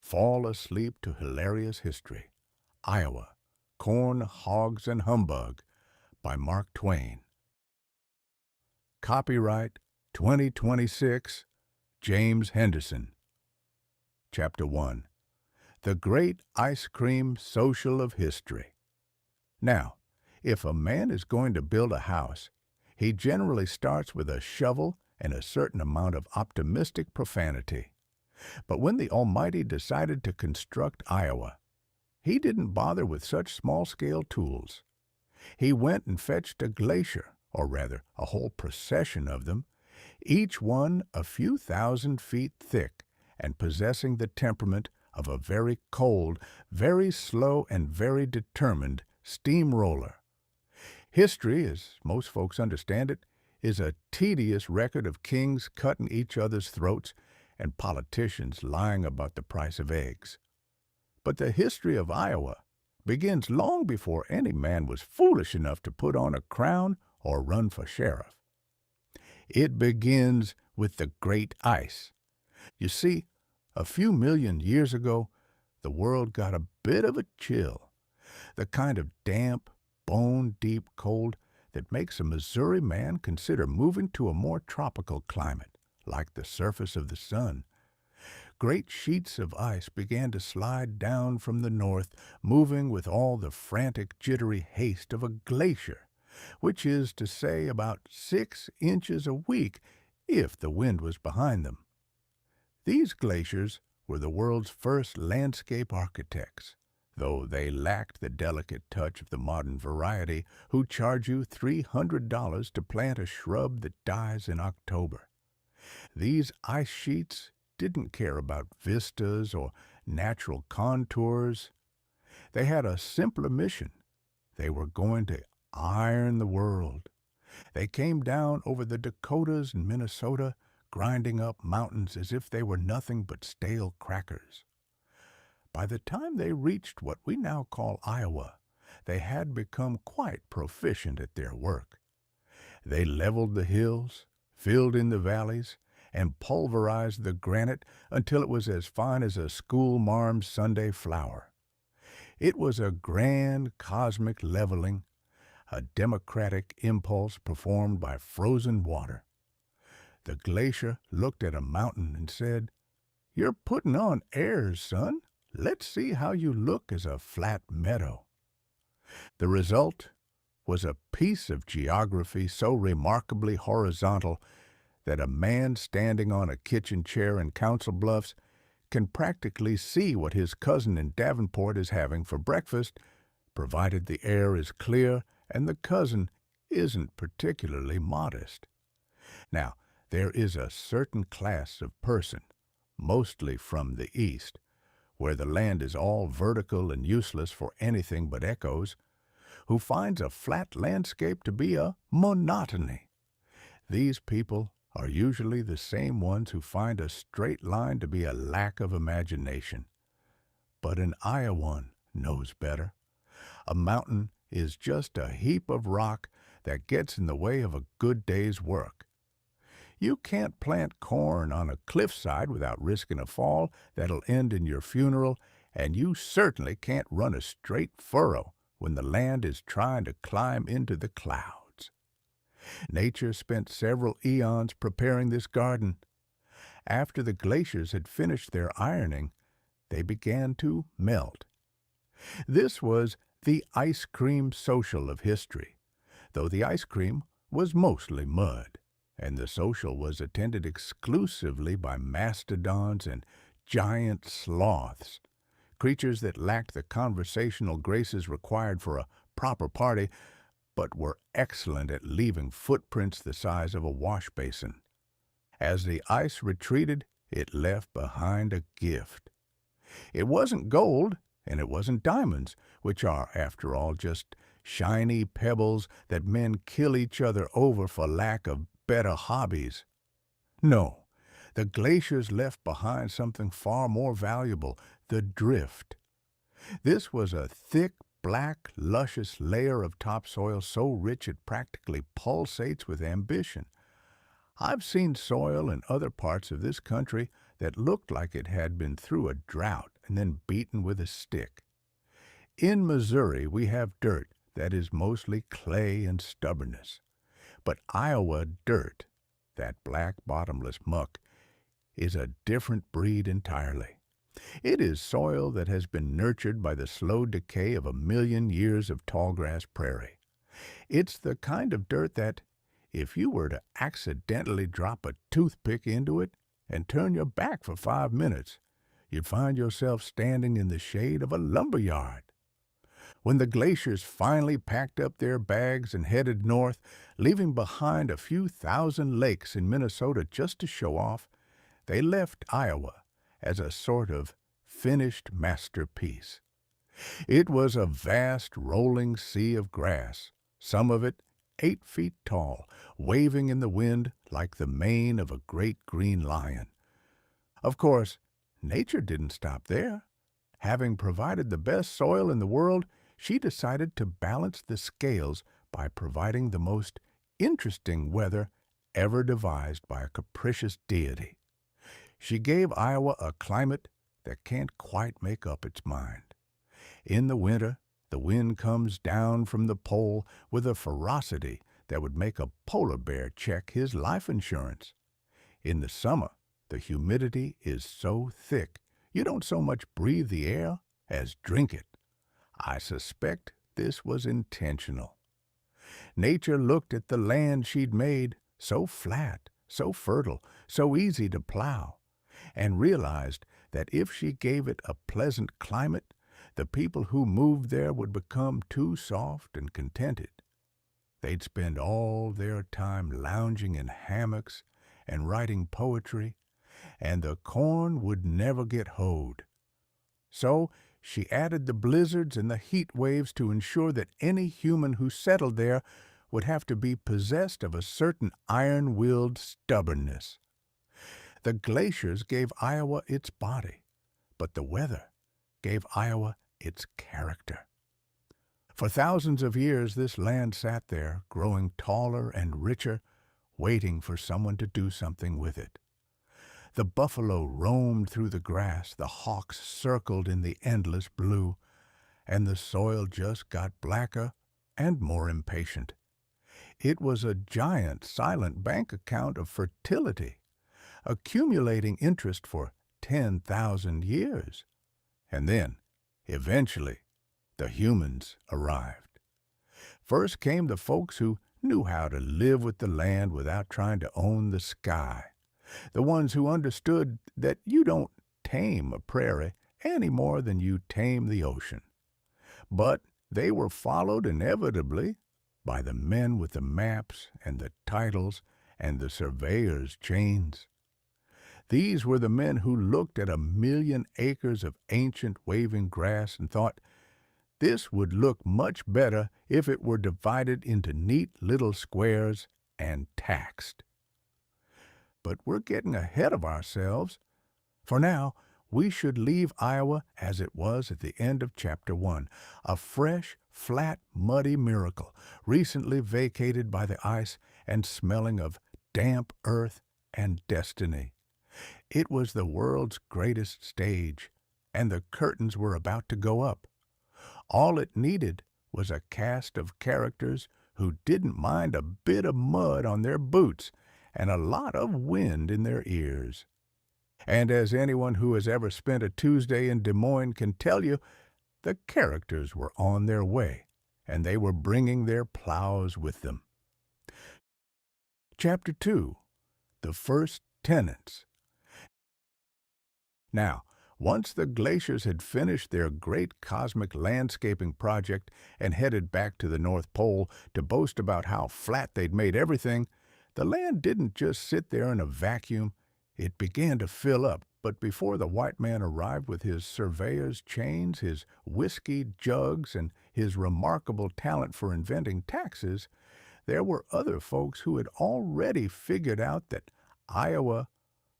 fall asleep to hilarious history. Iowa, Corn, Hogs, and Humbug by Mark Twain. Copyright 2026, James Henderson. Chapter 1. The Great Ice Cream Social of History. Now, if a man is going to build a house, he generally starts with a shovel and a certain amount of optimistic profanity. But when the Almighty decided to construct Iowa, he didn't bother with such small-scale tools. He went and fetched a glacier, or rather a whole procession of them, each one a few thousand feet thick and possessing the temperament of a very cold, very slow, and very determined steamroller. History, as most folks understand it, is a tedious record of kings cutting each other's throats and politicians lying about the price of eggs. But the history of Iowa begins long before any man was foolish enough to put on a crown or run for sheriff. It begins with the Great Ice. You see, a few million years ago, the world got a bit of a chill, the kind of damp, bone-deep cold that makes a Missouri man consider moving to a more tropical climate, like the surface of the sun. Great sheets of ice began to slide down from the north, moving with all the frantic, jittery haste of a glacier, which is to say about 6 inches a week if the wind was behind them. These glaciers were the world's first landscape architects, though they lacked the delicate touch of the modern variety who charge you $300 to plant a shrub that dies in October. These ice sheets didn't care about vistas or natural contours. They had a simpler mission. They were going to iron the world. They came down over the Dakotas and Minnesota, grinding up mountains as if they were nothing but stale crackers. By the time they reached what we now call Iowa, they had become quite proficient at their work. They leveled the hills, filled in the valleys, and pulverized the granite until it was as fine as a schoolmarm's Sunday flower. It was a grand cosmic leveling, a democratic impulse performed by frozen water. The glacier looked at a mountain and said, "You're putting on airs, son. Let's see how you look as a flat meadow." The result was a piece of geography so remarkably horizontal that a man standing on a kitchen chair in Council Bluffs can practically see what his cousin in Davenport is having for breakfast, provided the air is clear and the cousin isn't particularly modest. Now, there is a certain class of person, mostly from the East, where the land is all vertical and useless for anything but echoes, who finds a flat landscape to be a monotony. These people are usually the same ones who find a straight line to be a lack of imagination. But an Iowan knows better. A mountain is just a heap of rock that gets in the way of a good day's work. You can't plant corn on a cliffside without risking a fall that'll end in your funeral, and you certainly can't run a straight furrow when the land is trying to climb into the clouds. Nature spent several eons preparing this garden. After the glaciers had finished their ironing, they began to melt. This was the ice cream social of history, though the ice cream was mostly mud, and the social was attended exclusively by mastodons and giant sloths, creatures that lacked the conversational graces required for a proper party, but were excellent at leaving footprints the size of a wash basin. As the ice retreated, it left behind a gift. It wasn't gold, and it wasn't diamonds, which are, after all, just shiny pebbles that men kill each other over for lack of better hobbies. No, the glaciers left behind something far more valuable, the drift. This was a thick, black, luscious layer of topsoil so rich it practically pulsates with ambition. I've seen soil in other parts of this country that looked like it had been through a drought and then beaten with a stick. In Missouri, we have dirt that is mostly clay and stubbornness. But Iowa dirt, that black bottomless muck, is a different breed entirely. It is soil that has been nurtured by the slow decay of 1,000,000 years of tallgrass prairie. It's the kind of dirt that, if you were to accidentally drop a toothpick into it and turn your back for 5 minutes, you'd find yourself standing in the shade of a lumber yard. When the glaciers finally packed up their bags and headed north, leaving behind a few thousand lakes in Minnesota just to show off, they left Iowa as a sort of finished masterpiece. It was a vast rolling sea of grass, some of it 8 feet tall, waving in the wind like the mane of a great green lion. Of course, nature didn't stop there. Having provided the best soil in the world, she decided to balance the scales by providing the most interesting weather ever devised by a capricious deity. She gave Iowa a climate that can't quite make up its mind. In the winter, the wind comes down from the pole with a ferocity that would make a polar bear check his life insurance. In the summer, the humidity is so thick you don't so much breathe the air as drink it. I suspect this was intentional. Nature looked at the land she'd made, so flat, so fertile, so easy to plow, and realized that if she gave it a pleasant climate, the people who moved there would become too soft and contented. They'd spend all their time lounging in hammocks and writing poetry, and the corn would never get hoed. So she added the blizzards and the heat waves to ensure that any human who settled there would have to be possessed of a certain iron-willed stubbornness. The glaciers gave Iowa its body, but the weather gave Iowa its character. For thousands of years this land sat there, growing taller and richer, waiting for someone to do something with it. The buffalo roamed through the grass, the hawks circled in the endless blue, and the soil just got blacker and more impatient. It was a giant silent bank account of fertility, accumulating interest for 10,000 years. And then, eventually, the humans arrived. First came the folks who knew how to live with the land without trying to own the sky. The ones who understood that you don't tame a prairie any more than you tame the ocean. But they were followed inevitably by the men with the maps and the titles and the surveyor's chains. These were the men who looked at 1,000,000 acres of ancient waving grass and thought, this would look much better if it were divided into neat little squares and taxed. But we're getting ahead of ourselves. For now, we should leave Iowa as it was at the end of Chapter 1, a fresh, flat, muddy miracle, recently vacated by the ice and smelling of damp earth and destiny. It was the world's greatest stage, and the curtains were about to go up. All it needed was a cast of characters who didn't mind a bit of mud on their boots and a lot of wind in their ears. And as anyone who has ever spent a Tuesday in Des Moines can tell you, the characters were on their way, and they were bringing their plows with them. Chapter 2. The First Tenants. Now, once the glaciers had finished their great cosmic landscaping project and headed back to the North Pole to boast about how flat they'd made everything, the land didn't just sit there in a vacuum. It began to fill up, but before the white man arrived with his surveyor's chains, his whiskey jugs, and his remarkable talent for inventing taxes, there were other folks who had already figured out that Iowa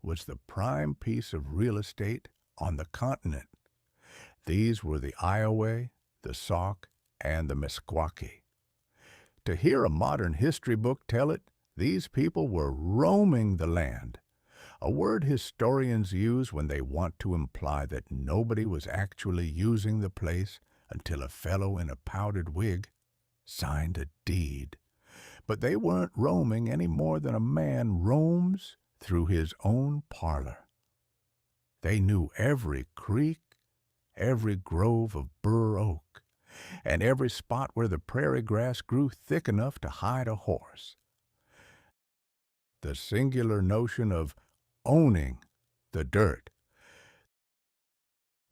was the prime piece of real estate on the continent. These were the Ioway, the Sauk, and the Meskwaki. To hear a modern history book tell it, these people were roaming the land. a word historians use when they want to imply that nobody was actually using the place until a fellow in a powdered wig signed a deed. But they weren't roaming any more than a man roams through his own parlor. They knew every creek, every grove of bur oak, and every spot where the prairie grass grew thick enough to hide a horse. The singular notion of owning the dirt.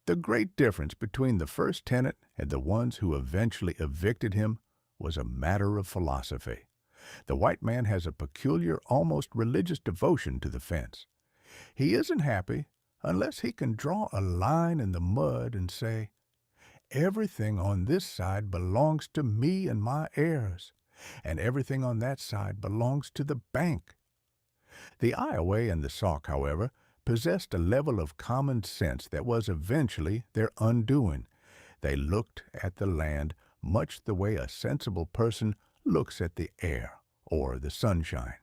The great difference between the first tenant and the ones who eventually evicted him was a matter of philosophy. The white man has a peculiar, almost religious devotion to the fence. He isn't happy unless he can draw a line in the mud and say, everything on this side belongs to me and my heirs, and everything on that side belongs to the bank. The Ioway and the Sauk, however, possessed a level of common sense that was eventually their undoing. They looked at the land much the way a sensible person looks at the air or the sunshine.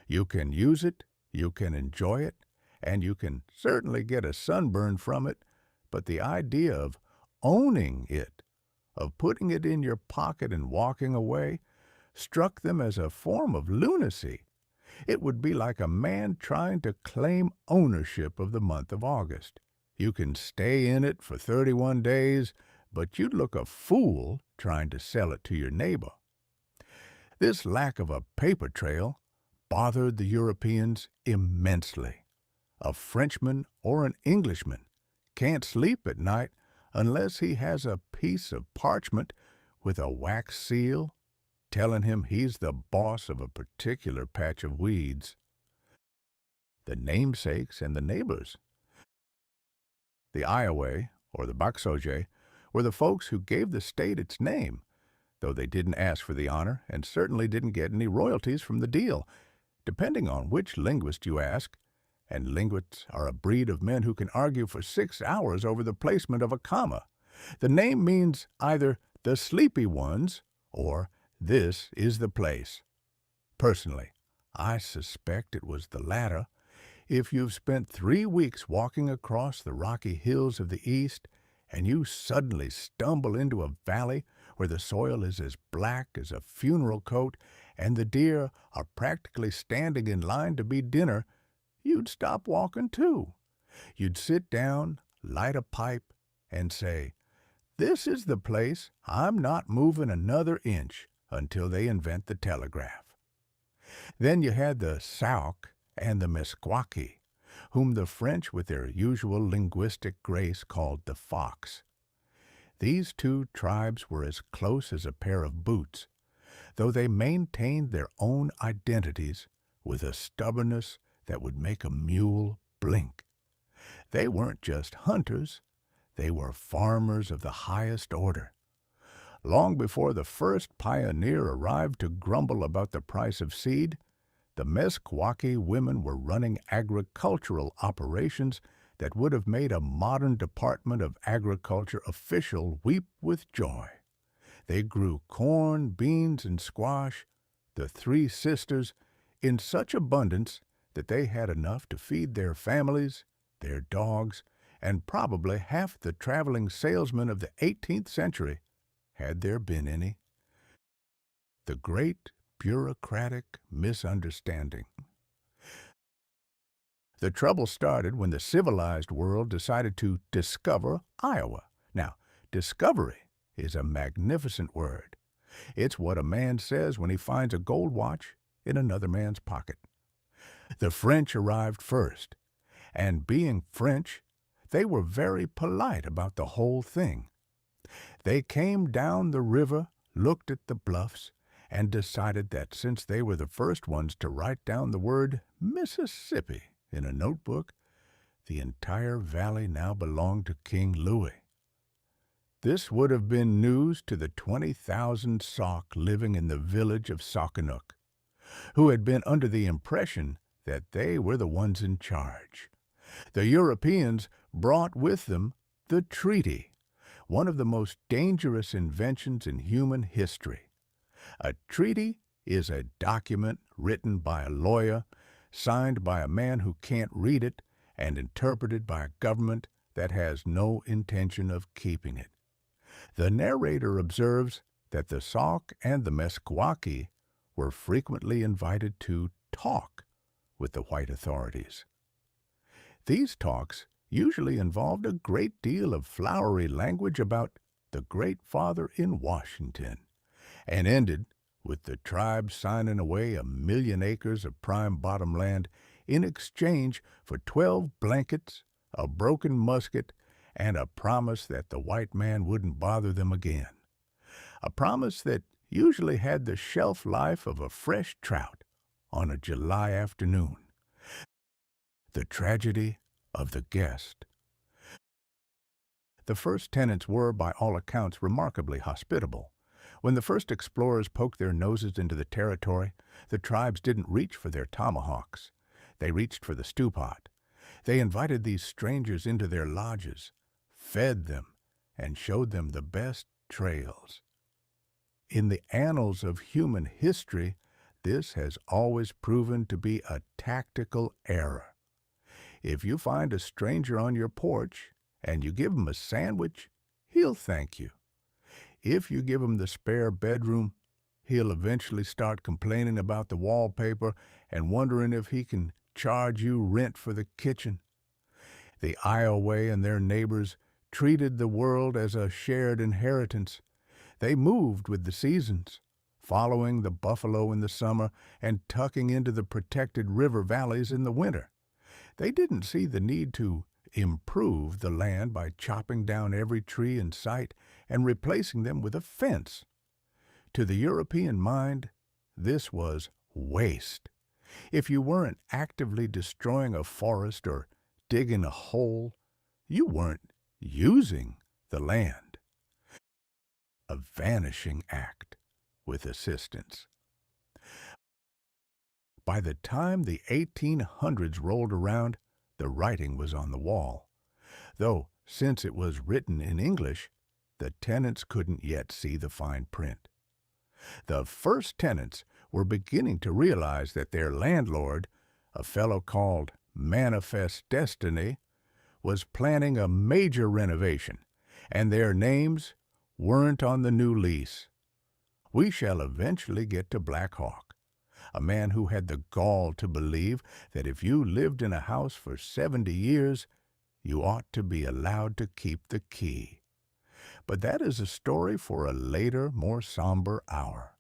You can use it, you can enjoy it, and you can certainly get a sunburn from it, but the idea of owning it, of putting it in your pocket and walking away, struck them as a form of lunacy. It would be like a man trying to claim ownership of the month of August. You can stay in it for 31 days, but you'd look a fool trying to sell it to your neighbor. This lack of a paper trail bothered the Europeans immensely. A Frenchman or an Englishman can't sleep at night unless he has a piece of parchment with a wax seal telling him he's the boss of a particular patch of weeds. The namesakes and the neighbors. The Ioway, or the Baksoje, were the folks who gave the state its name, though they didn't ask for the honor and certainly didn't get any royalties from the deal, depending on which linguist you ask, and linguists are a breed of men who can argue for 6 hours over the placement of a comma. The name means either the sleepy ones or this is the place. Personally, I suspect it was the latter. If you've spent 3 weeks walking across the rocky hills of the east, and you suddenly stumble into a valley where the soil is as black as a funeral coat and the deer are practically standing in line to be dinner, you'd stop walking too. You'd sit down, light a pipe, and say, "This is the place. I'm not moving another inch until they invent the telegraph." Then you had the Sauk and the Meskwaki, whom the French with their usual linguistic grace called the fox. These two tribes were as close as a pair of boots, though they maintained their own identities with a stubbornness that would make a mule blink. They weren't just hunters, they were farmers of the highest order. Long before the first pioneer arrived to grumble about the price of seed, the Meskwaki women were running agricultural operations that would have made a modern Department of Agriculture official weep with joy. They grew corn, beans, and squash, the three sisters, in such abundance that they had enough to feed their families, their dogs, and probably half the traveling salesmen of the 18th century, had there been any. The great bureaucratic misunderstanding. The trouble started when the civilized world decided to discover Iowa. Now, discovery is a magnificent word. It's what a man says when he finds a gold watch in another man's pocket. The French arrived first, and being French, they were very polite about the whole thing. They came down the river, looked at the bluffs, and decided that since they were the first ones to write down the word Mississippi in a notebook, the entire valley now belonged to King Louis. This would have been news to the 20,000 Sauk living in the village of Saukenuk, who had been under the impression that they were the ones in charge. The Europeans brought with them the treaty, one of the most dangerous inventions in human history. A treaty is a document written by a lawyer signed by a man who can't read it and interpreted by a government that has no intention of keeping it. The narrator observes that the Sauk and the Meskwaki were frequently invited to talk with the white authorities. These talks usually involved a great deal of flowery language about the Great Father in Washington, and ended with the tribe signing away 1,000,000 acres of prime bottomland in exchange for 12 blankets, a broken musket, and a promise that the white man wouldn't bother them again. A promise that usually had the shelf life of a fresh trout on a July afternoon. The tragedy of the guest. The first tenants were, by all accounts, remarkably hospitable. When the first explorers poked their noses into the territory, the tribes didn't reach for their tomahawks. They reached for the stew pot. They invited these strangers into their lodges, fed them, and showed them the best trails. In the annals of human history, this has always proven to be a tactical error. If you find a stranger on your porch and you give him a sandwich, he'll thank you. If you give him the spare bedroom, he'll eventually start complaining about the wallpaper and wondering if he can charge you rent for the kitchen. The Ioway and their neighbors treated the world as a shared inheritance. They moved with the seasons, following the buffalo in the summer and tucking into the protected river valleys in the winter. They didn't see the need to improve the land by chopping down every tree in sight and replacing them with a fence. To the European mind, this was waste. If you weren't actively destroying a forest or digging a hole, you weren't using the land. A vanishing act with assistance. By the time the 1800s rolled around, the writing was on the wall. Though, since it was written in English, the tenants couldn't yet see the fine print. The first tenants were beginning to realize that their landlord, a fellow called Manifest Destiny, was planning a major renovation, and their names weren't on the new lease. We shall eventually get to Black Hawk, a man who had the gall to believe that if you lived in a house for 70 years, you ought to be allowed to keep the key. But that is a story for a later, more somber hour.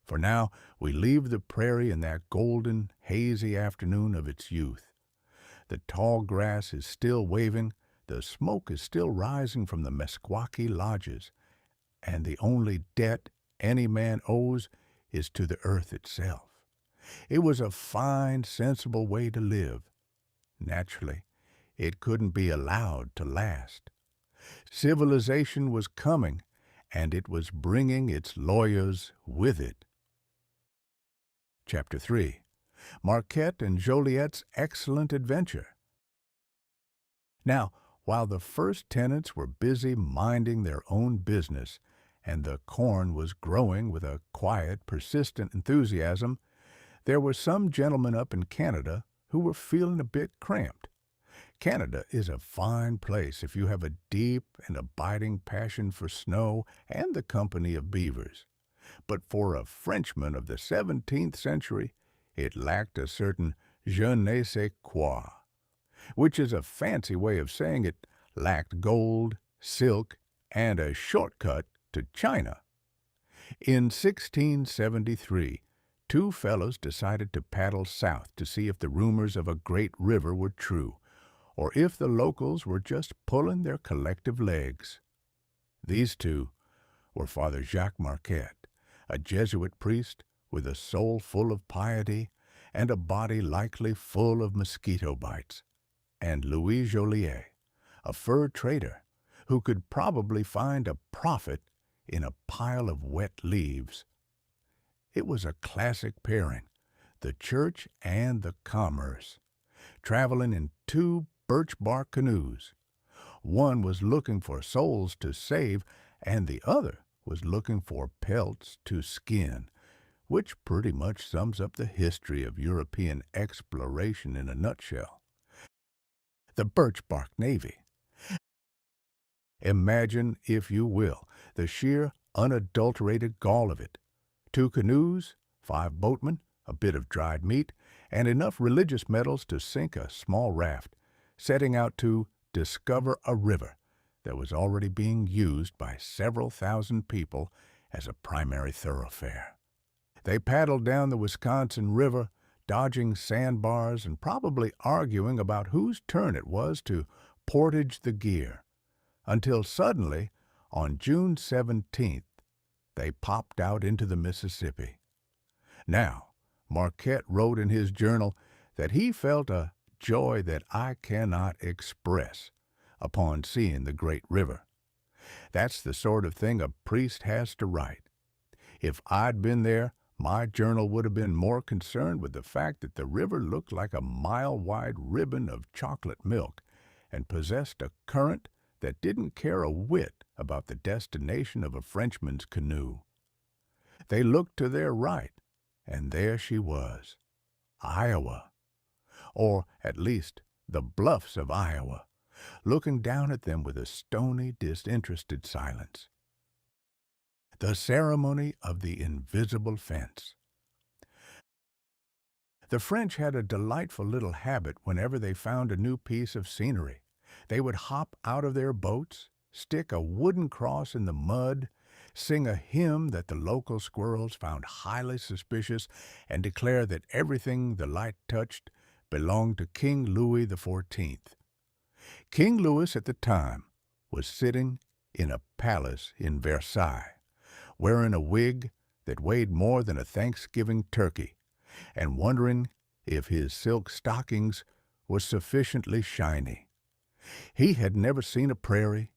For now, we leave the prairie in that golden, hazy afternoon of its youth. The tall grass is still waving, the smoke is still rising from the Meskwaki lodges, and the only debt any man owes is to the earth itself. It was a fine, sensible way to live. Naturally, it couldn't be allowed to last. Civilization was coming, and it was bringing its lawyers with it. Chapter 3. Marquette and Joliet's Excellent Adventure. Now, while the first tenants were busy minding their own business, and the corn was growing with a quiet, persistent enthusiasm, there were some gentlemen up in Canada who were feeling a bit cramped. Canada is a fine place if you have a deep and abiding passion for snow and the company of beavers. But for a Frenchman of the 17th century, it lacked a certain je ne sais quoi, which is a fancy way of saying it lacked gold, silk, and a shortcut to China. In 1673, two fellows decided to paddle south to see if the rumors of a great river were true, or if the locals were just pulling their collective legs. These two were Father Jacques Marquette, a Jesuit priest with a soul full of piety and a body likely full of mosquito bites, and Louis Joliet, a fur trader who could probably find a profit in a pile of wet leaves. It was a classic pairing, the church and the commerce, traveling in two birch-bark canoes. One was looking for souls to save, and the other was looking for pelts to skin, which pretty much sums up the history of European exploration in a nutshell. The birch bark navy. Imagine, if you will, the sheer, unadulterated gall of it. 2 canoes, 5 boatmen, a bit of dried meat, and enough religious medals to sink a small raft, setting out to discover a river that was already being used by several thousand people as a primary thoroughfare. They paddled down the Wisconsin River, dodging sandbars and probably arguing about whose turn it was to portage the gear, until suddenly, on June 17th, they popped out into the Mississippi. Now, Marquette wrote in his journal that he felt a joy that I cannot express upon seeing the great river. That's the sort of thing a priest has to write. If I'd been there, my journal would have been more concerned with the fact that the river looked like a mile-wide ribbon of chocolate milk and possessed a current that didn't care a whit about the destination of a Frenchman's canoe. They looked to their right, and there she was, Iowa, or at least the bluffs of Iowa, looking down at them with a stony, disinterested silence. The ceremony of the invisible fence. The French had a delightful little habit whenever they found a new piece of scenery. They would hop out of their boats, stick a wooden cross in the mud, sing a hymn that the local squirrels found highly suspicious, and declare that everything the light touched belonged to King Louis XIV. King Louis at the time was sitting in a palace in Versailles, wearing a wig that weighed more than a Thanksgiving turkey, and wondering if his silk stockings were sufficiently shiny. He had never seen a prairie,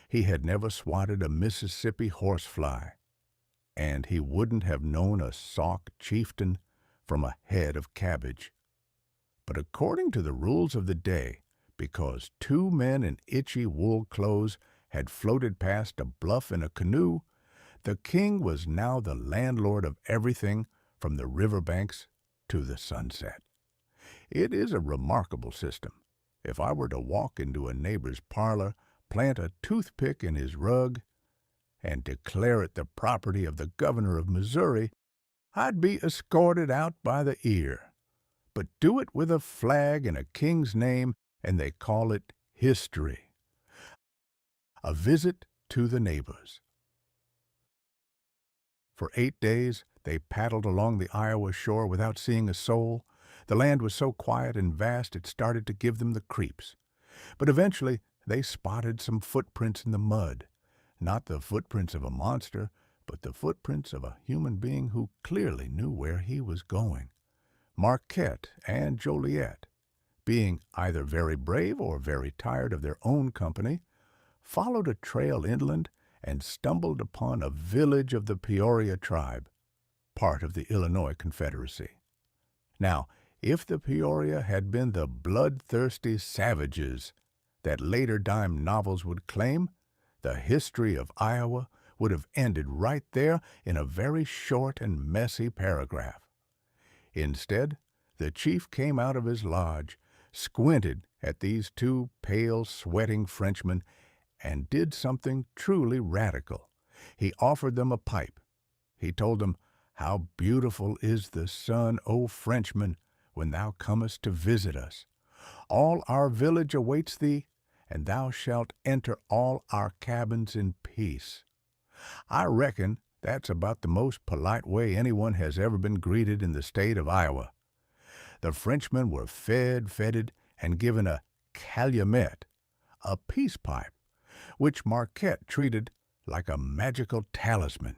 he had never swatted a Mississippi horsefly, and he wouldn't have known a Sauk chieftain from a head of cabbage. But according to the rules of the day, because 2 men in itchy wool clothes had floated past a bluff in a canoe, the king was now the landlord of everything from the riverbanks to the sunset. It is a remarkable system. If I were to walk into a neighbor's parlor, plant a toothpick in his rug, and declare it the property of the governor of Missouri, I'd be escorted out by the ear. But do it with a flag and a king's name, and they call it history. A visit to the neighbors. For 8 days, they paddled along the Iowa shore without seeing a soul. The land was so quiet and vast it started to give them the creeps. But eventually, they spotted some footprints in the mud. Not the footprints of a monster, but the footprints of a human being who clearly knew where he was going. Marquette and Joliet, being either very brave or very tired of their own company, followed a trail inland and stumbled upon a village of the Peoria tribe, part of the Illinois Confederacy. Now, if the Peoria had been the bloodthirsty savages that later dime novels would claim, the history of Iowa would have ended right there in a very short and messy paragraph. Instead, the chief came out of his lodge, squinted at these 2 pale, sweating Frenchmen, and did something truly radical. He offered them a pipe. He told them, "How beautiful is the sun, O Frenchman, when thou comest to visit us. All our village awaits thee, and thou shalt enter all our cabins in peace." I reckon that's about the most polite way anyone has ever been greeted in the state of Iowa. The Frenchmen were feted, and given a calumet, a peace pipe, which Marquette treated like a magical talisman.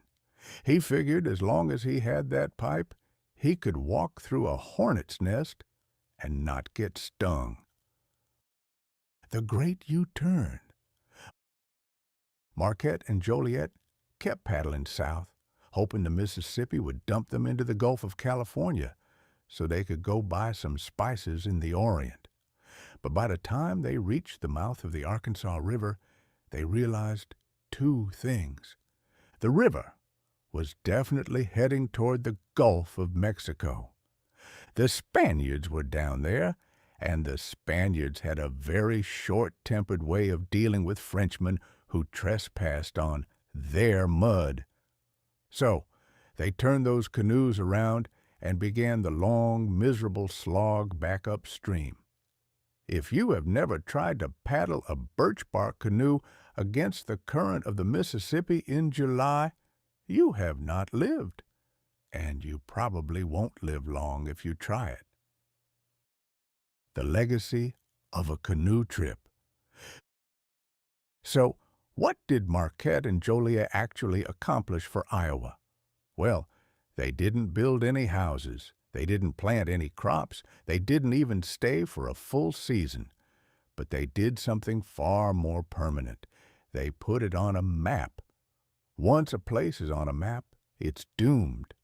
He figured as long as he had that pipe, he could walk through a hornet's nest and not get stung. The great U-turn. Marquette and Joliet kept paddling south, hoping the Mississippi would dump them into the Gulf of California so they could go buy some spices in the Orient. But by the time they reached the mouth of the Arkansas River, they realized 2 things. The river was definitely heading toward the Gulf of Mexico. The Spaniards were down there, and the Spaniards had a very short-tempered way of dealing with Frenchmen who trespassed on their mud. So they turned those canoes around and began the long, miserable slog back upstream. If you have never tried to paddle a birch-bark canoe against the current of the Mississippi in July, you have not lived, and you probably won't live long if you try it. The legacy of a canoe trip. So, what did Marquette and Joliet actually accomplish for Iowa? Well, they didn't build any houses, they didn't plant any crops, they didn't even stay for a full season. But they did something far more permanent. They put it on a map. Once a place is on a map, it's doomed.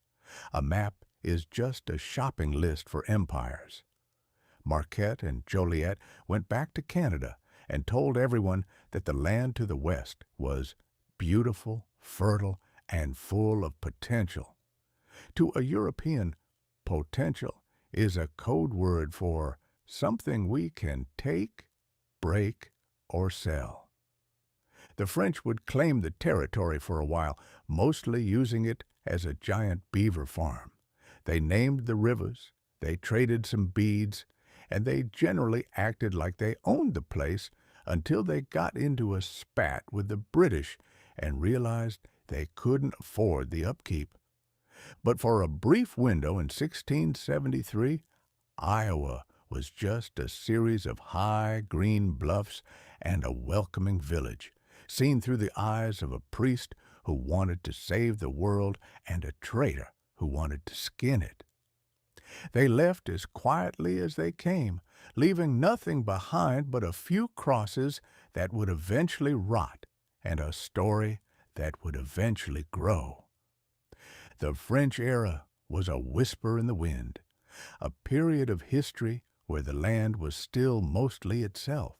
A map is just a shopping list for empires. Marquette and Joliet went back to Canada and told everyone that the land to the west was beautiful, fertile, and full of potential. To a European, potential is a code word for something we can take, break, or sell. The French would claim the territory for a while, mostly using it as a giant beaver farm. They named the rivers, they traded some beads, and they generally acted like they owned the place until they got into a spat with the British and realized they couldn't afford the upkeep. But for a brief window in 1673, Iowa was just a series of high green bluffs and a welcoming village, seen through the eyes of a priest who wanted to save the world and a trader who wanted to skin it. They left as quietly as they came, leaving nothing behind but a few crosses that would eventually rot and a story that would eventually grow. The French era was a whisper in the wind, a period of history where the land was still mostly itself,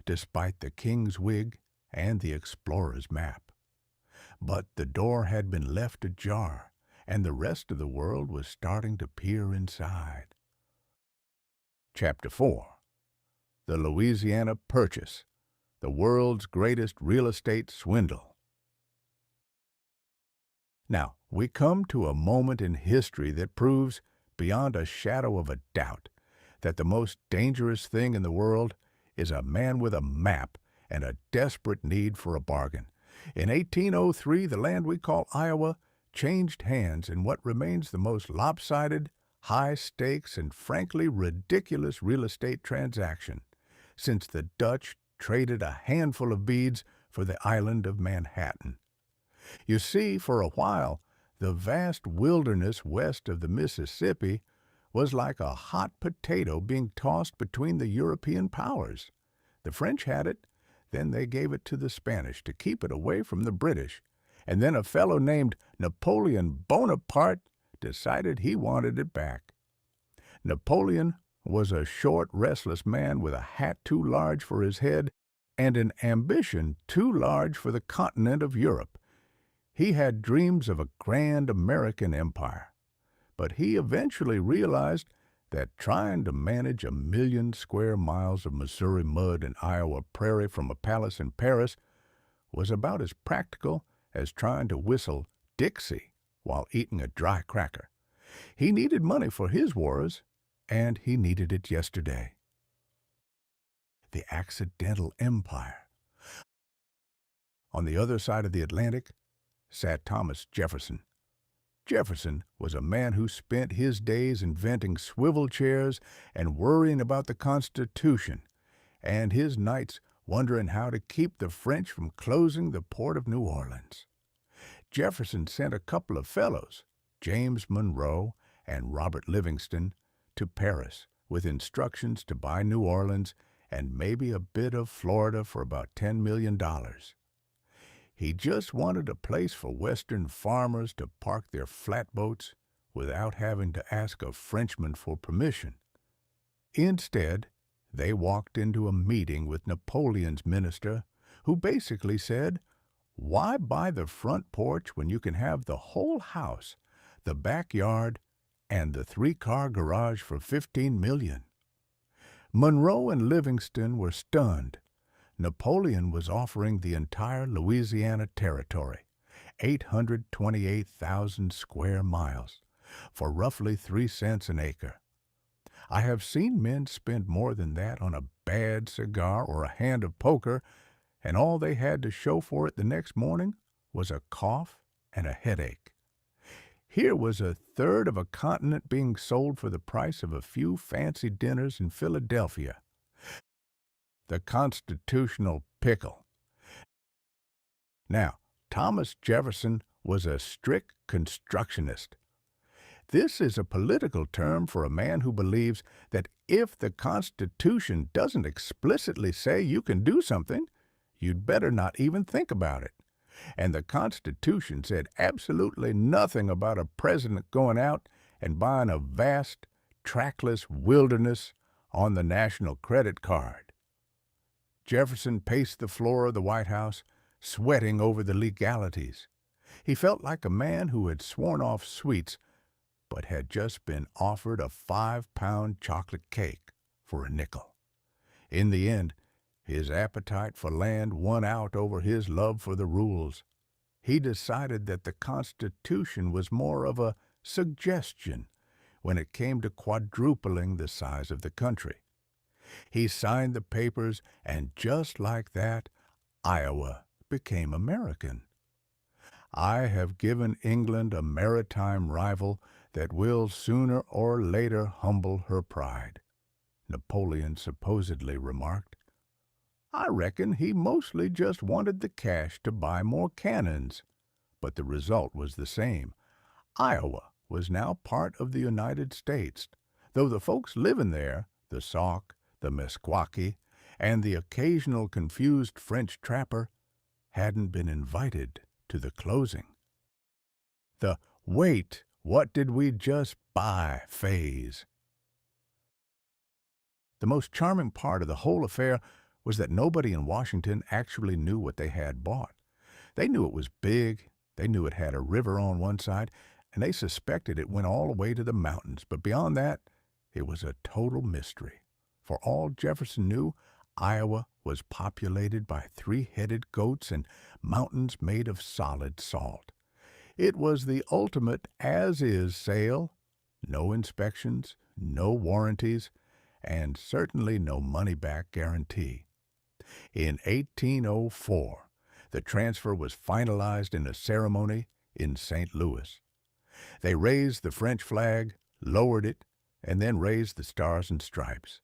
despite the king's wig and the explorer's map. But the door had been left ajar, and the rest of the world was starting to peer inside. Chapter 4. The Louisiana Purchase, the world's greatest real estate swindle. Now, we come to a moment in history that proves, beyond a shadow of a doubt, that the most dangerous thing in the world is a man with a map and a desperate need for a bargain. In 1803, the land we call Iowa changed hands in what remains the most lopsided, high-stakes, and frankly ridiculous real estate transaction since the Dutch traded a handful of beads for the island of Manhattan. You see, for a while, the vast wilderness west of the Mississippi was like a hot potato being tossed between the European powers. The French had it, then they gave it to the Spanish to keep it away from the British, and then a fellow named Napoleon Bonaparte decided he wanted it back. Napoleon was a short, restless man with a hat too large for his head and an ambition too large for the continent of Europe. He had dreams of a grand American empire, but he eventually realized that trying to manage 1,000,000 square miles of Missouri mud and Iowa prairie from a palace in Paris was about as practical as trying to whistle Dixie while eating a dry cracker. He needed money for his wars, and he needed it yesterday. The accidental empire. On the other side of the Atlantic sat Thomas Jefferson. Jefferson was a man who spent his days inventing swivel chairs and worrying about the Constitution, and his nights wondering how to keep the French from closing the port of New Orleans. Jefferson sent a couple of fellows, James Monroe and Robert Livingston, to Paris with instructions to buy New Orleans and maybe a bit of Florida for about $10 million. He just wanted a place for Western farmers to park their flatboats without having to ask a Frenchman for permission. Instead, they walked into a meeting with Napoleon's minister, who basically said, Why buy the front porch when you can have the whole house, the backyard, and the three-car garage for $15 million? Monroe and Livingston were stunned. Napoleon was offering the entire Louisiana Territory, 828,000 square miles, for roughly 3 cents an acre. I have seen men spend more than that on a bad cigar or a hand of poker, and all they had to show for it the next morning was a cough and a headache. Here was a third of a continent being sold for the price of a few fancy dinners in Philadelphia. The constitutional pickle. Now, Thomas Jefferson was a strict constructionist. This is a political term for a man who believes that if the Constitution doesn't explicitly say you can do something, you'd better not even think about it. And the Constitution said absolutely nothing about a president going out and buying a vast, trackless wilderness on the national credit card. Jefferson paced the floor of the White House, sweating over the legalities. He felt like a man who had sworn off sweets but had just been offered a 5-pound chocolate cake for a nickel. In the end, his appetite for land won out over his love for the rules. He decided that the Constitution was more of a suggestion when it came to quadrupling the size of the country. He signed the papers, and just like that, Iowa became American. I have given England a maritime rival that will sooner or later humble her pride, Napoleon supposedly remarked. I reckon he mostly just wanted the cash to buy more cannons, but the result was the same. Iowa was now part of the United States, though the folks living there, the Sauk, the Meskwaki, and the occasional confused French trapper, hadn't been invited to the closing. The "wait, what did we just buy" phase. The most charming part of the whole affair was that nobody in Washington actually knew what they had bought. They knew it was big, they knew it had a river on one side, and they suspected it went all the way to the mountains, but beyond that, it was a total mystery. For all Jefferson knew, Iowa was populated by 3-headed goats and mountains made of solid salt. It was the ultimate as-is sale, no inspections, no warranties, and certainly no money-back guarantee. In 1804, the transfer was finalized in a ceremony in St. Louis. They raised the French flag, lowered it, and then raised the stars and stripes.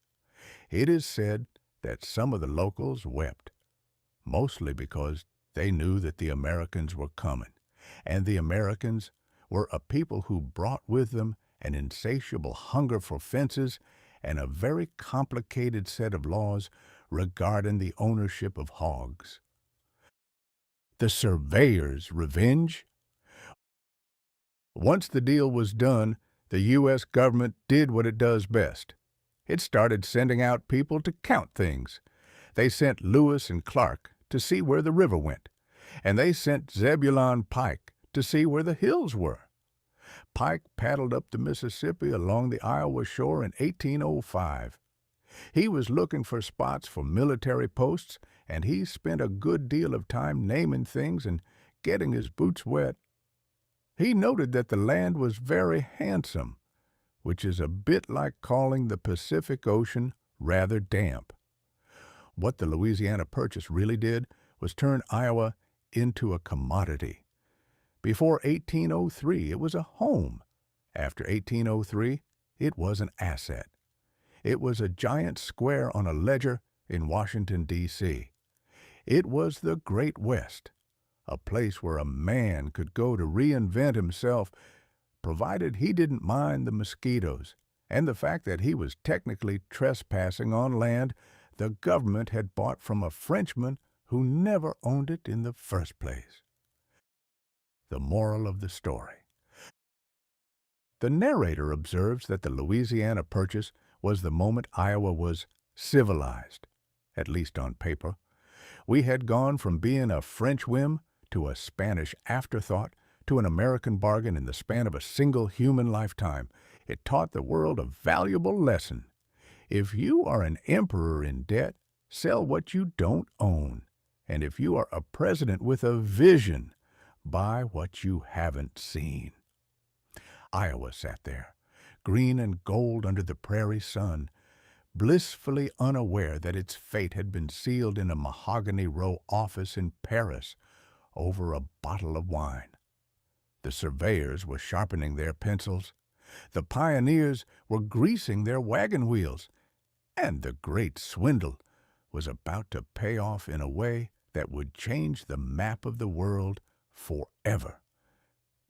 It is said that some of the locals wept, mostly because they knew that the Americans were coming, and the Americans were a people who brought with them an insatiable hunger for fences and a very complicated set of laws regarding the ownership of hogs. The surveyor's revenge? Once the deal was done, the U.S. government did what it does best. It started sending out people to count things. They sent Lewis and Clark to see where the river went, and they sent Zebulon Pike to see where the hills were. Pike paddled up the Mississippi along the Iowa shore in 1805. He was looking for spots for military posts, and he spent a good deal of time naming things and getting his boots wet. He noted that the land was very handsome, which is a bit like calling the Pacific Ocean rather damp. What the Louisiana Purchase really did was turn Iowa into a commodity. Before 1803, it was a home. After 1803, it was an asset. It was a giant square on a ledger in Washington, D.C. It was the Great West, a place where a man could go to reinvent himself, provided he didn't mind the mosquitoes and the fact that he was technically trespassing on land the government had bought from a Frenchman who never owned it in the first place. The moral of the story. The narrator observes that the Louisiana Purchase was the moment Iowa was civilized, at least on paper. We had gone from being a French whim to a Spanish afterthought, to an American bargain in the span of a single human lifetime, it taught the world a valuable lesson. If you are an emperor in debt, sell what you don't own. And if you are a president with a vision, buy what you haven't seen. Iowa sat there, green and gold under the prairie sun, blissfully unaware that its fate had been sealed in a mahogany row office in Paris over a bottle of wine. The surveyors were sharpening their pencils, the pioneers were greasing their wagon wheels, and the great swindle was about to pay off in a way that would change the map of the world forever.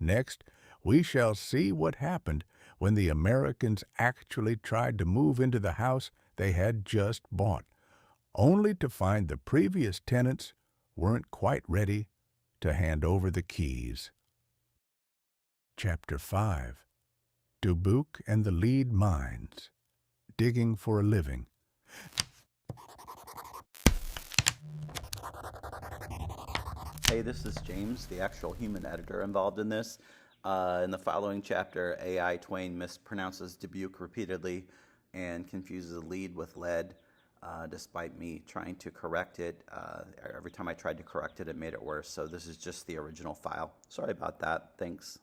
Next, we shall see what happened when the Americans actually tried to move into the house they had just bought, only to find the previous tenants weren't quite ready to hand over the keys. Chapter 5. Dubuque and the Lead Mines. Digging for a living. Hey, this is James, the actual human editor involved in this. In the following chapter, AI TwAIn mispronounces Dubuque repeatedly and confuses lead with lead, despite me trying to correct it. Every time I tried to correct it, it made it worse. So this is just the original file. Sorry about that. Thanks.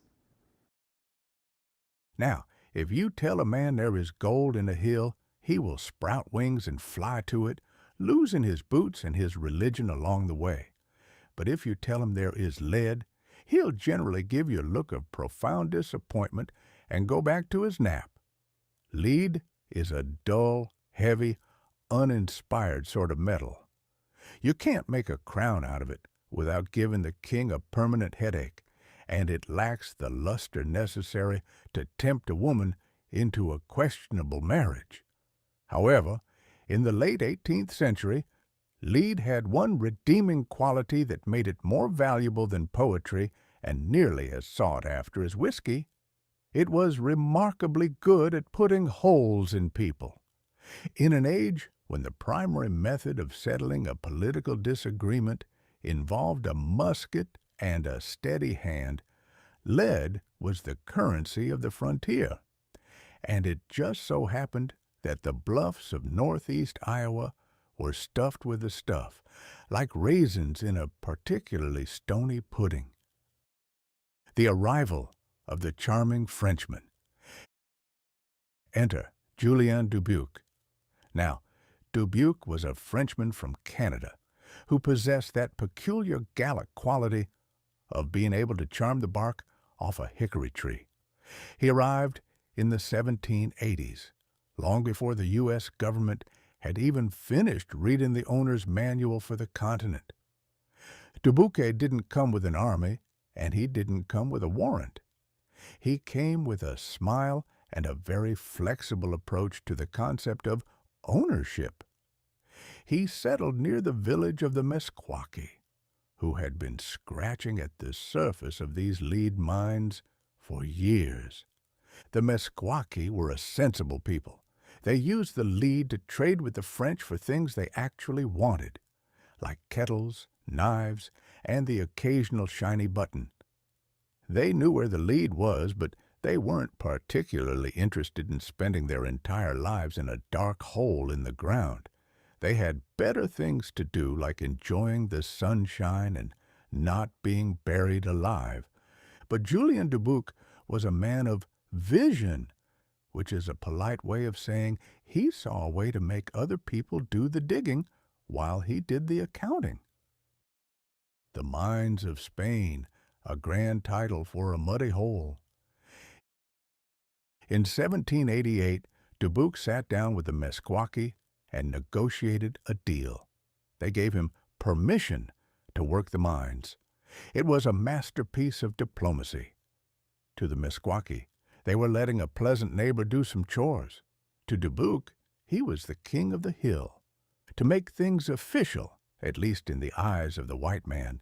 Now, if you tell a man there is gold in a hill, he will sprout wings and fly to it, losing his boots and his religion along the way. But if you tell him there is lead, he'll generally give you a look of profound disappointment and go back to his nap. Lead is a dull, heavy, uninspired sort of metal. You can't make a crown out of it without giving the king a permanent headache, and it lacks the luster necessary to tempt a woman into a questionable marriage. However, in the late 18th century, lead had one redeeming quality that made it more valuable than poetry and nearly as sought after as whiskey. It was remarkably good at putting holes in people. In an age when the primary method of settling a political disagreement involved a musket and a steady hand, lead was the currency of the frontier. And it just so happened that the bluffs of northeast Iowa were stuffed with the stuff, like raisins in a particularly stony pudding. The arrival of the charming Frenchman. Enter Julien Dubuque. Now, Dubuque was a Frenchman from Canada who possessed that peculiar Gallic quality of being able to charm the bark off a hickory tree. He arrived in the 1780s, long before the U.S. government had even finished reading the owner's manual for the continent. Dubuque didn't come with an army, and he didn't come with a warrant. He came with a smile and a very flexible approach to the concept of ownership. He settled near the village of the Meskwaki, who had been scratching at the surface of these lead mines for years. The Meskwaki were a sensible people. They used the lead to trade with the French for things they actually wanted, like kettles, knives, and the occasional shiny button. They knew where the lead was, but they weren't particularly interested in spending their entire lives in a dark hole in the ground. They had better things to do, like enjoying the sunshine and not being buried alive. But Julien Dubuque was a man of vision, which is a polite way of saying he saw a way to make other people do the digging while he did the accounting. The Mines of Spain, a grand title for a muddy hole. In 1788, Dubuque sat down with the Meskwaki and negotiated a deal. They gave him permission to work the mines. It was a masterpiece of diplomacy. To the Meskwaki, they were letting a pleasant neighbor do some chores. To Dubuque, he was the king of the hill. To make things official, at least in the eyes of the white man,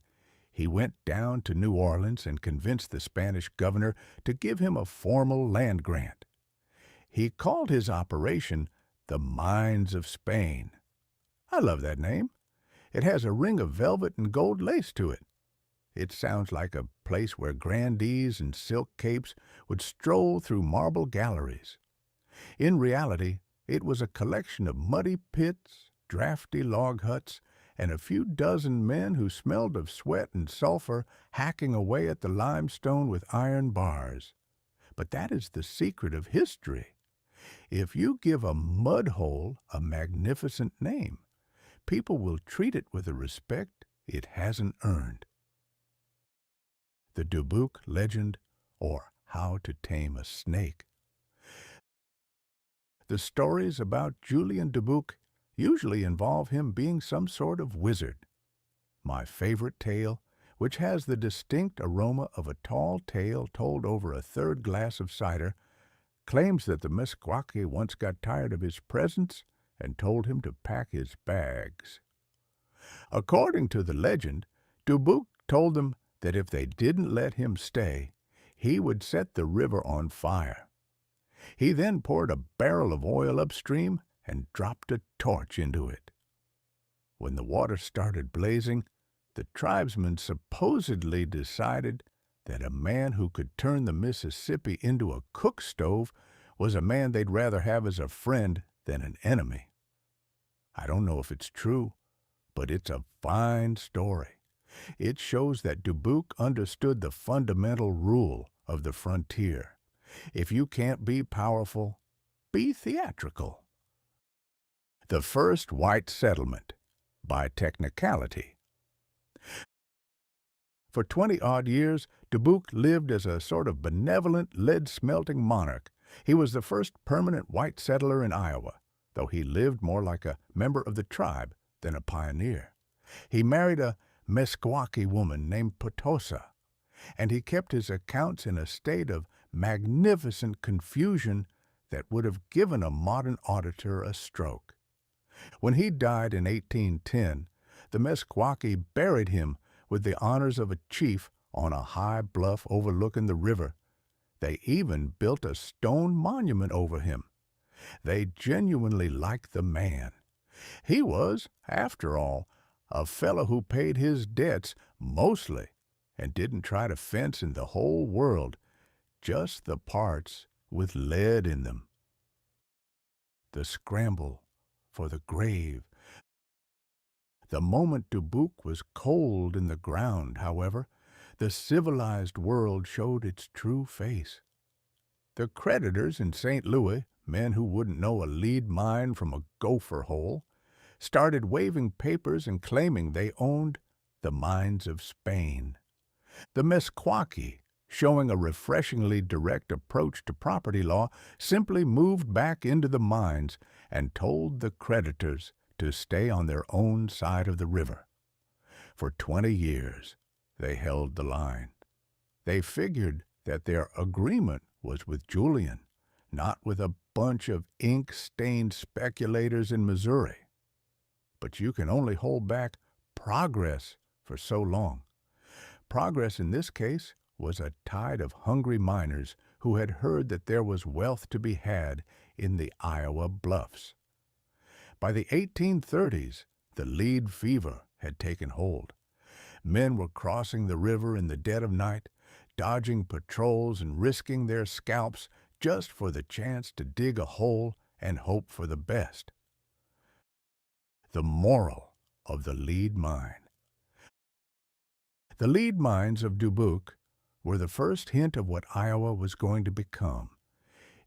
he went down to New Orleans and convinced the Spanish governor to give him a formal land grant. He called his operation the Mines of Spain. I love that name. It has a ring of velvet and gold lace to it. It sounds like a place where grandees in silk capes would stroll through marble galleries. In reality, it was a collection of muddy pits, drafty log huts, and a few dozen men who smelled of sweat and sulfur hacking away at the limestone with iron bars. But that is the secret of history. If you give a mud hole a magnificent name, people will treat it with a respect it hasn't earned. The Dubuque Legend, or How to Tame a Snake. The stories about Julian Dubuque usually involve him being some sort of wizard. My favorite tale, which has the distinct aroma of a tall tale told over a third glass of cider, claims that the Meskwaki once got tired of his presence and told him to pack his bags. According to the legend, Dubuque told them that if they didn't let him stay, he would set the river on fire. He then poured a barrel of oil upstream and dropped a torch into it. When the water started blazing, the tribesmen supposedly decided that a man who could turn the Mississippi into a cook stove was a man they'd rather have as a friend than an enemy. I don't know if it's true, but it's a fine story. It shows that Dubuque understood the fundamental rule of the frontier. If you can't be powerful, be theatrical. The First White Settlement, by Technicality. For 20-odd years, Dubuque lived as a sort of benevolent, lead-smelting monarch. He was the first permanent white settler in Iowa, though he lived more like a member of the tribe than a pioneer. He married a Meskwaki woman named Potosa, and he kept his accounts in a state of magnificent confusion that would have given a modern auditor a stroke. When he died in 1810, the Meskwaki buried him with the honors of a chief on a high bluff overlooking the river. They even built a stone monument over him. They genuinely liked the man. He was, after all, a fellow who paid his debts mostly and didn't try to fence in the whole world, just the parts with lead in them. The scramble for the grave. The moment Dubuque was cold in the ground, however, the civilized world showed its true face. The creditors in St. Louis, men who wouldn't know a lead mine from a gopher hole, started waving papers and claiming they owned the mines of Spain. The Meskwaki, showing a refreshingly direct approach to property law, simply moved back into the mines and told the creditors to stay on their own side of the river. For 20 years, they held the line. They figured that their agreement was with Julian, not with a bunch of ink-stained speculators in Missouri. But you can only hold back progress for so long. Progress in this case was a tide of hungry miners who had heard that there was wealth to be had in the Iowa bluffs. By the 1830s, the lead fever had taken hold. Men were crossing the river in the dead of night, dodging patrols and risking their scalps just for the chance to dig a hole and hope for the best. The moral of the lead mine. The lead mines of Dubuque were the first hint of what Iowa was going to become.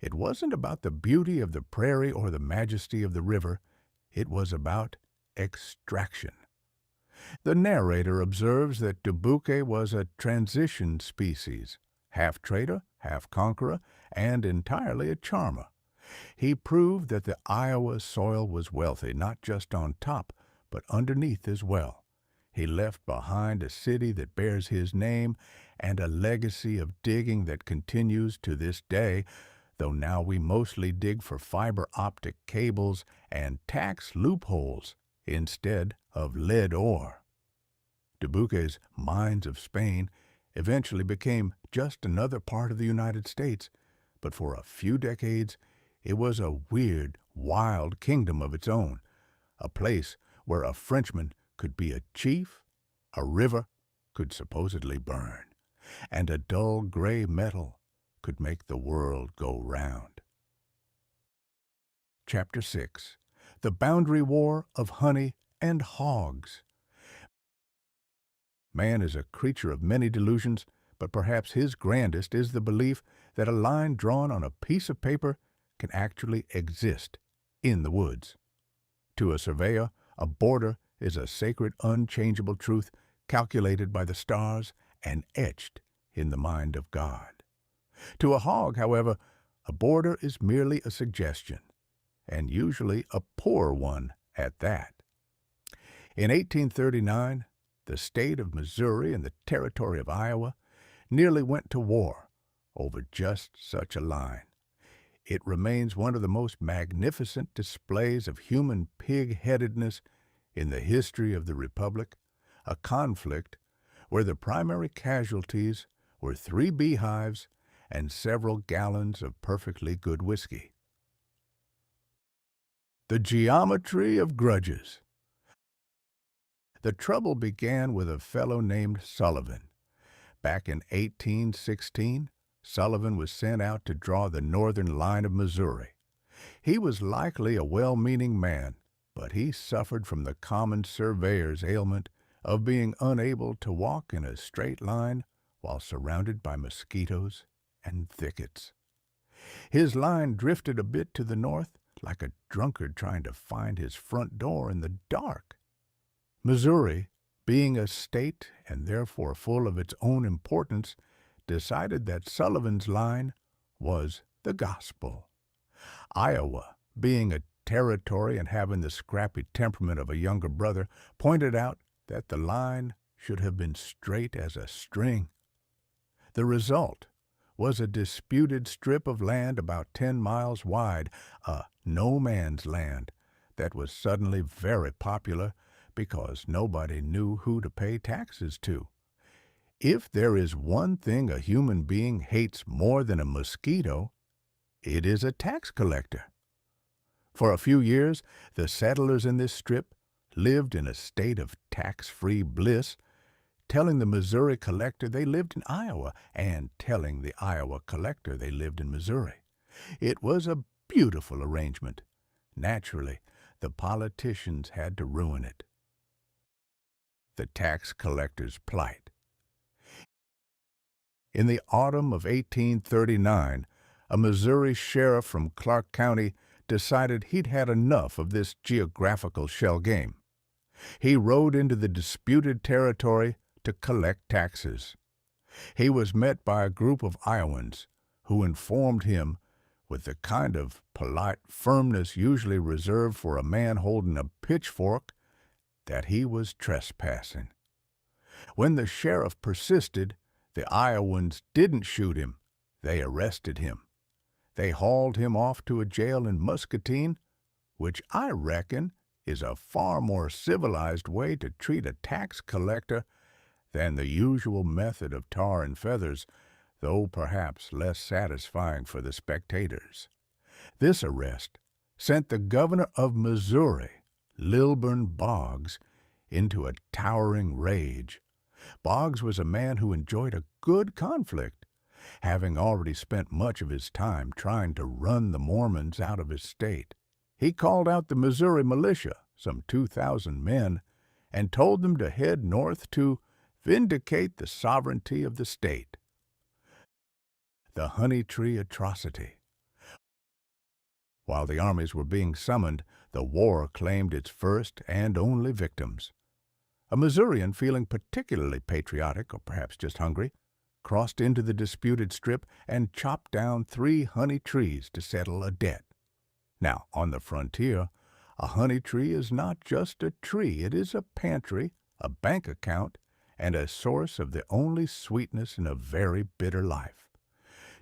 It wasn't about the beauty of the prairie or the majesty of the river. It was about extraction. The narrator observes that Dubuque was a transition species, half trader, half conqueror, and entirely a charmer. He proved that the Iowa soil was wealthy, not just on top, but underneath as well. He left behind a city that bears his name and a legacy of digging that continues to this day, though now we mostly dig for fiber optic cables and tax loopholes instead of lead ore. Dubuque's mines of Spain eventually became just another part of the United States, but for a few decades it was a weird, wild kingdom of its own, a place where a Frenchman could be a chief, a river could supposedly burn, and a dull gray metal could make the world go round. Chapter 6. The Boundary War of Honey and Hogs. Man is a creature of many delusions, but perhaps his grandest is the belief that a line drawn on a piece of paper can actually exist in the woods. To a surveyor, a border is a sacred, unchangeable truth calculated by the stars and etched in the mind of God. To a hog, however, a border is merely a suggestion, and usually a poor one at that. In 1839, the state of Missouri and the territory of Iowa nearly went to war over just such a line. It remains one of the most magnificent displays of human pig-headedness in the history of the Republic, a conflict where the primary casualties were 3 beehives and several gallons of perfectly good whiskey. The geometry of grudges. The trouble began with a fellow named Sullivan. Back in 1816, Sullivan was sent out to draw the northern line of Missouri. He was likely a well-meaning man, but he suffered from the common surveyor's ailment of being unable to walk in a straight line while surrounded by mosquitoes and thickets. His line drifted a bit to the north, like a drunkard trying to find his front door in the dark. Missouri, being a state and therefore full of its own importance, decided that Sullivan's line was the gospel. Iowa, being a territory and having the scrappy temperament of a younger brother, pointed out that the line should have been straight as a string. The result was a disputed strip of land about 10 miles wide, a no-man's land that was suddenly very popular because nobody knew who to pay taxes to. If there is one thing a human being hates more than a mosquito, it is a tax collector. For a few years, the settlers in this strip lived in a state of tax-free bliss, telling the Missouri collector they lived in Iowa and telling the Iowa collector they lived in Missouri. It was a beautiful arrangement. Naturally, the politicians had to ruin it. The tax collector's plight. In the autumn of 1839, a Missouri sheriff from Clark County decided he'd had enough of this geographical shell game. He rode into the disputed territory to collect taxes. He was met by a group of Iowans who informed him, with the kind of polite firmness usually reserved for a man holding a pitchfork, that he was trespassing. When the sheriff persisted, the Iowans didn't shoot him. They arrested him. They hauled him off to a jail in Muscatine, which I reckon is a far more civilized way to treat a tax collector than the usual method of tar and feathers, though perhaps less satisfying for the spectators. This arrest sent the governor of Missouri, Lilburn Boggs, into a towering rage. Boggs was a man who enjoyed a good conflict, having already spent much of his time trying to run the Mormons out of his state. He called out the Missouri militia, some 2,000 men, and told them to head north to vindicate the sovereignty of the state. The honey tree atrocity. While the armies were being summoned, the war claimed its first and only victims. A Missourian feeling particularly patriotic, or perhaps just hungry, crossed into the disputed strip and chopped down 3 honey trees to settle a debt. Now, on the frontier, a honey tree is not just a tree. It is a pantry, a bank account, and a source of the only sweetness in a very bitter life.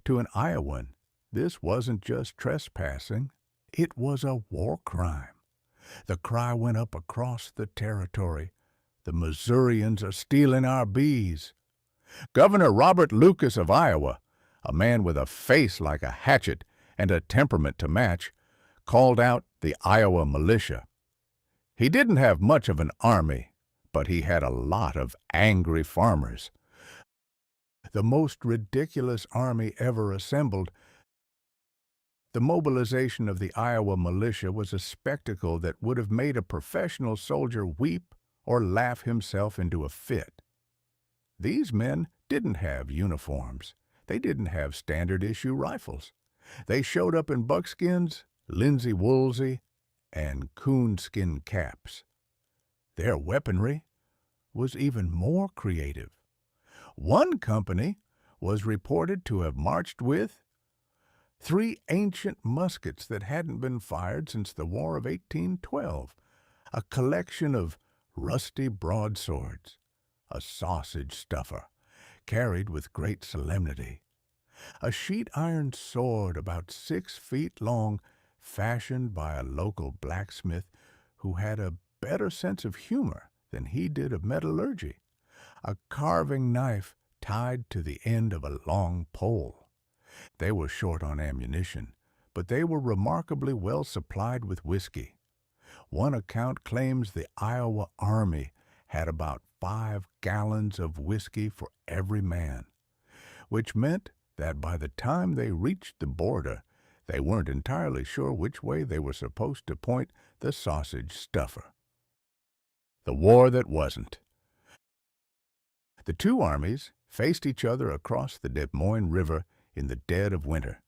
To an Iowan, this wasn't just trespassing. It was a war crime. The cry went up across the territory, "The Missourians are stealing our bees." Governor Robert Lucas of Iowa, a man with a face like a hatchet and a temperament to match, called out the Iowa militia. He didn't have much of an army, but he had a lot of angry farmers. The most ridiculous army ever assembled, the mobilization of the Iowa militia was a spectacle that would have made a professional soldier weep or laugh himself into a fit. These men didn't have uniforms. They didn't have standard-issue rifles. They showed up in buckskins, linsey-woolsey, and coonskin caps. Their weaponry was even more creative. One company was reported to have marched with 3 ancient muskets that hadn't been fired since the War of 1812, a collection of rusty broadswords, a sausage stuffer, carried with great solemnity, a sheet-iron sword about 6 feet long, fashioned by a local blacksmith who had a better sense of humor than he did of metallurgy, a carving knife tied to the end of a long pole. They were short on ammunition, but they were remarkably well supplied with whiskey. One account claims the Iowa Army had about 5 gallons of whiskey for every man, which meant that by the time they reached the border, they weren't entirely sure which way they were supposed to point the sausage stuffer. The war that wasn't. The two armies faced each other across the Des Moines River in the dead of winter.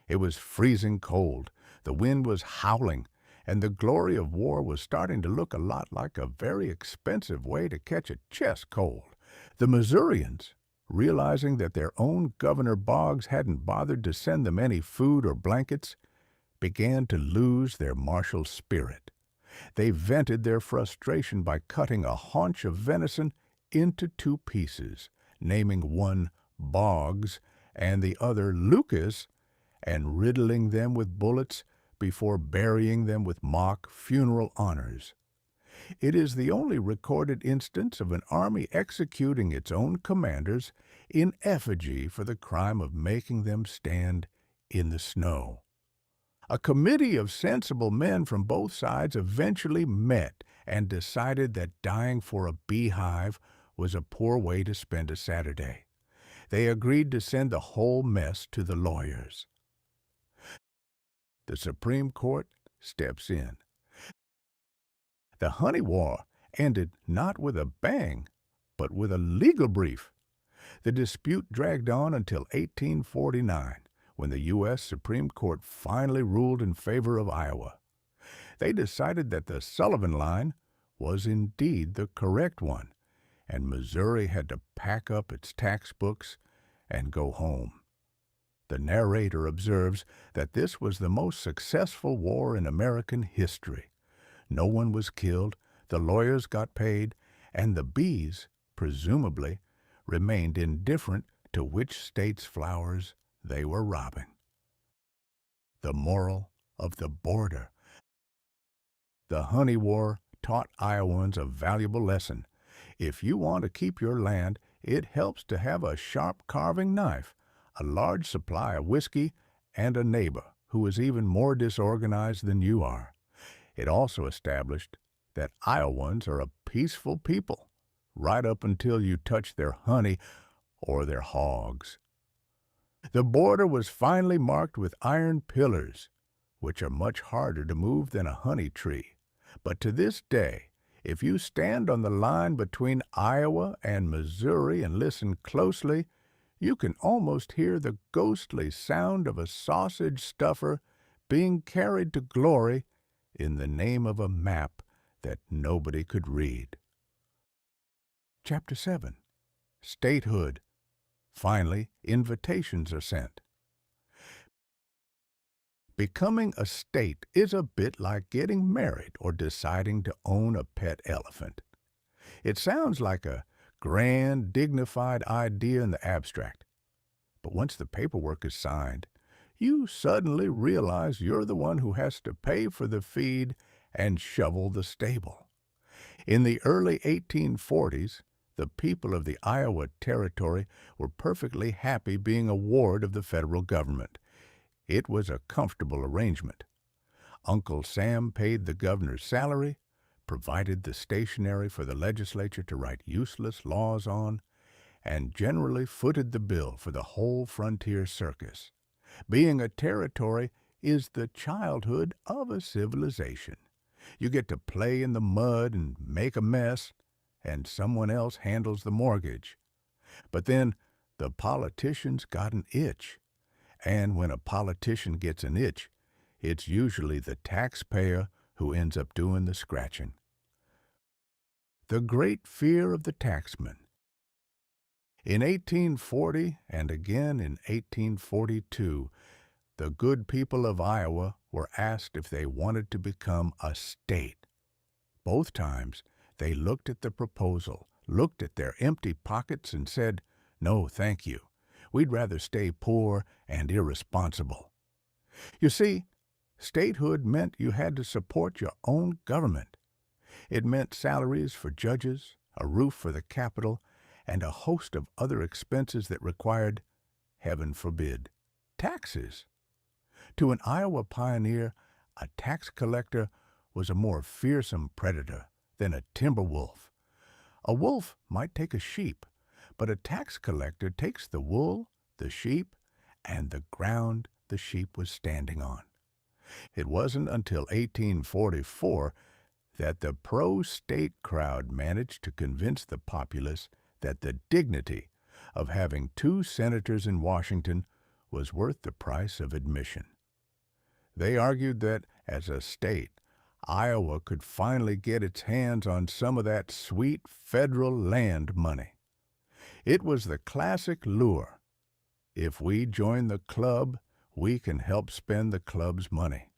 It was freezing cold, the wind was howling, and the glory of war was starting to look a lot like a very expensive way to catch a chest cold. The Missourians, realizing that their own Governor Boggs hadn't bothered to send them any food or blankets, began to lose their martial spirit. They vented their frustration by cutting a haunch of venison into 2 pieces, naming one Boggs and the other Lucas, and riddling them with bullets before burying them with mock funeral honors. It is the only recorded instance of an army executing its own commanders in effigy for the crime of making them stand in the snow. A committee of sensible men from both sides eventually met and decided that dying for a beehive was a poor way to spend a Saturday. They agreed to send the whole mess to the lawyers. The Supreme Court steps in. The Honey War ended not with a bang, but with a legal brief. The dispute dragged on until 1849, when the U.S. Supreme Court finally ruled in favor of Iowa. They decided that the Sullivan Line was indeed the correct one, and Missouri had to pack up its tax books and go home. The narrator observes that this was the most successful war in American history. No one was killed, the lawyers got paid, and the bees, presumably, remained indifferent to which state's flowers they were robbing. The moral of the border. The Honey War taught Iowans a valuable lesson. If you want to keep your land, it helps to have a sharp carving knife, a large supply of whiskey, and a neighbor who is even more disorganized than you are. It also established that Iowans are a peaceful people, right up until you touch their honey or their hogs. The border was finally marked with iron pillars, which are much harder to move than a honey tree. But to this day, if you stand on the line between Iowa and Missouri and listen closely, you can almost hear the ghostly sound of a sausage stuffer being carried to glory in the name of a map that nobody could read. Chapter 7. Statehood. Finally, invitations are sent. Becoming a state is a bit like getting married or deciding to own a pet elephant. It sounds like a grand, dignified idea in the abstract. But once the paperwork is signed, you suddenly realize you're the one who has to pay for the feed and shovel the stable. In the early 1840s, the people of the Iowa Territory were perfectly happy being a ward of the federal government. It was a comfortable arrangement. Uncle Sam paid the governor's salary, provided the stationery for the legislature to write useless laws on, and generally footed the bill for the whole frontier circus. Being a territory is the childhood of a civilization. You get to play in the mud and make a mess, and someone else handles the mortgage. But then the politicians got an itch. And when a politician gets an itch, it's usually the taxpayer who ends up doing the scratching. The great fear of the taxman. In 1840 and again in 1842, the good people of Iowa were asked if they wanted to become a state. Both times, they looked at the proposal, looked at their empty pockets, and said, "No, thank you. We'd rather stay poor and irresponsible." You see, statehood meant you had to support your own government. It meant salaries for judges, a roof for the Capitol, and a host of other expenses that required, heaven forbid, taxes. To an Iowa pioneer, a tax collector was a more fearsome predator than a timber wolf. A wolf might take a sheep, but a tax collector takes the wool, the sheep, and the ground the sheep was standing on. It wasn't until 1844 that the pro-state crowd managed to convince the populace that the dignity of having 2 senators in Washington was worth the price of admission. They argued that, as a state, Iowa could finally get its hands on some of that sweet federal land money. It was the classic lure. If we join the club, we can help spend the club's money.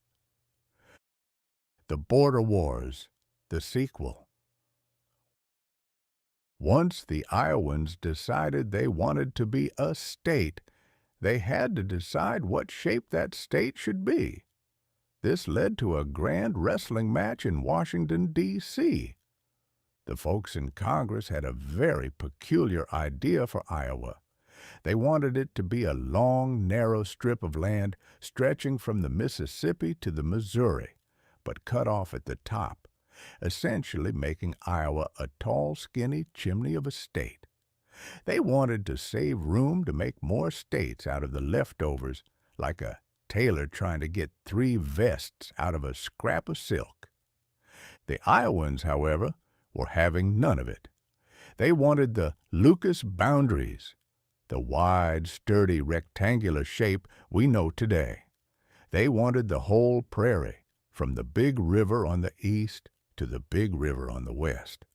The Border Wars, the sequel. Once the Iowans decided they wanted to be a state, they had to decide what shape that state should be. This led to a grand wrestling match in Washington, D.C. The folks in Congress had a very peculiar idea for Iowa. They wanted it to be a long, narrow strip of land stretching from the Mississippi to the Missouri, but cut off at the top, essentially making Iowa a tall, skinny chimney of a state. They wanted to save room to make more states out of the leftovers, like a tailor trying to get 3 vests out of a scrap of silk. The Iowans, however, were having none of it. They wanted the Lucas boundaries, the wide, sturdy, rectangular shape we know today. They wanted the whole prairie, from the big river on the east to the big river on the west.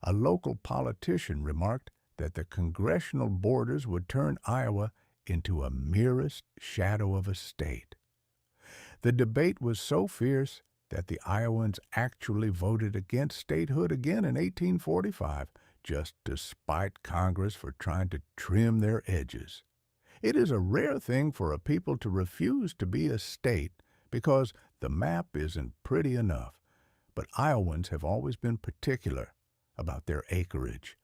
A local politician remarked that the congressional borders would turn Iowa into a merest shadow of a state. The debate was so fierce that the Iowans actually voted against statehood again in 1845, just to spite Congress for trying to trim their edges. It is a rare thing for a people to refuse to be a state because the map isn't pretty enough, but Iowans have always been particular about their acreage.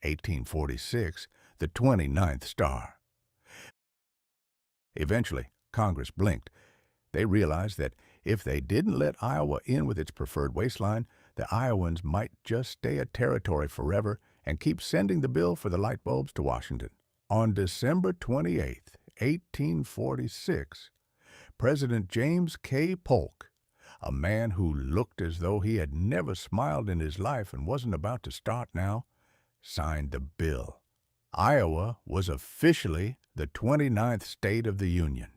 1846, the 29th star. Eventually, Congress blinked. They realized that if they didn't let Iowa in with its preferred waistline, the Iowans might just stay a territory forever and keep sending the bill for the light bulbs to Washington. On December 28, 1846, President James K. Polk, a man who looked as though he had never smiled in his life and wasn't about to start now, signed the bill. Iowa was officially the 29th state of the Union.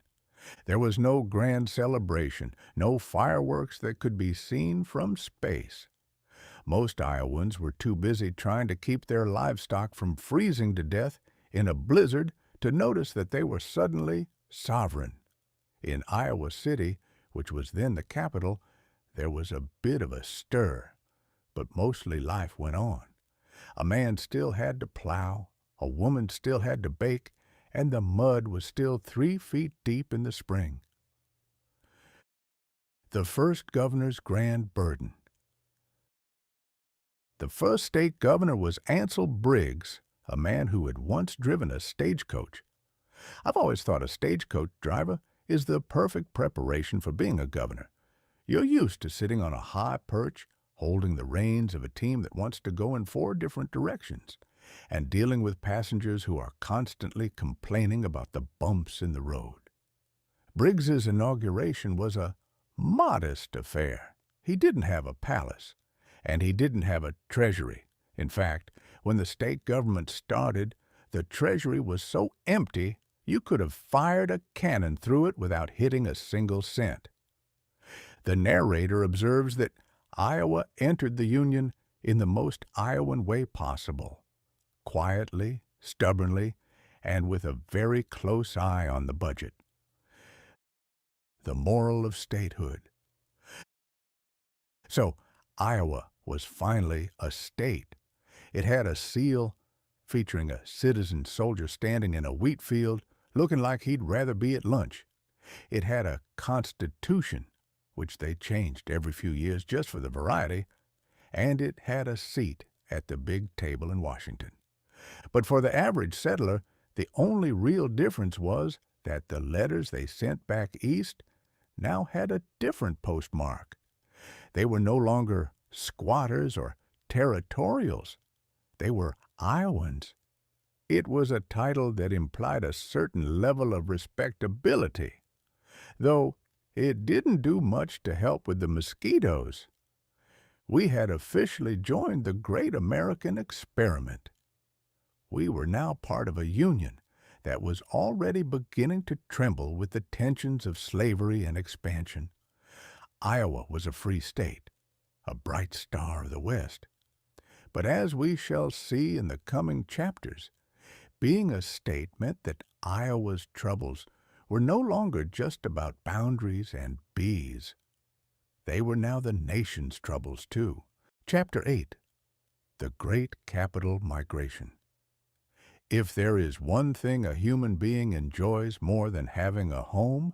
There was no grand celebration, no fireworks that could be seen from space. Most Iowans were too busy trying to keep their livestock from freezing to death in a blizzard to notice that they were suddenly sovereign. In Iowa City, which was then the capital, there was a bit of a stir, but mostly life went on. A man still had to plow, a woman still had to bake, and the mud was still 3 feet deep in the spring. The first governor's grand burden. The first state governor was Ansel Briggs, a man who had once driven a stagecoach. I've always thought a stagecoach driver is the perfect preparation for being a governor. You're used to sitting on a high perch, holding the reins of a team that wants to go in 4 different directions, and dealing with passengers who are constantly complaining about the bumps in the road. Briggs's inauguration was a modest affair. He didn't have a palace, and he didn't have a treasury. In fact, when the state government started, the treasury was so empty you could have fired a cannon through it without hitting a single cent. The narrator observes that Iowa entered the Union in the most Iowan way possible, quietly, stubbornly, and with a very close eye on the budget. The moral of statehood. So, Iowa was finally a state. It had a seal featuring a citizen soldier standing in a wheat field looking like he'd rather be at lunch. It had a constitution, which they changed every few years just for the variety, and it had a seat at the big table in Washington. But for the average settler, the only real difference was that the letters they sent back east now had a different postmark. They were no longer squatters or territorials. They were Iowans. It was a title that implied a certain level of respectability, though it didn't do much to help with the mosquitoes. We had officially joined the great American experiment. We were now part of a union that was already beginning to tremble with the tensions of slavery and expansion. Iowa was a free state, a bright star of the West. But as we shall see in the coming chapters, being a state meant that Iowa's troubles were no longer just about boundaries and bees. They were now the nation's troubles, too. Chapter 8. The Great Capital Migration. If there is one thing a human being enjoys more than having a home,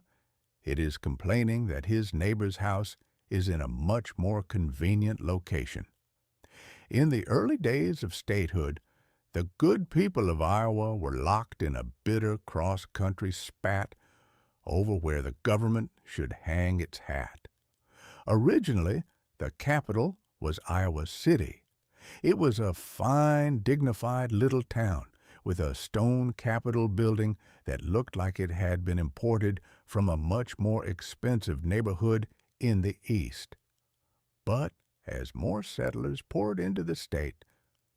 it is complaining that his neighbor's house is in a much more convenient location. In the early days of statehood, the good people of Iowa were locked in a bitter cross-country spat over where the government should hang its hat. Originally, the capital was Iowa City. It was a fine, dignified little town with a stone Capitol building that looked like it had been imported from a much more expensive neighborhood in the east. But as more settlers poured into the state,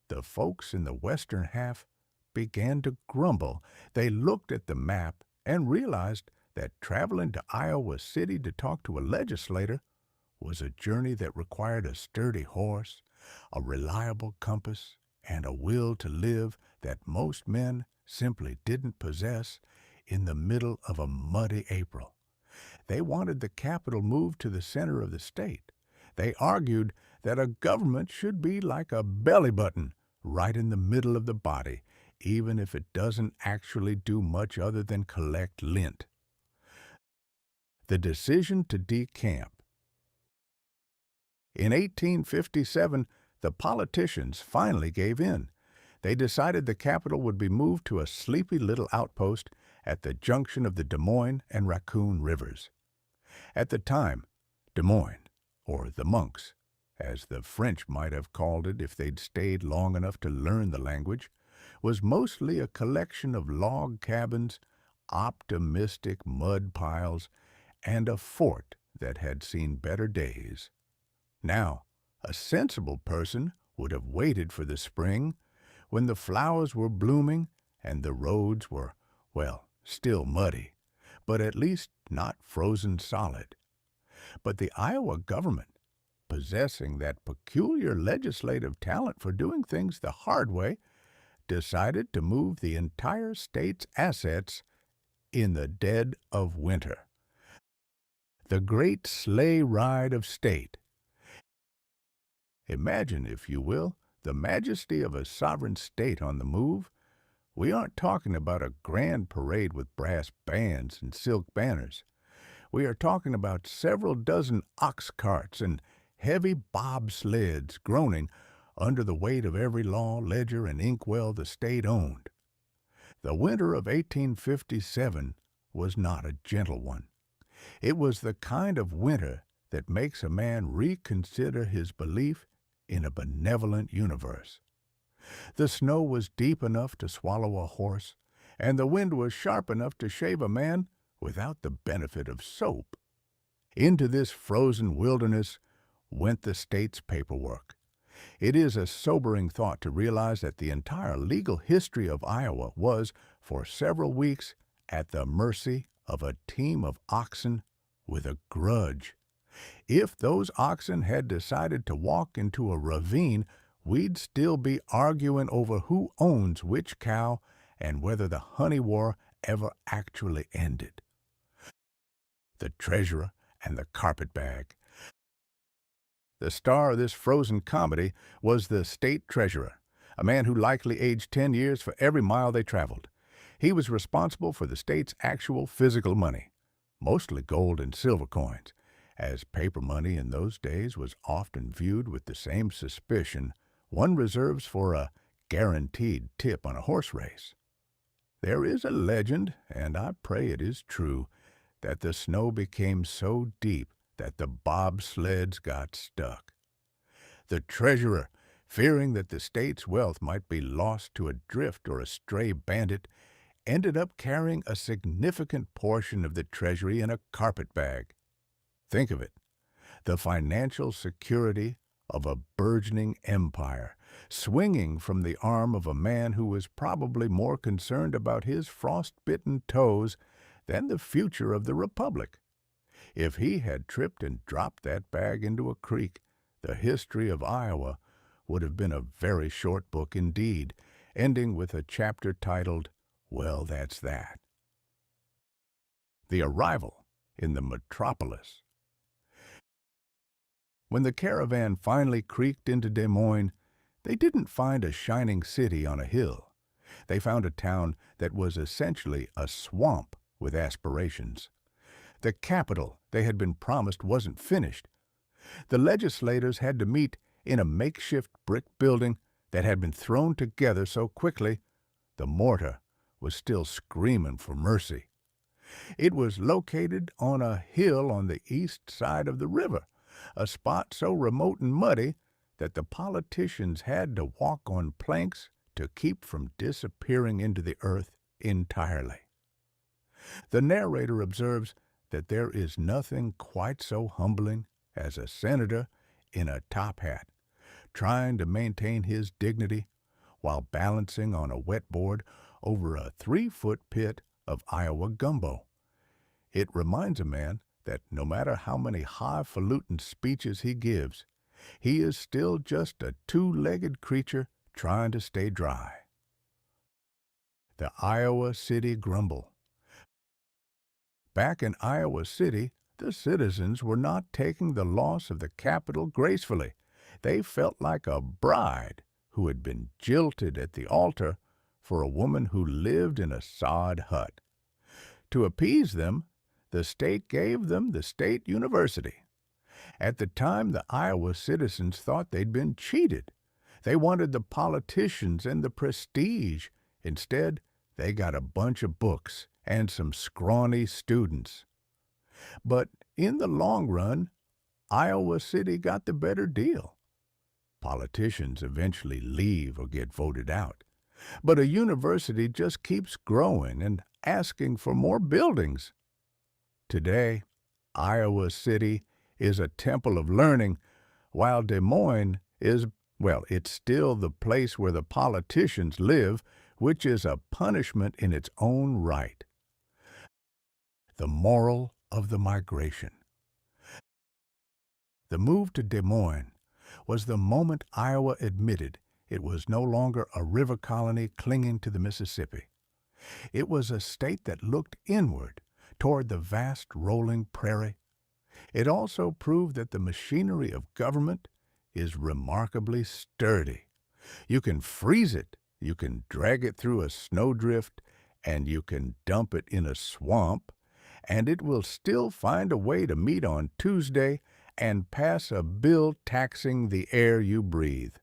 the folks in the western half began to grumble. They looked at the map and realized that traveling to Iowa City to talk to a legislator was a journey that required a sturdy horse, a reliable compass, and a will to live that most men simply didn't possess in the middle of a muddy April. They wanted the capital moved to the center of the state. They argued that a government should be like a belly button right in the middle of the body, even if it doesn't actually do much other than collect lint. The decision to decamp. In 1857, the politicians finally gave in. They decided the capital would be moved to a sleepy little outpost at the junction of the Des Moines and Raccoon Rivers. At the time, Des Moines, or the Monks, as the French might have called it if they'd stayed long enough to learn the language, was mostly a collection of log cabins, optimistic mud piles, and a fort that had seen better days. Now, a sensible person would have waited for the spring, when the flowers were blooming and the roads were, well, still muddy, but at least not frozen solid. But the Iowa government, possessing that peculiar legislative talent for doing things the hard way, decided to move the entire state's assets in the dead of winter. The great sleigh ride of state. Imagine, if you will, the majesty of a sovereign state on the move. We aren't talking about a grand parade with brass bands and silk banners. We are talking about several dozen ox carts and heavy bobsleds groaning under the weight of every law, ledger, and inkwell the state owned. The winter of 1857 was not a gentle one. It was the kind of winter that makes a man reconsider his belief in a benevolent universe. The snow was deep enough to swallow a horse, and the wind was sharp enough to shave a man without the benefit of soap. Into this frozen wilderness went the state's paperwork. It is a sobering thought to realize that the entire legal history of Iowa was, for several weeks, at the mercy of a team of oxen with a grudge. If those oxen had decided to walk into a ravine, we'd still be arguing over who owns which cow and whether the honey war ever actually ended. The treasurer and the carpetbag. The star of this frozen comedy was the state treasurer, a man who likely aged 10 years for every mile they traveled. He was responsible for the state's actual physical money, mostly gold and silver coins, as paper money in those days was often viewed with the same suspicion one reserves for a guaranteed tip on a horse race. There is a legend, and I pray it is true, that the snow became so deep that the bobsleds got stuck. The treasurer, fearing that the state's wealth might be lost to a drift or a stray bandit, ended up carrying a significant portion of the treasury in a carpetbag. Think of it, the financial security of a burgeoning empire, swinging from the arm of a man who was probably more concerned about his frost-bitten toes than the future of the republic. If he had tripped and dropped that bag into a creek, the history of Iowa would have been a very short book indeed, ending with a chapter titled, "Well, That's That." The arrival in the metropolis. When the caravan finally creaked into Des Moines, they didn't find a shining city on a hill. They found a town that was essentially a swamp with aspirations. The capital they had been promised wasn't finished. The legislators had to meet in a makeshift brick building that had been thrown together so quickly the mortar was still screaming for mercy. It was located on a hill on the east side of the river, a spot so remote and muddy that the politicians had to walk on planks to keep from disappearing into the earth entirely. The narrator observes that there is nothing quite so humbling as a senator in a top hat, trying to maintain his dignity while balancing on a wetboard over a 3-foot pit of Iowa gumbo. It reminds a man that no matter how many highfalutin speeches he gives, he is still just a 2-legged creature trying to stay dry. The Iowa City Grumble. Back in Iowa City, the citizens were not taking the loss of the capital gracefully. They felt like a bride who had been jilted at the altar for a woman who lived in a sod hut. To appease them, the state gave them the state university. At the time, the Iowa citizens thought they'd been cheated. They wanted the politicians and the prestige. Instead, they got a bunch of books and some scrawny students. But in the long run, Iowa City got the better deal. Politicians eventually leave or get voted out. But a university just keeps growing and asking for more buildings. Today, Iowa City is a temple of learning, while Des Moines is, well, it's still the place where the politicians live, which is a punishment in its own right. The moral of the migration. The move to Des Moines was the moment Iowa admitted it was no longer a river colony clinging to the Mississippi. It was a state that looked inward toward the vast rolling prairie. It also proved that the machinery of government is remarkably sturdy. You can freeze it, you can drag it through a snowdrift, and you can dump it in a swamp, and it will still find a way to meet on Tuesday and pass a bill taxing the air you breathe.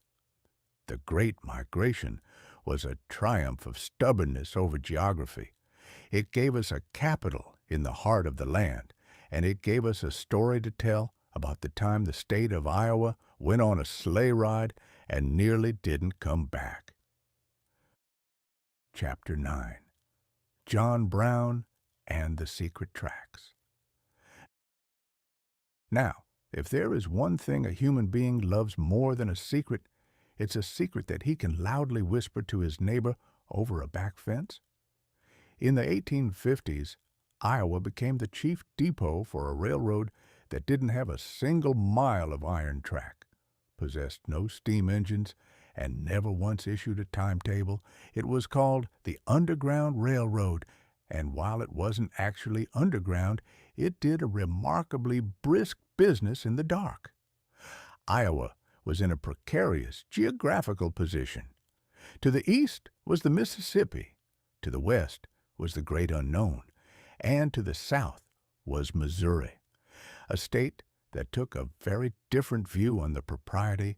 The Great Migration was a triumph of stubbornness over geography. It gave us a capital in the heart of the land, and it gave us a story to tell about the time the state of Iowa went on a sleigh ride and nearly didn't come back. Chapter 9. John Brown and the Secret Tracks. Now, if there is one thing a human being loves more than a secret, it's a secret that he can loudly whisper to his neighbor over a back fence. In the 1850s, Iowa became the chief depot for a railroad that didn't have a single mile of iron track, possessed no steam engines, and never once issued a timetable. It was called the Underground Railroad, and while it wasn't actually underground, it did a remarkably brisk business in the dark. Iowa was in a precarious geographical position. To the east was the Mississippi, to the west was the great unknown, and to the south was Missouri, a state that took a very different view on the propriety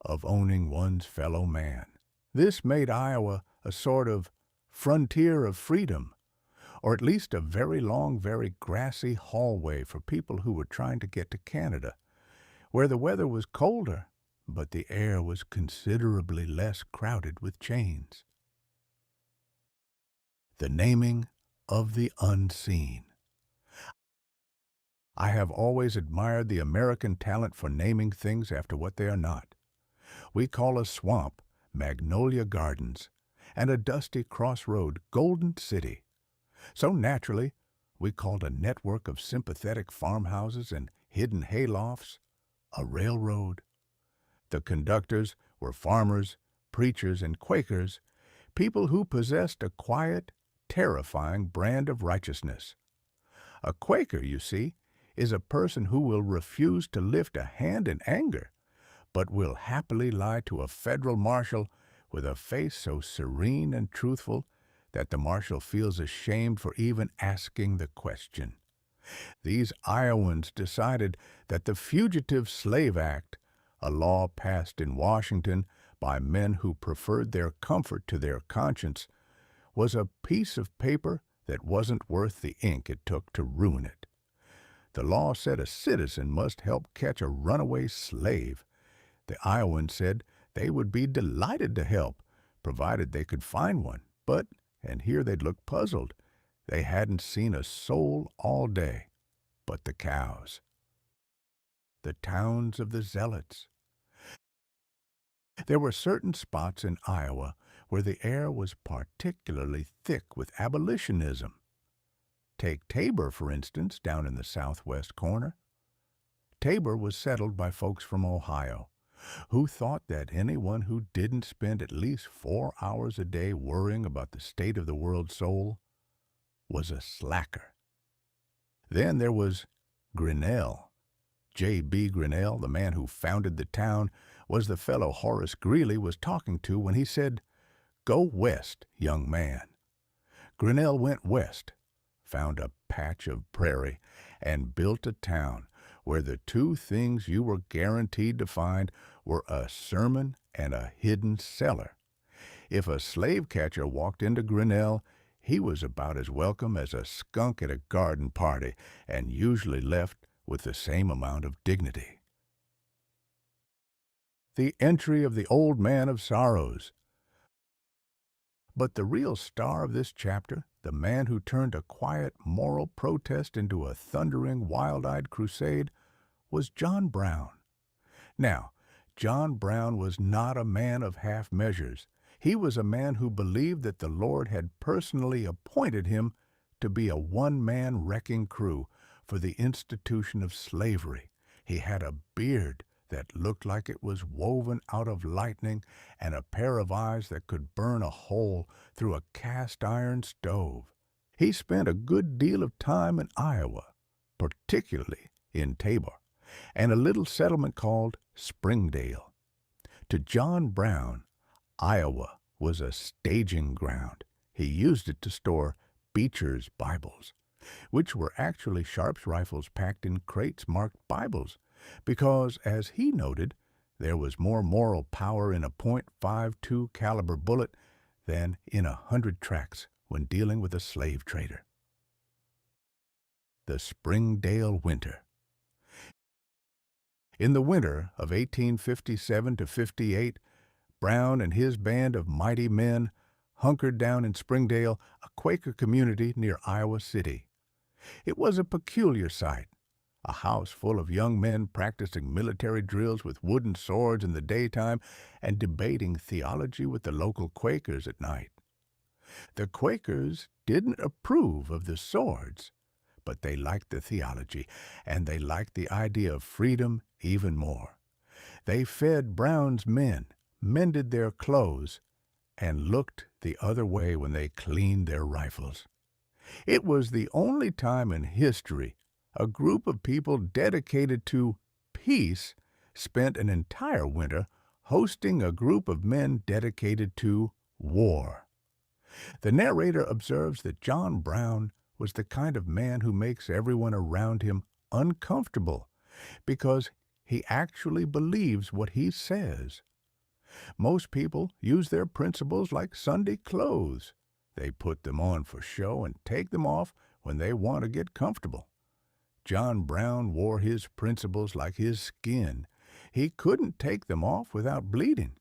of owning one's fellow man. This made Iowa a sort of frontier of freedom, or at least a very long, very grassy hallway for people who were trying to get to Canada, where the weather was colder, but the air was considerably less crowded with chains. The naming of the unseen. I have always admired the American talent for naming things after what they are not. We call a swamp Magnolia Gardens, and a dusty crossroad Golden City. So naturally, we called a network of sympathetic farmhouses and hidden haylofts a railroad. The conductors were farmers, preachers, and Quakers, people who possessed a quiet, terrifying brand of righteousness. A Quaker, you see, is a person who will refuse to lift a hand in anger, but will happily lie to a federal marshal with a face so serene and truthful that the marshal feels ashamed for even asking the question. These Iowans decided that the Fugitive Slave Act, a law passed in Washington by men who preferred their comfort to their conscience, was a piece of paper that wasn't worth the ink it took to ruin it. The law said a citizen must help catch a runaway slave. The Iowans said they would be delighted to help, provided they could find one, but, and here they'd look puzzled, they hadn't seen a soul all day but the cows. The towns of the zealots. There were certain spots in Iowa where the air was particularly thick with abolitionism. Take Tabor, for instance, down in the southwest corner. Tabor was settled by folks from Ohio, who thought that anyone who didn't spend at least 4 hours a day worrying about the state of the world's soul was a slacker. Then there was Grinnell. J.B. Grinnell, the man who founded the town, was the fellow Horace Greeley was talking to when he said, "Go west, young man." Grinnell went west, found a patch of prairie, and built a town where the two things you were guaranteed to find were a sermon and a hidden cellar. If a slave catcher walked into Grinnell, he was about as welcome as a skunk at a garden party, and usually left with the same amount of dignity. The entry of the Old Man of Sorrows. But the real star of this chapter, the man who turned a quiet moral protest into a thundering, wild-eyed crusade, was John Brown. Now, John Brown was not a man of half measures. He was a man who believed that the Lord had personally appointed him to be a one-man wrecking crew for the institution of slavery. He had a beard that looked like it was woven out of lightning, and a pair of eyes that could burn a hole through a cast-iron stove. He spent a good deal of time in Iowa, particularly in Tabor, and a little settlement called Springdale. To John Brown, Iowa was a staging ground. He used it to store Beecher's Bibles, which were actually Sharp's rifles packed in crates marked Bibles, because, as he noted, there was more moral power in a .52 caliber bullet than in 100 tracks when dealing with a slave trader. The Springdale Winter. In the winter of 1857 to 58, Brown and his band of mighty men hunkered down in Springdale, a Quaker community near Iowa City. It was a peculiar sight, a house full of young men practicing military drills with wooden swords in the daytime and debating theology with the local Quakers at night. The Quakers didn't approve of the swords, but they liked the theology, and they liked the idea of freedom even more. They fed Brown's men, mended their clothes, and looked the other way when they cleaned their rifles. It was the only time in history a group of people dedicated to peace spent an entire winter hosting a group of men dedicated to war. The narrator observes that John Brown was the kind of man who makes everyone around him uncomfortable because he actually believes what he says. Most people use their principles like Sunday clothes. They put them on for show and take them off when they want to get comfortable. John Brown wore his principles like his skin. He couldn't take them off without bleeding.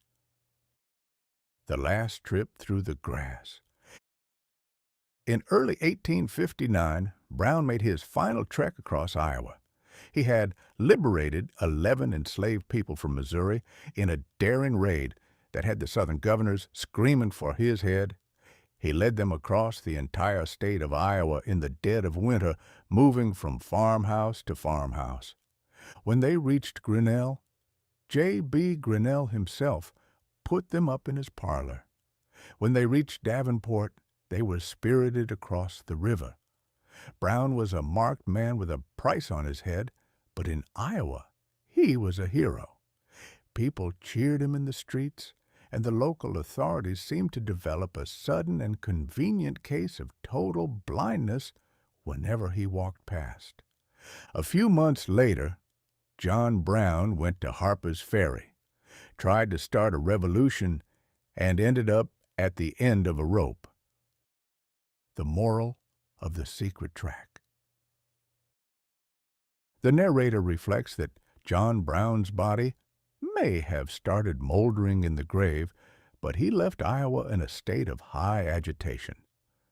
The last trip through the grass. In early 1859, Brown made his final trek across Iowa. He had liberated 11 enslaved people from Missouri in a daring raid that had the Southern governors screaming for his head. He led them across the entire state of Iowa in the dead of winter, moving from farmhouse to farmhouse. When they reached Grinnell, J.B. Grinnell himself put them up in his parlor. When they reached Davenport, they were spirited across the river. Brown was a marked man with a price on his head, but in Iowa, he was a hero. People cheered him in the streets, and the local authorities seemed to develop a sudden and convenient case of total blindness whenever he walked past. A few months later, John Brown went to Harper's Ferry, tried to start a revolution, and ended up at the end of a rope. The moral of the secret track. The narrator reflects that John Brown's body may have started moldering in the grave, but he left Iowa in a state of high agitation.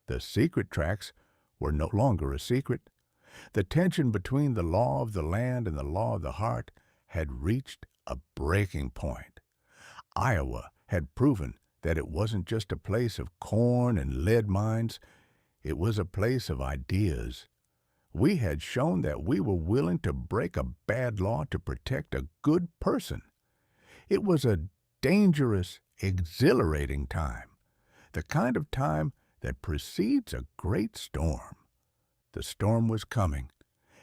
The secret tracks were no longer a secret. The tension between the law of the land and the law of the heart had reached a breaking point. Iowa had proven that it wasn't just a place of corn and lead mines. It was a place of ideas. We had shown that we were willing to break a bad law to protect a good person. It was a dangerous, exhilarating time, the kind of time that precedes a great storm. The storm was coming,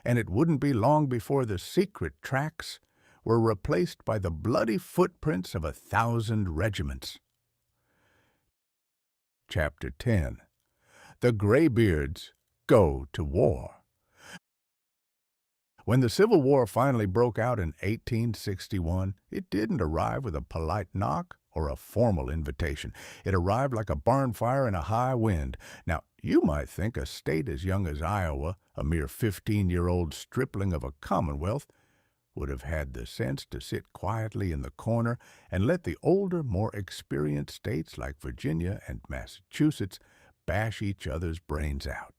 and it wouldn't be long before the secret tracks were replaced by the bloody footprints of 1,000 regiments. Chapter 10. The Graybeards Go to War. When the Civil War finally broke out in 1861, it didn't arrive with a polite knock or a formal invitation. It arrived like a barn fire in a high wind. Now, you might think a state as young as Iowa, a mere 15-year-old stripling of a commonwealth, would have had the sense to sit quietly in the corner and let the older, more experienced states like Virginia and Massachusetts bash each other's brains out.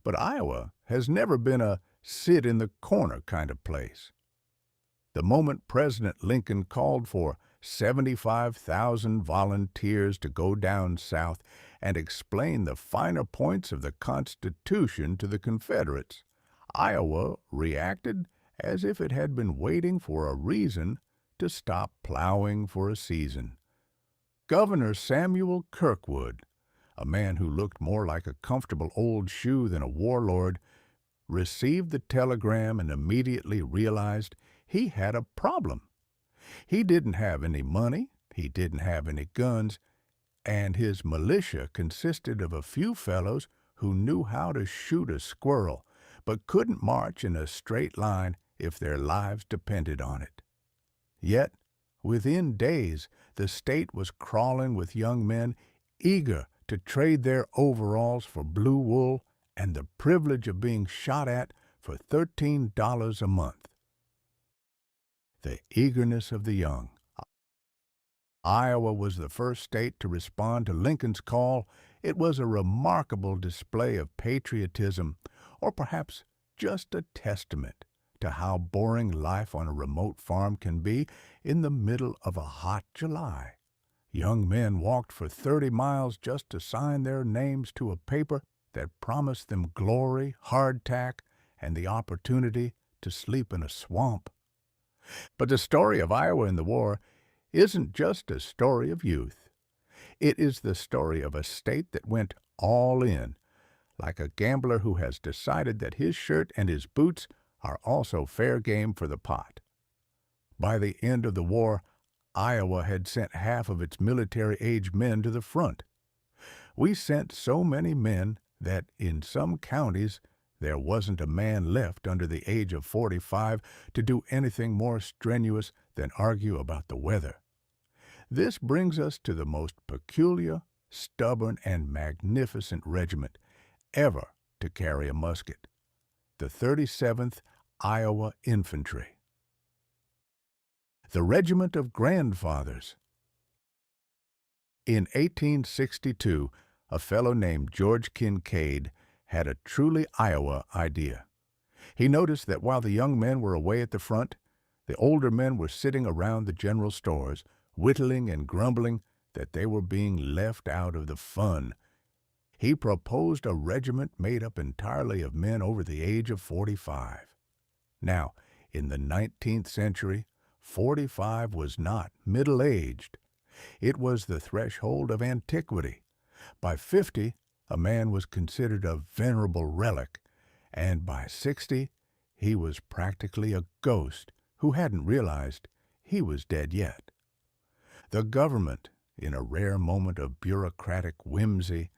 But Iowa has never been a sit-in-the-corner kind of place. The moment President Lincoln called for 75,000 volunteers to go down south and explain the finer points of the Constitution to the Confederates, Iowa reacted as if it had been waiting for a reason to stop plowing for a season. Governor Samuel Kirkwood, a man who looked more like a comfortable old shoe than a warlord, received the telegram and immediately realized he had a problem. He didn't have any money, he didn't have any guns, and his militia consisted of a few fellows who knew how to shoot a squirrel, but couldn't march in a straight line if their lives depended on it. Yet, within days, the state was crawling with young men eager to trade their overalls for blue wool and the privilege of being shot at for $13 a month. the eagerness of the young. Iowa was the first state to respond to Lincoln's call. It was a remarkable display of patriotism, or perhaps just a testament to how boring life on a remote farm can be in the middle of a hot July. Young men walked for 30 miles just to sign their names to a paper that promised them glory, hardtack, and the opportunity to sleep in a swamp. But the story of Iowa in the war isn't just a story of youth. It is the story of a state that went all in, like a gambler who has decided that his shirt and his boots are also fair game for the pot. By the end of the war, Iowa had sent half of its military-age men to the front. We sent so many men that in some counties there wasn't a man left under the age of 45 to do anything more strenuous than argue about the weather. This brings us to the most peculiar, stubborn, and magnificent regiment ever to carry a musket, the 37th Iowa Infantry. The Regiment of Grandfathers. In 1862, a fellow named George Kincaid had a truly Iowa idea. He noticed that while the young men were away at the front, the older men were sitting around the general stores, whittling and grumbling that they were being left out of the fun. He proposed a regiment made up entirely of men over the age of 45. Now, in the 19th century, 45 was not middle-aged. It was the threshold of antiquity. By 50, a man was considered a venerable relic, and by 60, he was practically a ghost who hadn't realized he was dead yet. The government, in a rare moment of bureaucratic whimsy,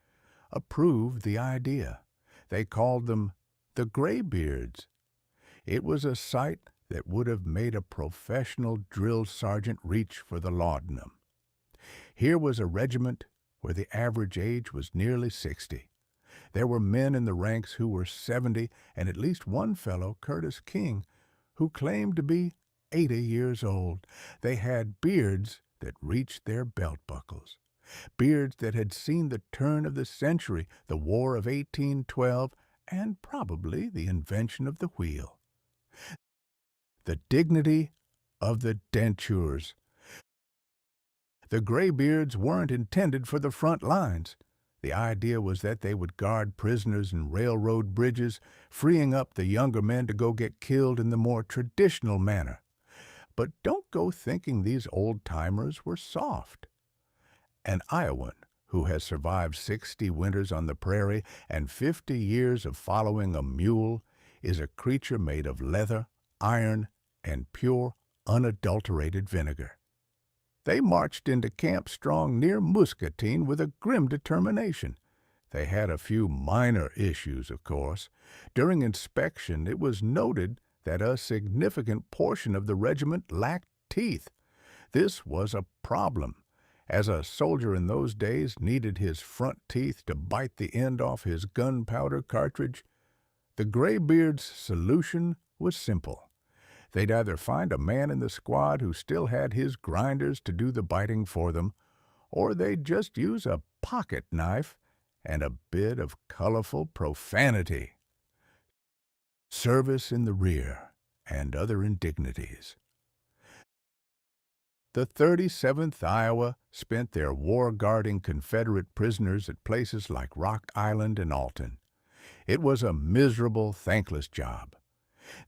approved the idea. They called them the Graybeards. It was a sight that would have made a professional drill sergeant reach for the laudanum. Here was a regiment where the average age was nearly 60. There were men in the ranks who were 70, and at least one fellow, Curtis King, who claimed to be 80 years old. They had beards that reached their belt buckles, beards that had seen the turn of the century, the War of 1812, and probably the invention of the wheel. The dignity of the dentures. The Graybeards weren't intended for the front lines. The idea was that they would guard prisoners and railroad bridges, freeing up the younger men to go get killed in the more traditional manner. But don't go thinking these old-timers were soft. An Iowan who has survived 60 winters on the prairie and 50 years of following a mule is a creature made of leather, iron, and pure, unadulterated vinegar. They marched into Camp Strong near Muscatine with a grim determination. They had a few minor issues, of course. During inspection, it was noted that a significant portion of the regiment lacked teeth. This was a problem, as a soldier in those days needed his front teeth to bite the end off his gunpowder cartridge. The Graybeards' solution was simple. They'd either find a man in the squad who still had his grinders to do the biting for them, or they'd just use a pocket knife and a bit of colorful profanity. Service in the rear, and other indignities. The 37th Iowa spent their war-guarding Confederate prisoners at places like Rock Island and Alton. It was a miserable, thankless job.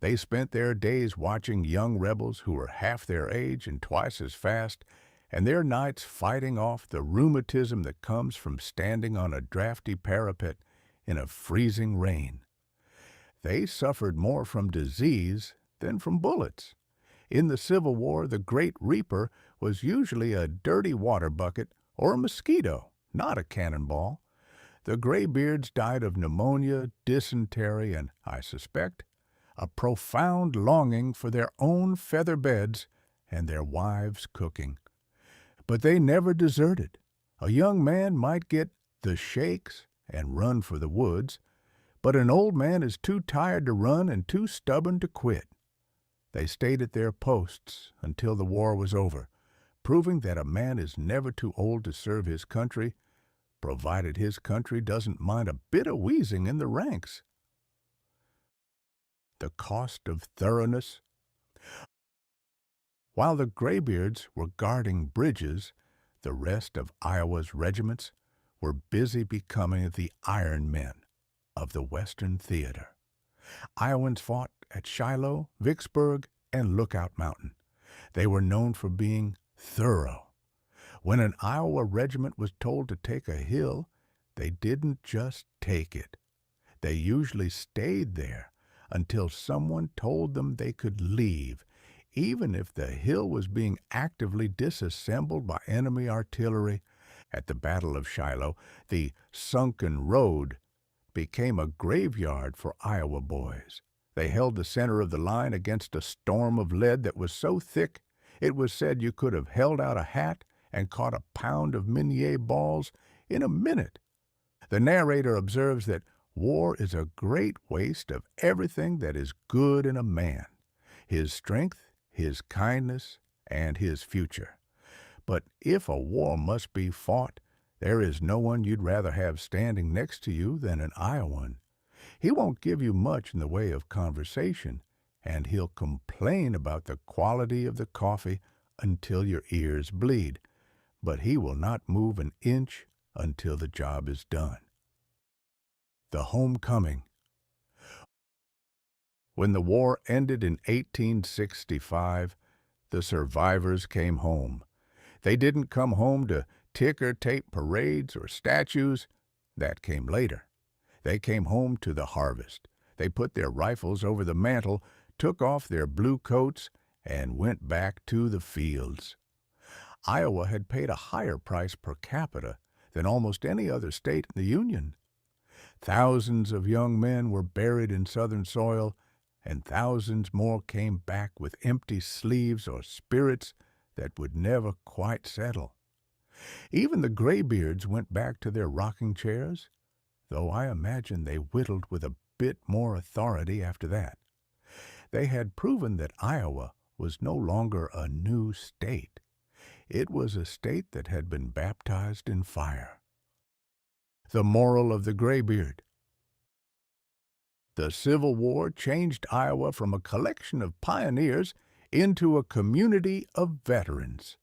They spent their days watching young rebels who were half their age and twice as fast, and their nights fighting off the rheumatism that comes from standing on a drafty parapet in a freezing rain. They suffered more from disease than from bullets. In the Civil War, the Great Reaper was usually a dirty water bucket or a mosquito, not a cannonball. The Graybeards died of pneumonia, dysentery, and, I suspect, a profound longing for their own feather beds and their wives' cooking. But they never deserted. A young man might get the shakes and run for the woods, but an old man is too tired to run and too stubborn to quit. They stayed at their posts until the war was over, proving that a man is never too old to serve his country, provided his country doesn't mind a bit of wheezing in the ranks. The cost of thoroughness. While the graybeards were guarding bridges, the rest of Iowa's regiments were busy becoming the Iron Men of the Western Theater. Iowans fought at Shiloh, Vicksburg, and Lookout Mountain. They were known for being thorough. When an Iowa regiment was told to take a hill, they didn't just take it. They usually stayed there until someone told them they could leave, even if the hill was being actively disassembled by enemy artillery. At the Battle of Shiloh, the sunken road became a graveyard for Iowa boys. They held the center of the line against a storm of lead that was so thick it was said you could have held out a hat and caught a pound of Minier balls in a minute. The narrator observes that war is a great waste of everything that is good in a man, his strength, his kindness, and his future. But if a war must be fought, there is no one you'd rather have standing next to you than an Iowan. He won't give you much in the way of conversation, and he'll complain about the quality of the coffee until your ears bleed, but he will not move an inch until the job is done. The homecoming. When the war ended in 1865, the survivors came home. They didn't come home to ticker-tape parades or statues. That came later. They came home to the harvest. They put their rifles over the mantel, took off their blue coats, and went back to the fields. Iowa had paid a higher price per capita than almost any other state in the Union. Thousands of young men were buried in Southern soil, and thousands more came back with empty sleeves or spirits that would never quite settle. Even the graybeards went back to their rocking chairs, though I imagine they whittled with a bit more authority after that. They had proven that Iowa was no longer a new state. It was a state that had been baptized in fire. The moral of the graybeard. The Civil War changed Iowa from a collection of pioneers into a community of veterans.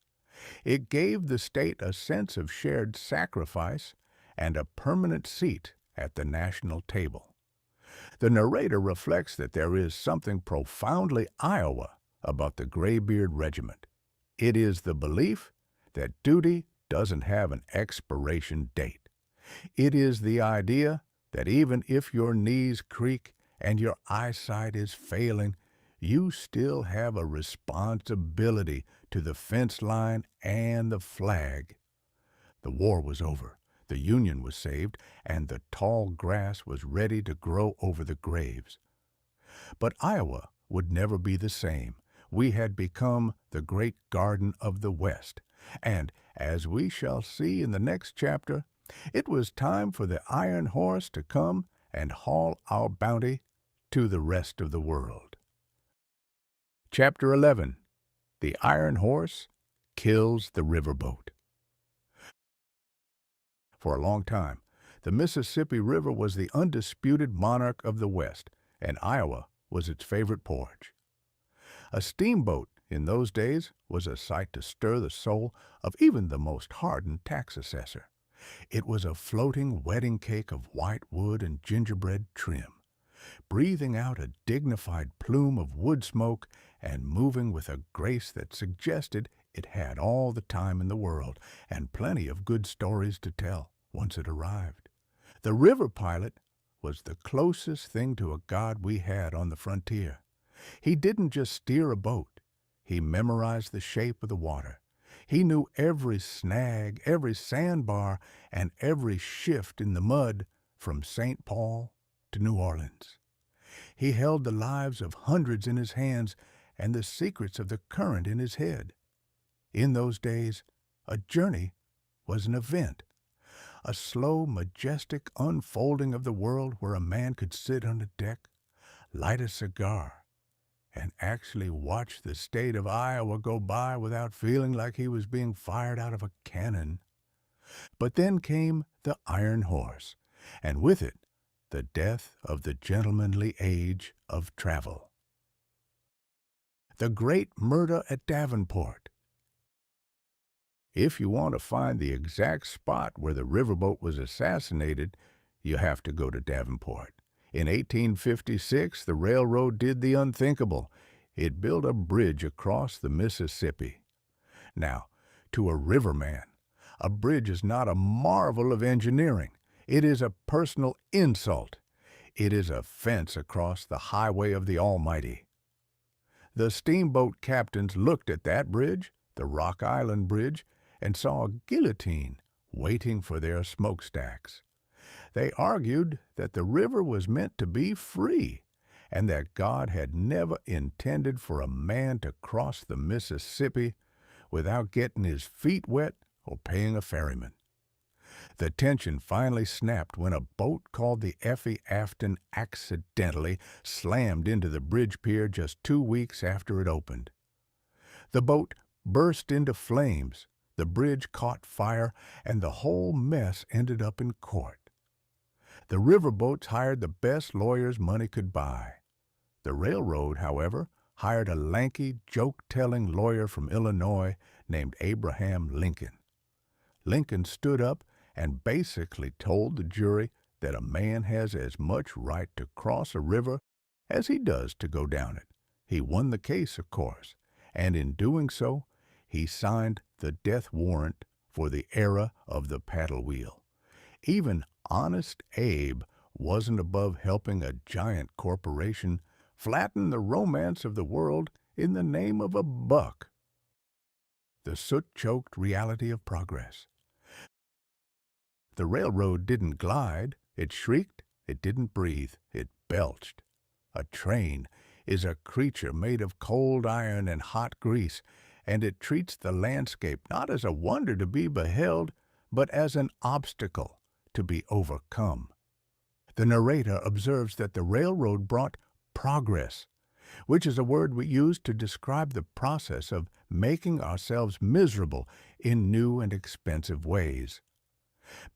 It gave the state a sense of shared sacrifice and a permanent seat at the national table. The narrator reflects that there is something profoundly Iowa about the Graybeard Regiment. It is the belief that duty doesn't have an expiration date. It is the idea that even if your knees creak and your eyesight is failing, you still have a responsibility to the fence line and the flag. The war was over, the Union was saved, and the tall grass was ready to grow over the graves. But Iowa would never be the same. We had become the great garden of the West, and, as we shall see in the next chapter, it was time for the iron horse to come and haul our bounty to the rest of the world. Chapter 11. The Iron Horse Kills the Riverboat. For a long time, the Mississippi River was the undisputed monarch of the West, and Iowa was its favorite porch. A steamboat in those days was a sight to stir the soul of even the most hardened tax assessor. It was a floating wedding cake of white wood and gingerbread trim, breathing out a dignified plume of wood smoke and moving with a grace that suggested it had all the time in the world and plenty of good stories to tell once it arrived. The river pilot was the closest thing to a god we had on the frontier. He didn't just steer a boat. He memorized the shape of the water. He knew every snag, every sandbar, and every shift in the mud from St. Paul to New Orleans. He held the lives of hundreds in his hands and the secrets of the current in his head. In those days, a journey was an event, a slow, majestic unfolding of the world where a man could sit on a deck, light a cigar, and actually watched the state of Iowa go by without feeling like he was being fired out of a cannon. But then came the iron horse, and with it the death of the gentlemanly age of travel. The great murder at Davenport. If you want to find the exact spot where the riverboat was assassinated, you have to go to Davenport. In 1856, the railroad did the unthinkable. It built a bridge across the Mississippi. Now, to a riverman, a bridge is not a marvel of engineering. It is a personal insult. It is a fence across the highway of the Almighty. The steamboat captains looked at that bridge, the Rock Island Bridge, and saw a guillotine waiting for their smokestacks. They argued that the river was meant to be free, and that God had never intended for a man to cross the Mississippi without getting his feet wet or paying a ferryman. The tension finally snapped when a boat called the Effie Afton accidentally slammed into the bridge pier just 2 weeks after it opened. The boat burst into flames, the bridge caught fire, and the whole mess ended up in court. The riverboats hired the best lawyers money could buy. The railroad, however, hired a lanky, joke-telling lawyer from Illinois named Abraham Lincoln. Lincoln stood up and basically told the jury that a man has as much right to cross a river as he does to go down it. He won the case, of course, and in doing so, he signed the death warrant for the era of the paddle wheel. Even Honest Abe wasn't above helping a giant corporation flatten the romance of the world in the name of a buck. The soot-choked reality of progress. The railroad didn't glide, it shrieked, it didn't breathe, it belched. A train is a creature made of cold iron and hot grease, and it treats the landscape not as a wonder to be beheld, but as an obstacle to be overcome. The narrator observes that the railroad brought progress, which is a word we use to describe the process of making ourselves miserable in new and expensive ways.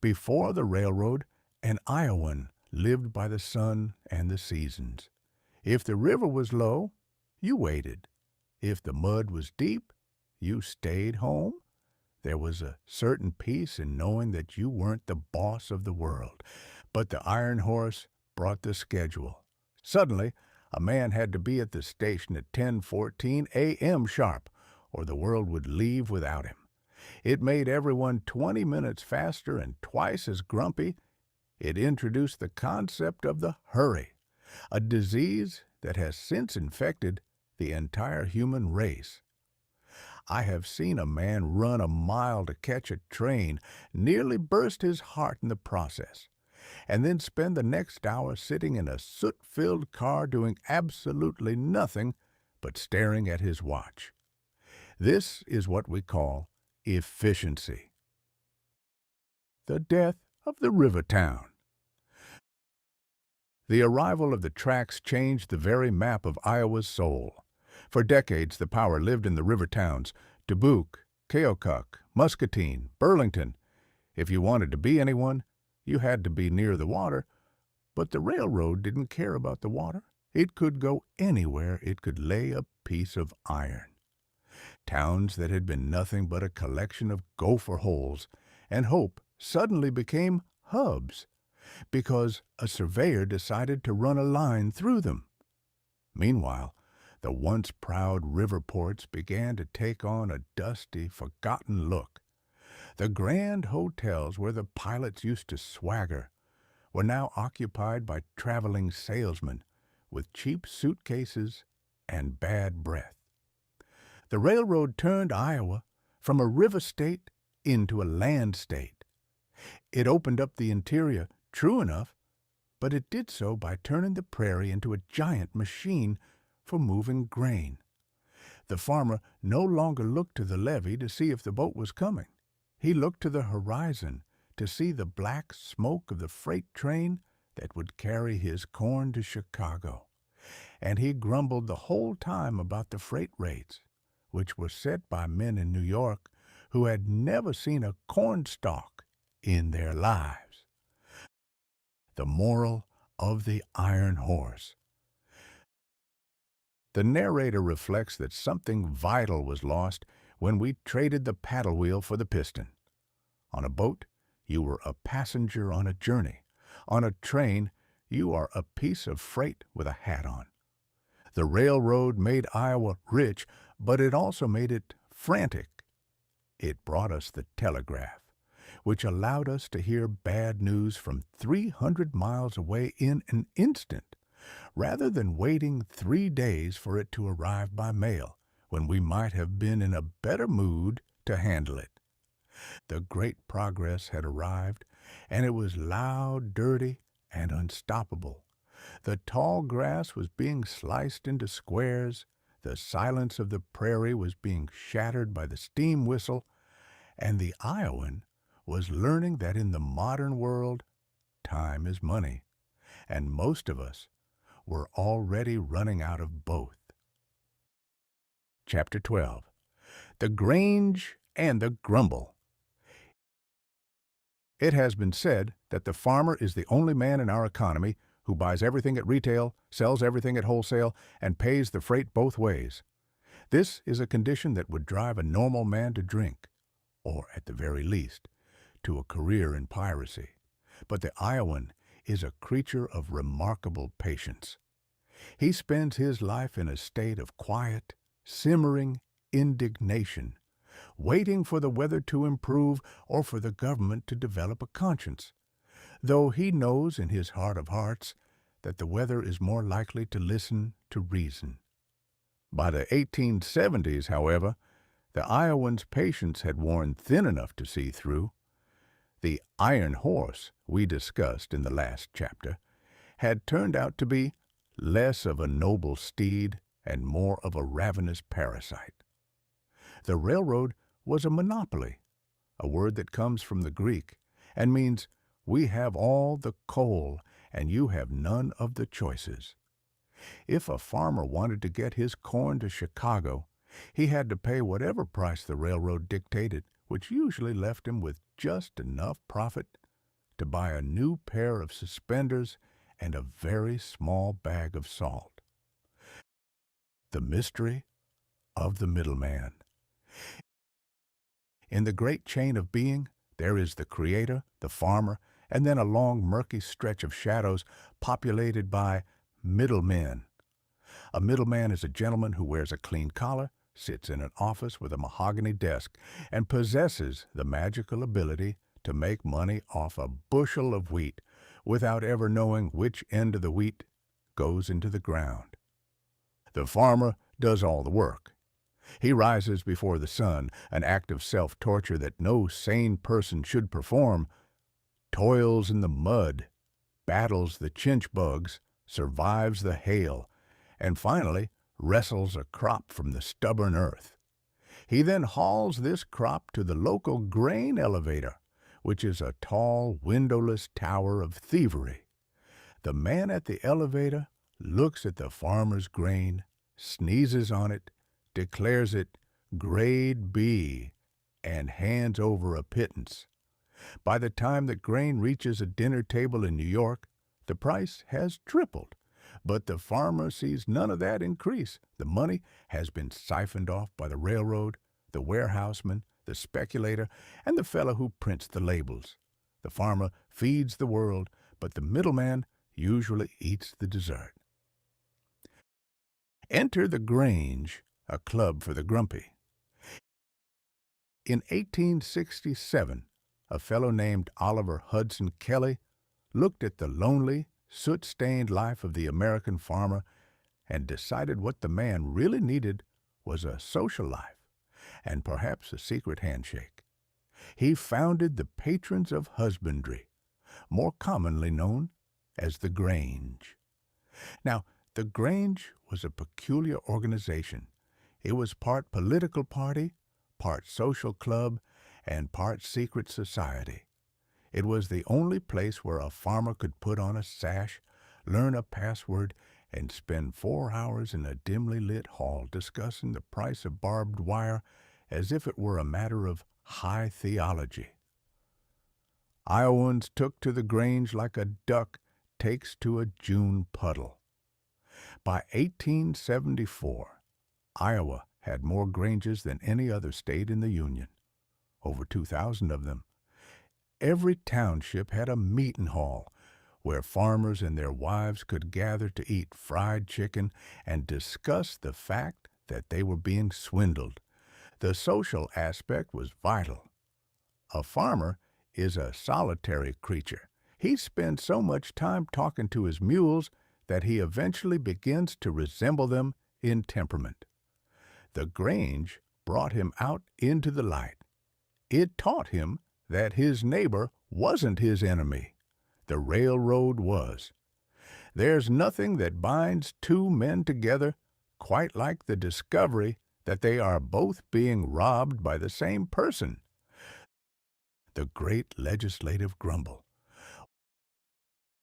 Before the railroad, an Iowan lived by the sun and the seasons. If the river was low, you waited. If the mud was deep, you stayed home. There was a certain peace in knowing that you weren't the boss of the world. But the iron horse brought the schedule. Suddenly, a man had to be at the station at 10:14 a.m. sharp, or the world would leave without him. It made everyone 20 minutes faster and twice as grumpy. It introduced the concept of the hurry, a disease that has since infected the entire human race. I have seen a man run a mile to catch a train, nearly burst his heart in the process, and then spend the next hour sitting in a soot-filled car doing absolutely nothing but staring at his watch. This is what we call efficiency. The death of the river town. The arrival of the tracks changed the very map of Iowa's soul. For decades, the power lived in the river towns, Dubuque, Keokuk, Muscatine, Burlington. If you wanted to be anyone, you had to be near the water, but the railroad didn't care about the water. It could go anywhere it could lay a piece of iron. Towns that had been nothing but a collection of gopher holes and hope suddenly became hubs because a surveyor decided to run a line through them. Meanwhile, the once proud river ports began to take on a dusty, forgotten look. The grand hotels where the pilots used to swagger were now occupied by traveling salesmen with cheap suitcases and bad breath. The railroad turned Iowa from a river state into a land state. It opened up the interior, true enough, but it did so by turning the prairie into a giant machine for moving grain. The farmer no longer looked to the levee to see if the boat was coming. He looked to the horizon to see the black smoke of the freight train that would carry his corn to Chicago. and he grumbled the whole time about the freight rates, which were set by men in New York who had never seen a cornstalk in their lives. The moral of the iron horse. The narrator reflects that something vital was lost when we traded the paddle wheel for the piston. On a boat, you were a passenger on a journey. On a train, you are a piece of freight with a hat on. The railroad made Iowa rich, but it also made it frantic. It brought us the telegraph, which allowed us to hear bad news from 300 miles away in an instant, rather than waiting 3 days for it to arrive by mail, when we might have been in a better mood to handle it. The great progress had arrived, and it was loud, dirty, and unstoppable. The tall grass was being sliced into squares, the silence of the prairie was being shattered by the steam whistle, and the Iowan was learning that in the modern world, time is money, and most of us were already running out of both. Chapter 12. The Grange and the Grumble. It has been said that the farmer is the only man in our economy who buys everything at retail, sells everything at wholesale, and pays the freight both ways. This is a condition that would drive a normal man to drink, or at the very least, to a career in piracy. But the Iowan is a creature of remarkable patience. He spends his life in a state of quiet, simmering indignation, waiting for the weather to improve or for the government to develop a conscience, though he knows in his heart of hearts that the weather is more likely to listen to reason. By the 1870s, however, the Iowan's patience had worn thin enough to see through. The iron horse we discussed in the last chapter had turned out to be less of a noble steed and more of a ravenous parasite. The railroad was a monopoly, a word that comes from the Greek and means we have all the coal and you have none of the choices. If a farmer wanted to get his corn to Chicago, he had to pay whatever price the railroad dictated, which usually left him with just enough profit to buy a new pair of suspenders and a very small bag of salt. The mystery of the middleman. In the great chain of being, there is the creator, the farmer, and then a long murky stretch of shadows populated by middlemen. A middleman is a gentleman who wears a clean collar, sits in an office with a mahogany desk, and possesses the magical ability to make money off a bushel of wheat without ever knowing which end of the wheat goes into the ground. The farmer does all the work. He rises before the sun, an act of self-torture that no sane person should perform, toils in the mud, battles the chinch bugs, survives the hail, and finally wrestles a crop from the stubborn earth. He then hauls this crop to the local grain elevator, which is a tall, windowless tower of thievery. The man at the elevator looks at the farmer's grain, sneezes on it, declares it Grade B, and hands over a pittance. By the time that grain reaches a dinner table in New York, the price has tripled. But the farmer sees none of that increase. The money has been siphoned off by the railroad, the warehouseman, the speculator, and the fellow who prints the labels. The farmer feeds the world, but the middleman usually eats the dessert. Enter the Grange, a club for the grumpy. In 1867, a fellow named Oliver Hudson Kelly looked at the lonely, soot-stained life of the American farmer and decided what the man really needed was a social life and perhaps a secret handshake. He founded the Patrons of Husbandry, more commonly known as the Grange. Now, the Grange was a peculiar organization. It was part political party, part social club, and part secret society. It was the only place where a farmer could put on a sash, learn a password, and spend 4 hours in a dimly lit hall discussing the price of barbed wire as if it were a matter of high theology. Iowans took to the grange like a duck takes to a June puddle. By 1874, Iowa had more granges than any other state in the Union, over 2,000 of them. Every township had a meeting hall where farmers and their wives could gather to eat fried chicken and discuss the fact that they were being swindled. The social aspect was vital. A farmer is a solitary creature. He spends so much time talking to his mules that he eventually begins to resemble them in temperament. The grange brought him out into the light. It taught him that his neighbor wasn't his enemy. The railroad was. There's nothing that binds two men together quite like the discovery that they are both being robbed by the same person. The great legislative grumble.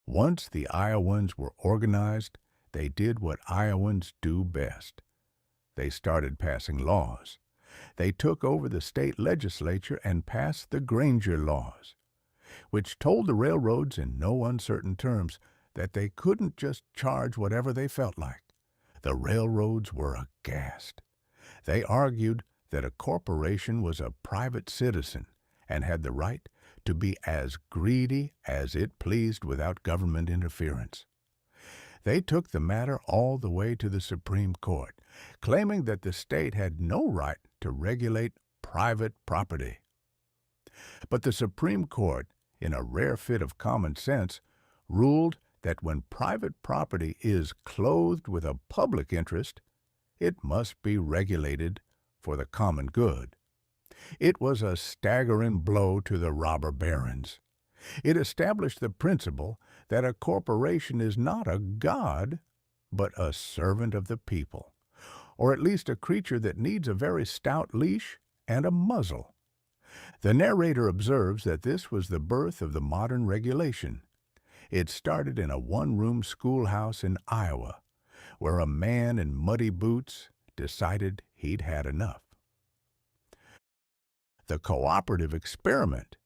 Once the Iowans were organized, they did what Iowans do best. They started passing laws. They took over the state legislature and passed the Granger laws, which told the railroads in no uncertain terms that they couldn't just charge whatever they felt like. The railroads were aghast. They argued that a corporation was a private citizen and had the right to be as greedy as it pleased without government interference. They took the matter all the way to the Supreme Court, claiming that the state had no right to regulate private property. But the Supreme Court, in a rare fit of common sense, ruled that when private property is clothed with a public interest, it must be regulated for the common good. It was a staggering blow to the robber barons. It established the principle that a corporation is not a god, but a servant of the people, or at least a creature that needs a very stout leash and a muzzle. The narrator observes that this was the birth of the modern regulation. It started in a one-room schoolhouse in Iowa, where a man in muddy boots decided he'd had enough. The cooperative experiment.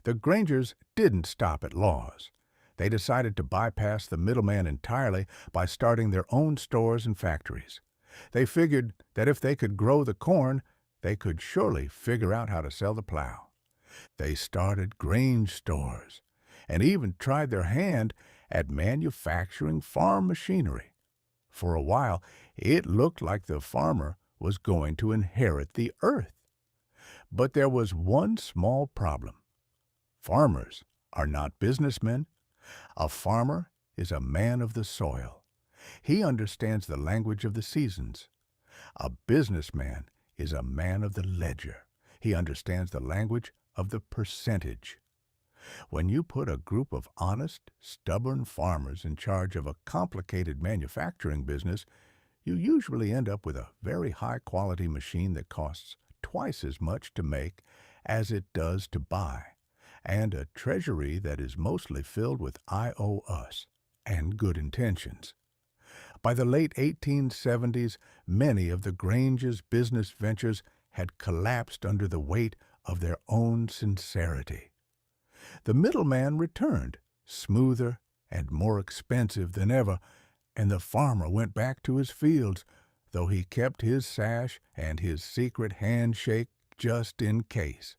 The Grangers didn't stop at laws. They decided to bypass the middleman entirely by starting their own stores and factories. They figured that if they could grow the corn, they could surely figure out how to sell the plow. They started grange stores and even tried their hand at manufacturing farm machinery. For a while, it looked like the farmer was going to inherit the earth. But there was one small problem. Farmers are not businessmen. A farmer is a man of the soil. He understands the language of the seasons. A businessman is a man of the ledger. He understands the language of the percentage. When you put a group of honest, stubborn farmers in charge of a complicated manufacturing business, you usually end up with a very high-quality machine that costs twice as much to make as it does to buy, and a treasury that is mostly filled with "I owe us" and good intentions. By the late 1870s, many of the Grange's business ventures had collapsed under the weight of their own sincerity. The middleman returned, smoother and more expensive than ever, and the farmer went back to his fields, though he kept his sash and his secret handshake just in case.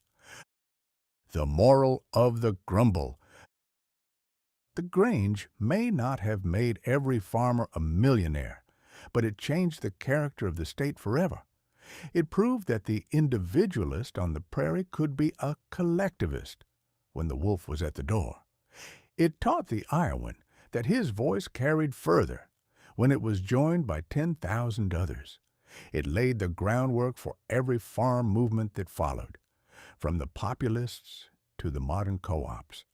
The moral of the grumble. The Grange may not have made every farmer a millionaire, but it changed the character of the state forever. It proved that the individualist on the prairie could be a collectivist when the wolf was at the door. It taught the Iowan that his voice carried further when it was joined by 10,000 others. It laid the groundwork for every farm movement that followed, from the populists to the modern co-ops.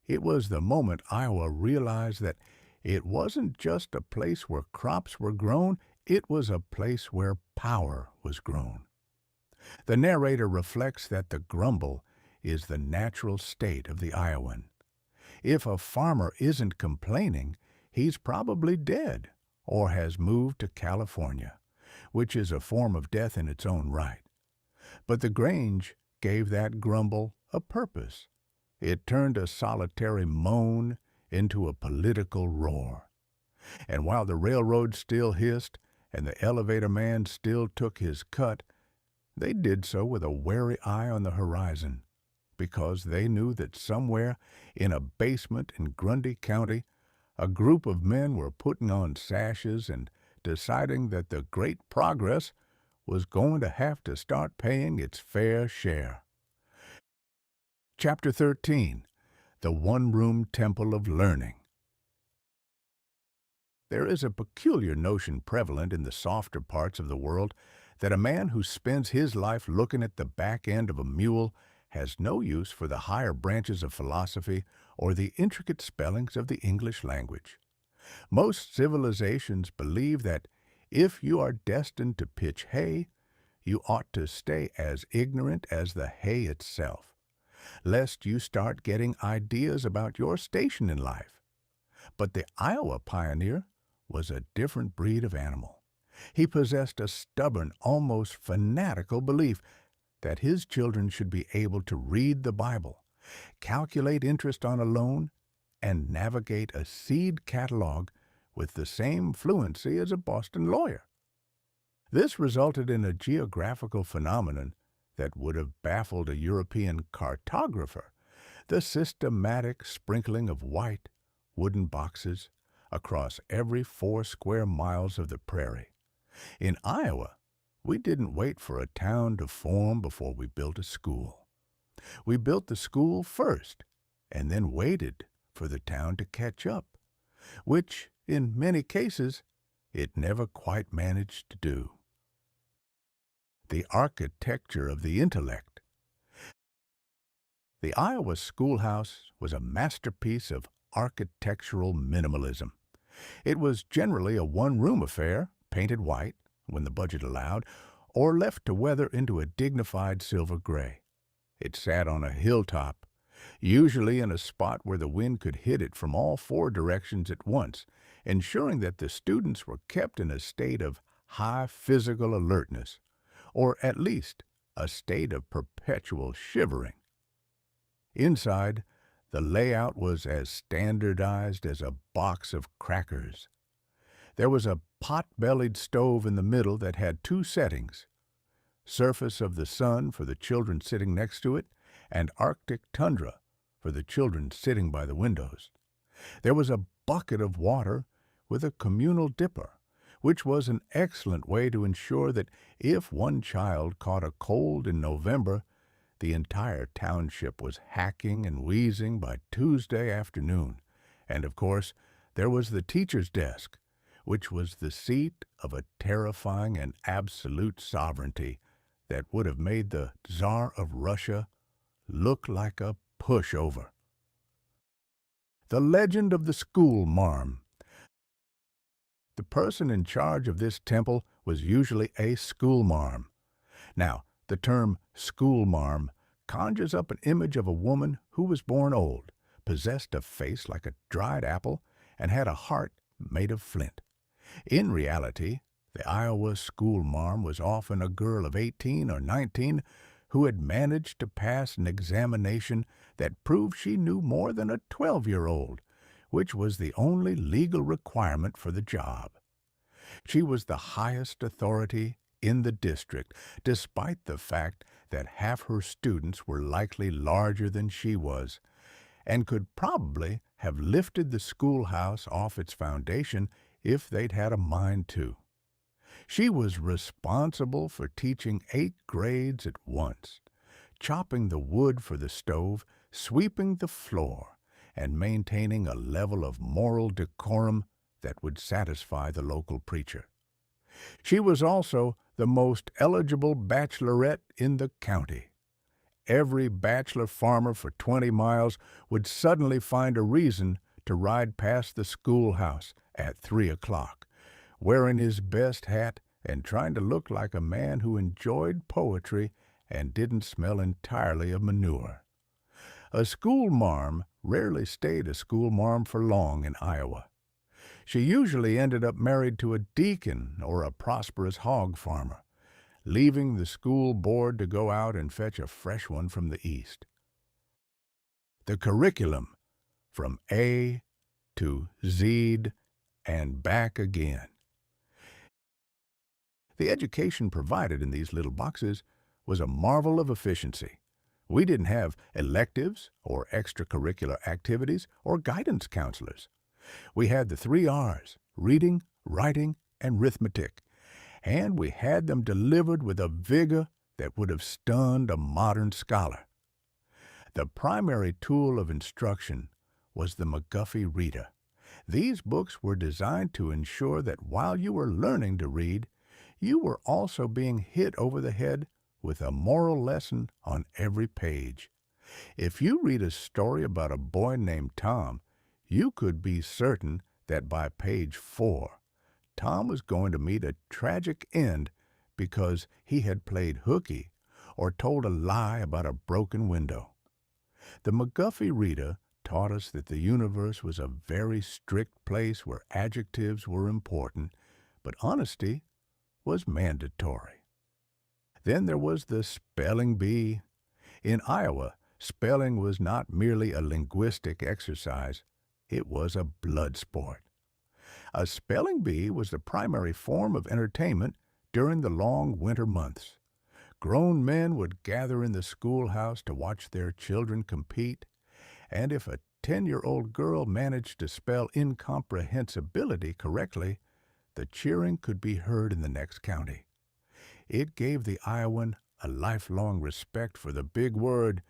It was the moment Iowa realized that it wasn't just a place where crops were grown, it was a place where power was grown. The narrator reflects that the grumble is the natural state of the Iowan. If a farmer isn't complaining, he's probably dead or has moved to California, which is a form of death in its own right. But the Grange gave that grumble a purpose. It turned a solitary moan into a political roar. And while the railroad still hissed and the elevator man still took his cut, they did so with a wary eye on the horizon, because they knew that somewhere in a basement in Grundy County, a group of men were putting on sashes and deciding that the great progress was going to have to start paying its fair share. Chapter 13, The One-Room Temple of Learning. There is a peculiar notion prevalent in the softer parts of the world that a man who spends his life looking at the back end of a mule has no use for the higher branches of philosophy or the intricate spellings of the English language. Most civilizations believe that if you are destined to pitch hay, you ought to stay as ignorant as the hay itself, lest you start getting ideas about your station in life. But the Iowa pioneer was a different breed of animal. He possessed a stubborn, almost fanatical belief that his children should be able to read the Bible, calculate interest on a loan, and navigate a seed catalog with the same fluency as a Boston lawyer. This resulted in a geographical phenomenon that would have baffled a European cartographer: the systematic sprinkling of white, wooden boxes across every 4 square miles of the prairie. In Iowa, we didn't wait for a town to form before we built a school. We built the school first, and then waited for the town to catch up, which, in many cases, it never quite managed to do. The architecture of the intellect. The Iowa schoolhouse was a masterpiece of architectural minimalism. It was generally a one-room affair, painted white, when the budget allowed, or left to weather into a dignified silver gray. It sat on a hilltop, usually in a spot where the wind could hit it from all 4 directions at once, ensuring that the students were kept in a state of high physical alertness, or at least a state of perpetual shivering. Inside, the layout was as standardized as a box of crackers. There was a pot-bellied stove in the middle that had 2 settings: surface of the sun for the children sitting next to it, and Arctic tundra for the children sitting by the windows. There was a bucket of water with a communal dipper, which was an excellent way to ensure that if one child caught a cold in November, the entire township was hacking and wheezing by Tuesday afternoon. And, of course, there was the teacher's desk, which was the seat of a terrifying and absolute sovereignty that would have made the Tsar of Russia look like a pushover. The legend of the school marm. The person in charge of this temple was usually a schoolmarm. Now, the term schoolmarm conjures up an image of a woman who was born old, possessed a face like a dried apple, and had a heart made of flint. In reality, the Iowa schoolmarm was often a girl of 18 or 19 who had managed to pass an examination that proved she knew more than a 12-year-old, which was the only legal requirement for the job. She was the highest authority in the district, despite the fact that half her students were likely larger than she was, and could probably have lifted the schoolhouse off its foundation if they'd had a mind to. She was responsible for teaching 8 grades at once, chopping the wood for the stove, sweeping the floor, and maintaining a level of moral decorum that would satisfy the local preacher. She was also the most eligible bachelorette in the county. Every bachelor farmer for 20 miles would suddenly find a reason to ride past the schoolhouse at 3 o'clock, wearing his best hat and trying to look like a man who enjoyed poetry and didn't smell entirely of manure. A schoolmarm rarely stayed a schoolmarm for long in Iowa. She usually ended up married to a deacon or a prosperous hog farmer, leaving the school board to go out and fetch a fresh one from the east. The curriculum, from A to Z and back again. The education provided in these little boxes was a marvel of efficiency. We didn't have electives or extracurricular activities or guidance counselors. We had the 3 R's, reading, writing, and arithmetic, and we had them delivered with a vigor that would have stunned a modern scholar. The primary tool of instruction was the McGuffey Reader. These books were designed to ensure that while you were learning to read, you were also being hit over the head with a moral lesson on every page. If you read a story about a boy named Tom, you could be certain that by page 4, Tom was going to meet a tragic end because he had played hooky or told a lie about a broken window. The McGuffey Reader taught us that the universe was a very strict place where adjectives were important, but honesty was mandatory. Then there was the spelling bee. In Iowa, spelling was not merely a linguistic exercise, it was a blood sport. A spelling bee was the primary form of entertainment during the long winter months. Grown men would gather in the schoolhouse to watch their children compete, and if a 10-year-old girl managed to spell incomprehensibility correctly, the cheering could be heard in the next county. It gave the Iowan a lifelong respect for the big word,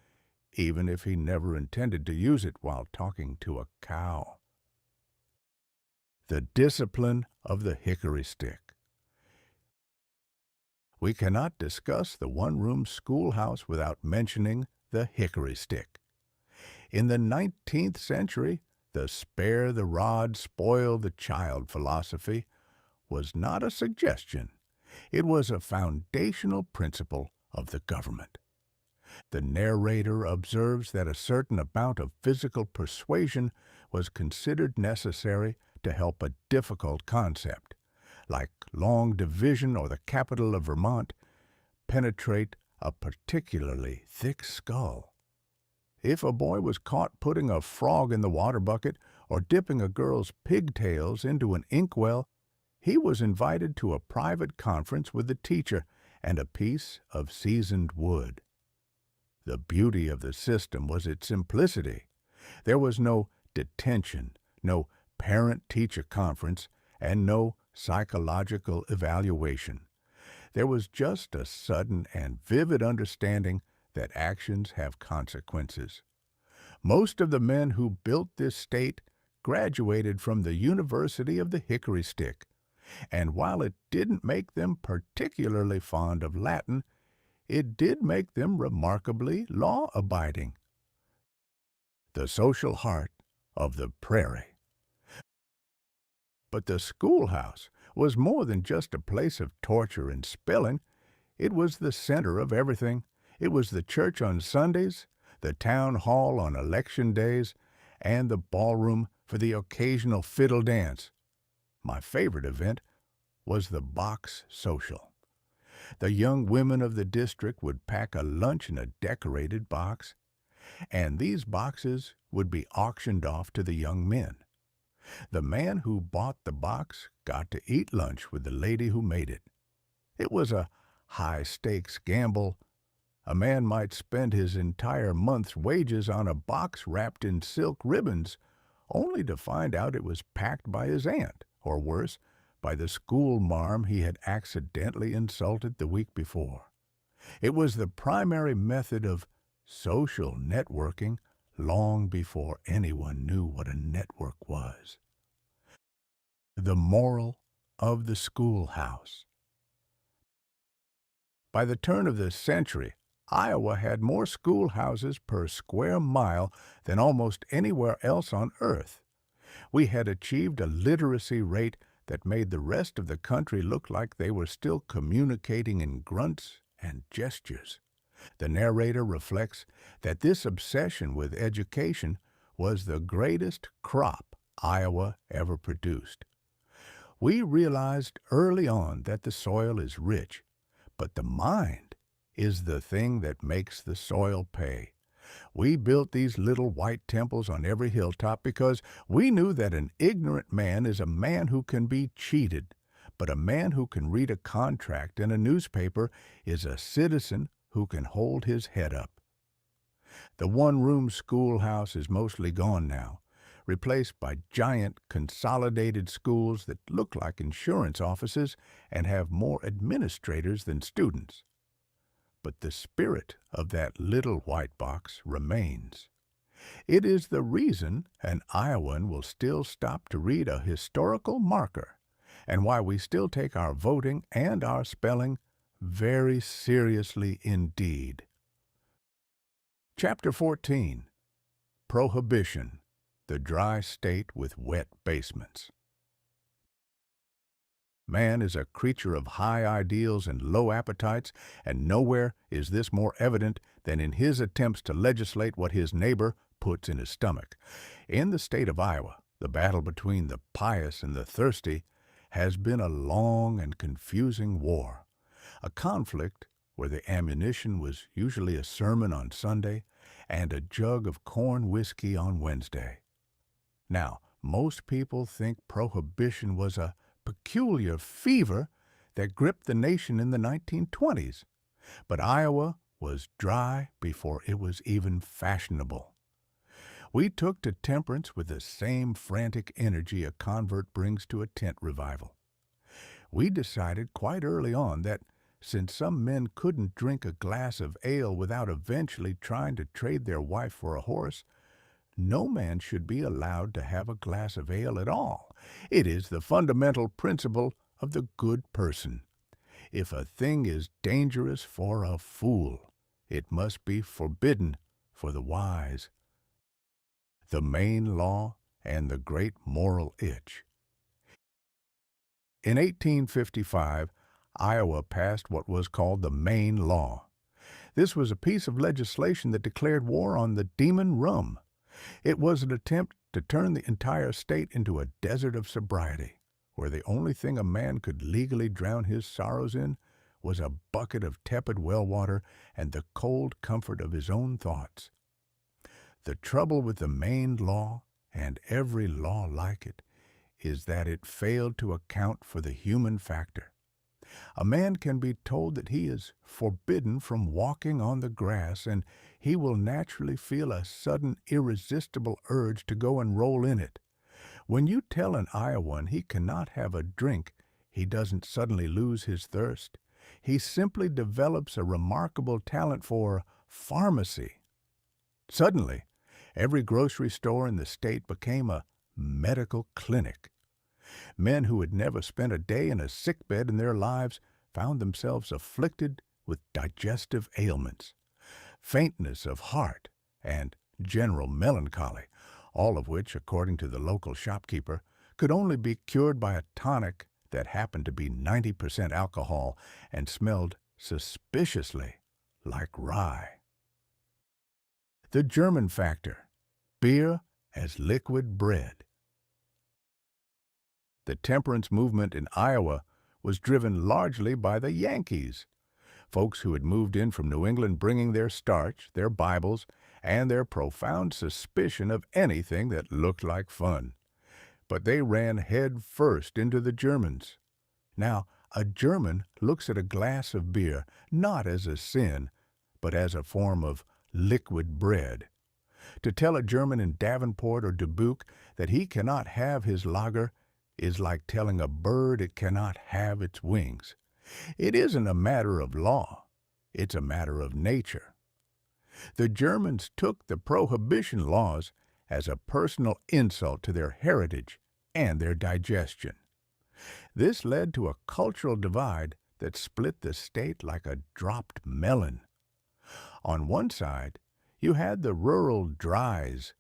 even if he never intended to use it while talking to a cow. The discipline of the hickory stick. We cannot discuss the one-room schoolhouse without mentioning the hickory stick. In the 19th century, the spare the rod, spoil the child philosophy was not a suggestion. It was a foundational principle of the government. The narrator observes that a certain amount of physical persuasion was considered necessary to help a difficult concept, like long division or the capital of Vermont, penetrate a particularly thick skull. If a boy was caught putting a frog in the water bucket or dipping a girl's pigtails into an inkwell, he was invited to a private conference with the teacher and a piece of seasoned wood. The beauty of the system was its simplicity. There was no detention, no parent-teacher conference, and no psychological evaluation. There was just a sudden and vivid understanding that actions have consequences. Most of the men who built this state graduated from the University of the Hickory Stick, and while it didn't make them particularly fond of Latin, it did make them remarkably law-abiding. The social heart of the prairie. But the schoolhouse was more than just a place of torture and spelling. It was the center of everything. It was the church on Sundays, the town hall on election days, and the ballroom for the occasional fiddle dance. My favorite event was the box social. The young women of the district would pack a lunch in a decorated box, and these boxes would be auctioned off to the young men. The man who bought the box got to eat lunch with the lady who made it. It was a high-stakes gamble. A man might spend his entire month's wages on a box wrapped in silk ribbons, only to find out it was packed by his aunt, or worse, by the school marm he had accidentally insulted the week before. It was the primary method of social networking long before anyone knew what a network was. The moral of the schoolhouse. By the turn of the century, Iowa had more schoolhouses per square mile than almost anywhere else on Earth. We had achieved a literacy rate that made the rest of the country look like they were still communicating in grunts and gestures. The narrator reflects that this obsession with education was the greatest crop Iowa ever produced. We realized early on that the soil is rich, but the mind is the thing that makes the soil pay. We built these little white temples on every hilltop because we knew that an ignorant man is a man who can be cheated, but a man who can read a contract in a newspaper is a citizen who can hold his head up. The one-room schoolhouse is mostly gone now, replaced by giant consolidated schools that look like insurance offices and have more administrators than students. But the spirit of that little white box remains. It is the reason an Iowan will still stop to read a historical marker, and why we still take our voting and our spelling very seriously indeed. Chapter 14. Prohibition, the dry state with wet basements. Man is a creature of high ideals and low appetites, and nowhere is this more evident than in his attempts to legislate what his neighbor puts in his stomach. In the state of Iowa, the battle between the pious and the thirsty has been a long and confusing war, a conflict where the ammunition was usually a sermon on Sunday and a jug of corn whiskey on Wednesday. Now, most people think prohibition was a peculiar fever that gripped the nation in the 1920s, but Iowa was dry before it was even fashionable. We took to temperance with the same frantic energy a convert brings to a tent revival. We decided quite early on that since some men couldn't drink a glass of ale without eventually trying to trade their wife for a horse, no man should be allowed to have a glass of ale at all. It is the fundamental principle of the good person. If a thing is dangerous for a fool, it must be forbidden for the wise. The Maine Law and the Great Moral Itch. In 1855, Iowa passed what was called the Maine Law. This was a piece of legislation that declared war on the demon rum. It was an attempt to turn the entire state into a desert of sobriety, where the only thing a man could legally drown his sorrows in was a bucket of tepid well water and the cold comfort of his own thoughts. The trouble with the Maine Law, and every law like it, is that it failed to account for the human factor. A man can be told that he is forbidden from walking on the grass, and he will naturally feel a sudden irresistible urge to go and roll in it. When you tell an Iowan he cannot have a drink, he doesn't suddenly lose his thirst. He simply develops a remarkable talent for pharmacy. Suddenly, every grocery store in the state became a medical clinic. Men who had never spent a day in a sickbed in their lives found themselves afflicted with digestive ailments, faintness of heart, and general melancholy, all of which, according to the local shopkeeper, could only be cured by a tonic that happened to be 90% alcohol and smelled suspiciously like rye. The German factor, beer as liquid bread. The temperance movement in Iowa was driven largely by the Yankees, folks who had moved in from New England bringing their starch, their Bibles, and their profound suspicion of anything that looked like fun. But they ran head first into the Germans. Now, a German looks at a glass of beer not as a sin, but as a form of liquid bread. To tell a German in Davenport or Dubuque that he cannot have his lager is like telling a bird it cannot have its wings. It isn't a matter of law. It's a matter of nature. The Germans took the prohibition laws as a personal insult to their heritage and their digestion. This led to a cultural divide that split the state like a dropped melon. On one side, you had the rural dries,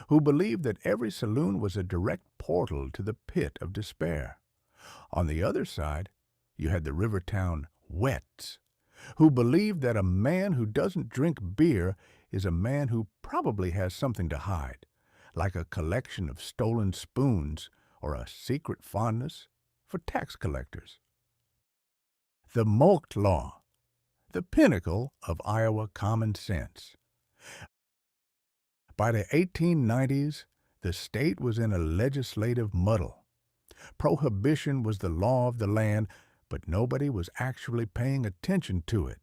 who believed that every saloon was a direct portal to the pit of despair. On the other side, you had the Rivertown wets, who believed that a man who doesn't drink beer is a man who probably has something to hide, like a collection of stolen spoons or a secret fondness for tax collectors. The Molk Law, the pinnacle of Iowa common sense. By the 1890s, the state was in a legislative muddle. Prohibition was the law of the land, but nobody was actually paying attention to it.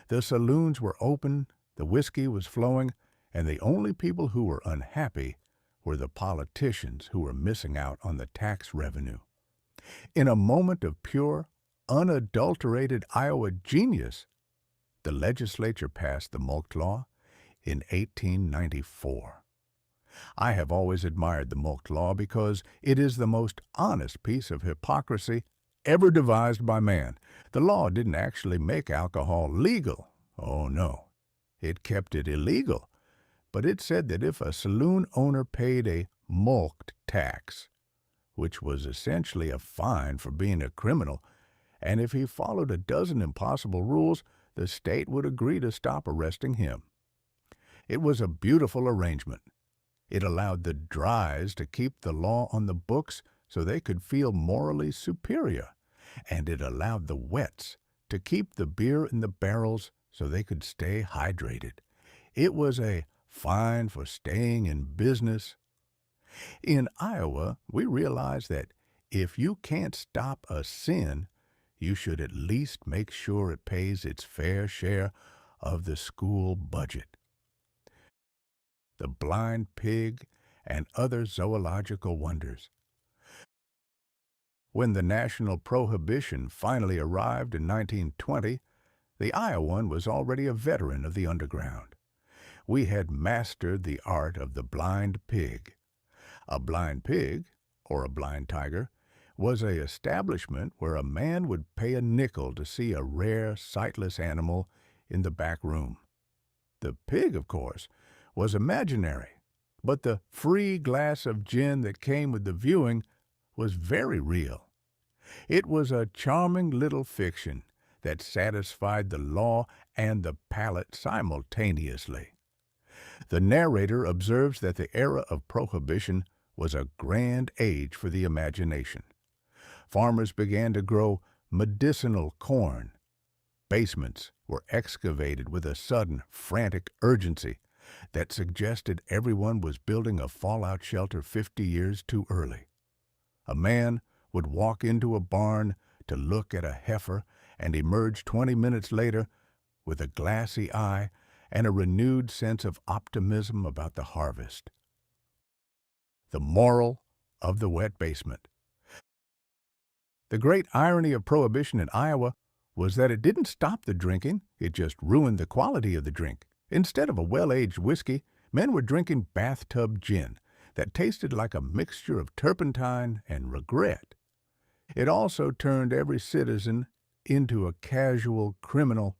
The saloons were open, the whiskey was flowing, and the only people who were unhappy were the politicians who were missing out on the tax revenue. In a moment of pure, unadulterated Iowa genius, the legislature passed the Molk Law in 1894. I have always admired the Molk Law because it is the most honest piece of hypocrisy ever devised by man. The law didn't actually make alcohol legal. Oh, no. It kept it illegal. But it said that if a saloon owner paid a mulct tax, which was essentially a fine for being a criminal, and if he followed a dozen impossible rules, the state would agree to stop arresting him. It was a beautiful arrangement. It allowed the drys to keep the law on the books so they could feel morally superior, and it allowed the wets to keep the beer in the barrels so they could stay hydrated. It was a fine for staying in business. In Iowa, we realize that if you can't stop a sin, you should at least make sure it pays its fair share of the school budget. The blind pig, and other zoological wonders. When the national prohibition finally arrived in 1920, the Iowan was already a veteran of the underground. We had mastered the art of the blind pig. A blind pig, or a blind tiger, was an establishment where a man would pay a nickel to see a rare, sightless animal in the back room. The pig, of course, was imaginary, but the free glass of gin that came with the viewing was very real. It was a charming little fiction that satisfied the law and the palate simultaneously. The narrator observes that the era of prohibition was a grand age for the imagination. Farmers began to grow medicinal corn. Basements were excavated with a sudden, frantic urgency that suggested everyone was building a fallout shelter 50 years too early. A man would walk into a barn to look at a heifer and emerge 20 minutes later with a glassy eye and a renewed sense of optimism about the harvest. The moral of the wet basement. The great irony of Prohibition in Iowa was that it didn't stop the drinking, it just ruined the quality of the drink. Instead of a well-aged whiskey, men were drinking bathtub gin that tasted like a mixture of turpentine and regret. It also turned every citizen into a casual criminal.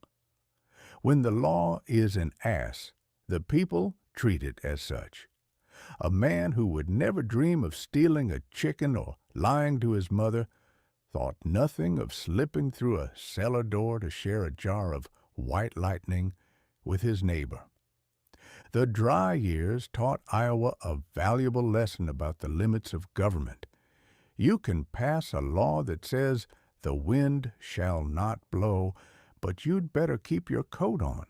When the law is an ass, the people treat it as such. A man who would never dream of stealing a chicken or lying to his mother thought nothing of slipping through a cellar door to share a jar of white lightning with his neighbor. The dry years taught Iowa a valuable lesson about the limits of government. You can pass a law that says the wind shall not blow, but you'd better keep your coat on.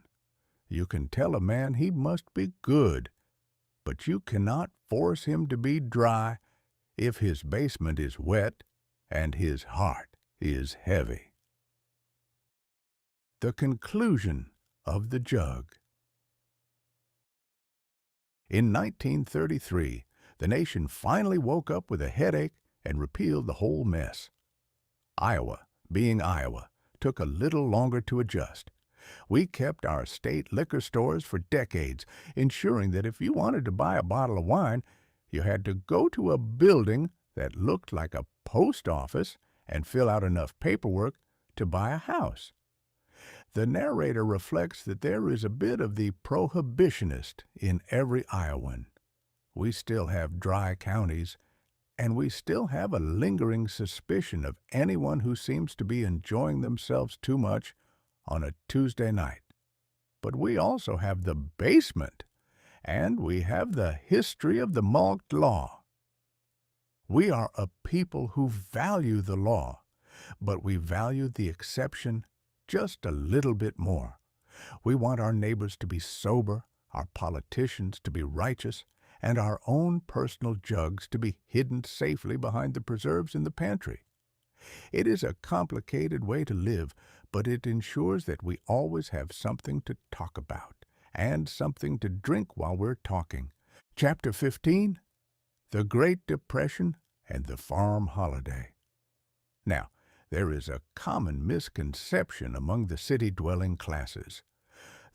You can tell a man he must be good, but you cannot force him to be dry if his basement is wet and his heart is heavy. The conclusion of the jug. In 1933, the nation finally woke up with a headache and repealed the whole mess. Iowa, being Iowa, took a little longer to adjust. We kept our state liquor stores for decades, ensuring that if you wanted to buy a bottle of wine, you had to go to a building that looked like a post office and fill out enough paperwork to buy a house. The narrator reflects that there is a bit of the prohibitionist in every Iowan. We still have dry counties, and we still have a lingering suspicion of anyone who seems to be enjoying themselves too much on a Tuesday night. But we also have the basement, And we have the history of the mulct law. We are a people who value the law, but we value the exception just a little bit more. We want our neighbors to be sober, our politicians to be righteous, and our own personal jugs to be hidden safely behind the preserves in the pantry. It is a complicated way to live, but it ensures that we always have something to talk about and something to drink while we're talking. Chapter 15, The Great Depression and the Farm Holiday. Now, there is a common misconception among the city-dwelling classes.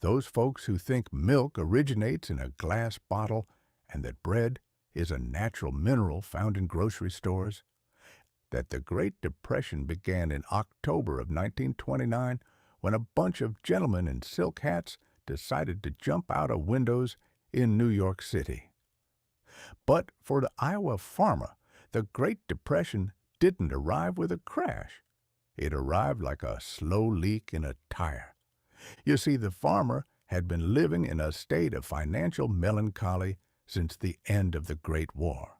Those folks who think milk originates in a glass bottle and that bread is a natural mineral found in grocery stores, that the Great Depression began in October of 1929 when a bunch of gentlemen in silk hats decided to jump out of windows in New York City. But for the Iowa farmer, the Great Depression didn't arrive with a crash. It arrived like a slow leak in a tire. You see, the farmer had been living in a state of financial melancholy since the end of the Great War.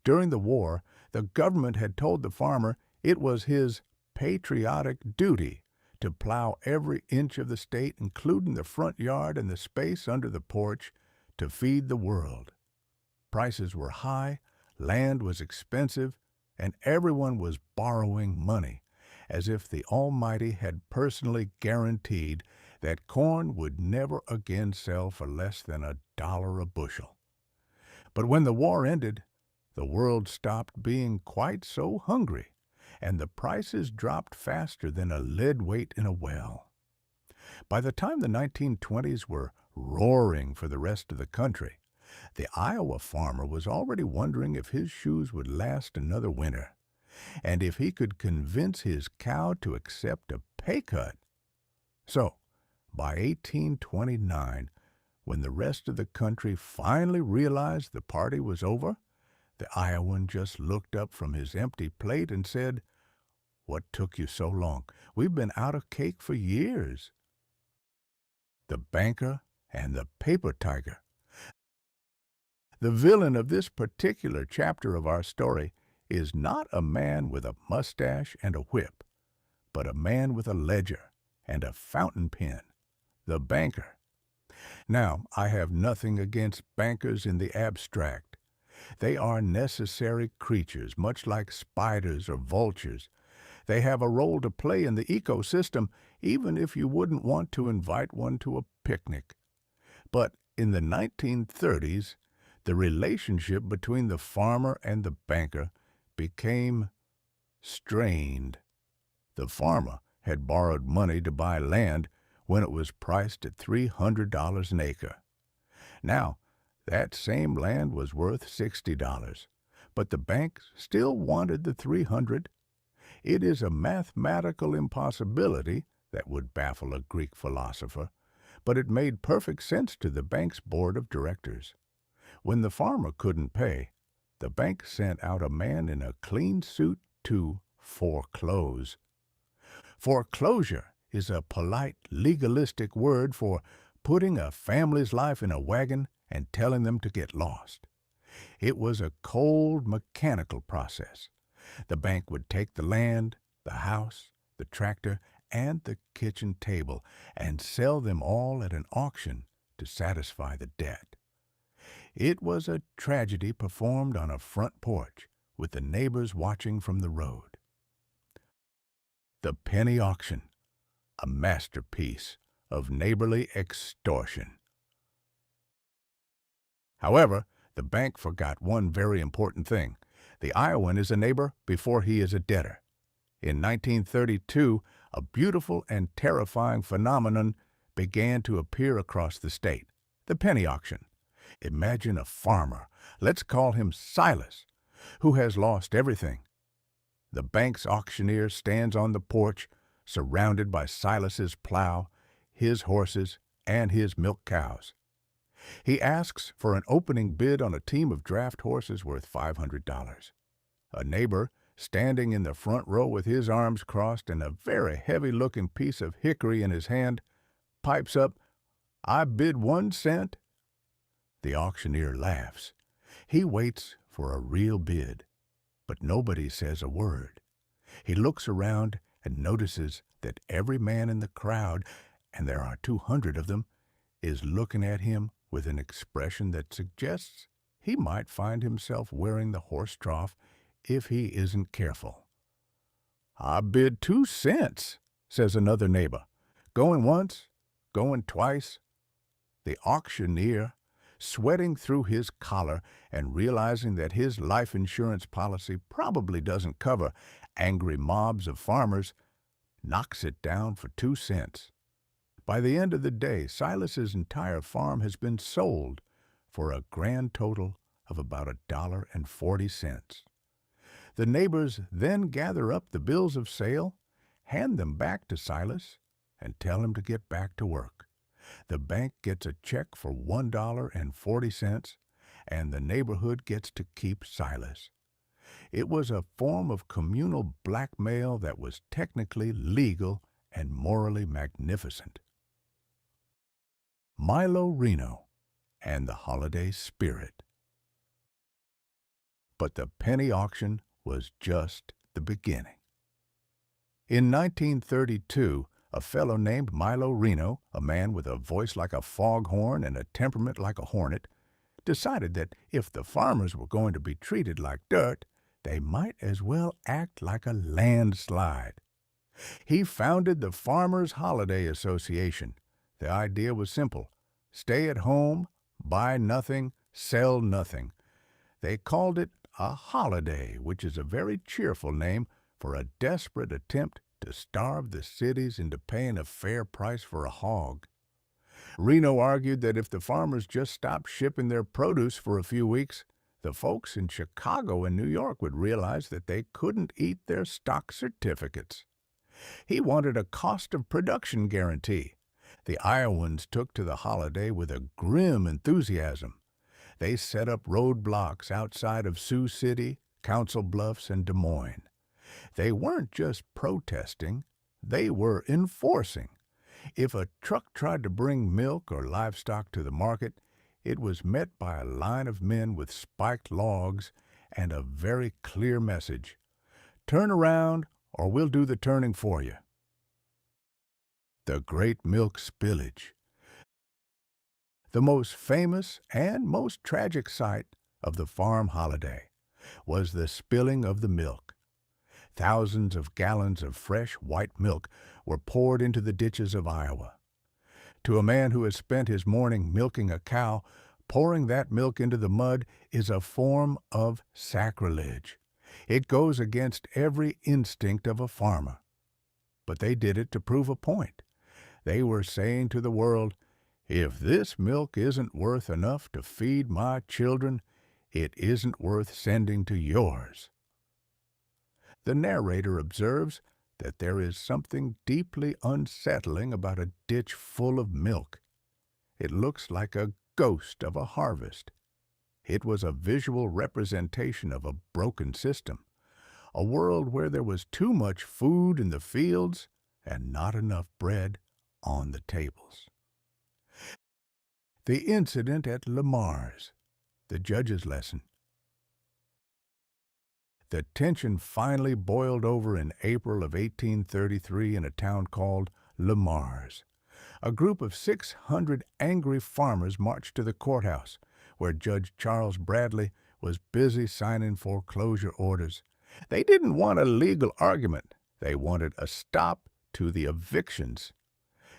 During the war, the government had told the farmer it was his patriotic duty to plow every inch of the state, including the front yard and the space under the porch, to feed the world. Prices were high, land was expensive, and everyone was borrowing money, as if the Almighty had personally guaranteed that corn would never again sell for less than $1 a bushel. But when the war ended, the world stopped being quite so hungry, and the prices dropped faster than a lead weight in a well. By the time the 1920s were roaring for the rest of the country, the Iowa farmer was already wondering if his shoes would last another winter, and if he could convince his cow to accept a pay cut. So, by 1829, when the rest of the country finally realized the party was over, the Iowan just looked up from his empty plate and said, "What took you so long? We've been out of cake for years." The banker and the paper tiger. The villain of this particular chapter of our story is not a man with a mustache and a whip, but a man with a ledger and a fountain pen, the banker. Now, I have nothing against bankers in the abstract. They are necessary creatures, much like spiders or vultures. They have a role to play in the ecosystem, even if you wouldn't want to invite one to a picnic. But in the 1930s, the relationship between the farmer and the banker became strained. The farmer had borrowed money to buy land when it was priced at $300 an acre. Now, that same land was worth $60, but the bank still wanted the $300. It is a mathematical impossibility that would baffle a Greek philosopher, but it made perfect sense to the bank's board of directors. When the farmer couldn't pay, the bank sent out a man in a clean suit to foreclose. Foreclosure is a polite, legalistic word for putting a family's life in a wagon and telling them to get lost. It was a cold, mechanical process. The bank would take the land, the house, the tractor, and the kitchen table and sell them all at an auction to satisfy the debt. It was a tragedy performed on a front porch with the neighbors watching from the road. The penny auction, a masterpiece of neighborly extortion. However, the bank forgot one very important thing. The Iowan is a neighbor before he is a debtor. In 1932, a beautiful and terrifying phenomenon began to appear across the state, the penny auction. Imagine a farmer, let's call him Silas, who has lost everything. The bank's auctioneer stands on the porch, surrounded by Silas's plow, his horses, and his milk cows. He asks for an opening bid on a team of draft horses worth $500. A neighbor, standing in the front row with his arms crossed and a very heavy-looking piece of hickory in his hand, pipes up, "I bid 1 cent." The auctioneer laughs. He waits for a real bid, but nobody says a word. He looks around and notices that every man in the crowd, and there are 200 of them, is looking at him with an expression that suggests he might find himself wearing the horse trough if he isn't careful. "I bid 2 cents, says another neighbor. "Going once, going twice." The auctioneer, sweating through his collar and realizing that his life insurance policy probably doesn't cover angry mobs of farmers, knocks it down for 2 cents. By the end of the day, Silas's entire farm has been sold for a grand total of about $1.40. The neighbors then gather up the bills of sale, hand them back to Silas, and tell him to get back to work. The bank gets a check for $1.40, and the neighborhood gets to keep Silas. It was a form of communal blackmail that was technically legal and morally magnificent. Milo Reno and the holiday spirit. But the penny auction was just the beginning. In 1932, a fellow named Milo Reno, a man with a voice like a foghorn and a temperament like a hornet, decided that if the farmers were going to be treated like dirt, they might as well act like a landslide. He founded the Farmers Holiday Association. The idea was simple: stay at home, buy nothing, sell nothing. They called it a holiday, which is a very cheerful name for a desperate attempt to starve the cities into paying a fair price for a hog. Reno argued that if the farmers just stopped shipping their produce for a few weeks, the folks in Chicago and New York would realize that they couldn't eat their stock certificates. He wanted a cost of production guarantee. The Iowans took to the holiday with a grim enthusiasm. They set up roadblocks outside of Sioux City, Council Bluffs, and Des Moines. They weren't just protesting, they were enforcing. If a truck tried to bring milk or livestock to the market, it was met by a line of men with spiked logs and a very clear message: "Turn around, or we'll do the turning for you." The Great Milk Spillage. The most famous and most tragic sight of the farm holiday was the spilling of the milk. Thousands of gallons of fresh white milk were poured into the ditches of Iowa. To a man who has spent his morning milking a cow, pouring that milk into the mud is a form of sacrilege. It goes against every instinct of a farmer. But they did it to prove a point. They were saying to the world, "If this milk isn't worth enough to feed my children, it isn't worth sending to yours." The narrator observes that there is something deeply unsettling about a ditch full of milk. It looks like a ghost of a harvest. It was a visual representation of a broken system, a world where there was too much food in the fields and not enough bread on the tables. The incident at Lamar's, the judge's lesson. The tension finally boiled over in April of 1833 in a town called Lamar's. A group of 600 angry farmers marched to the courthouse, where Judge Charles Bradley was busy signing foreclosure orders. They didn't want a legal argument. They wanted a stop to the evictions.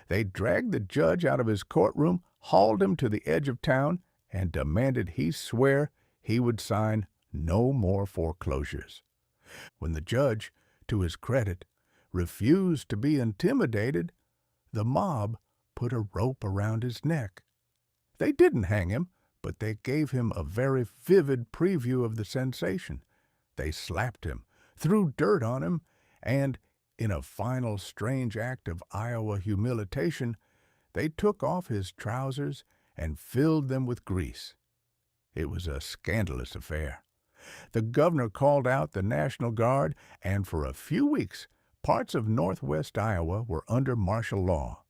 They dragged the judge out of his courtroom, hauled him to the edge of town, and demanded he swear he would sign no more foreclosures. When the judge, to his credit, refused to be intimidated, the mob put a rope around his neck. They didn't hang him, but they gave him a very vivid preview of the sensation. They slapped him, threw dirt on him, and, in a final strange act of Iowa humiliation, they took off his trousers and filled them with grease. It was a scandalous affair. The governor called out the National Guard, and for a few weeks, parts of northwest Iowa were under martial law.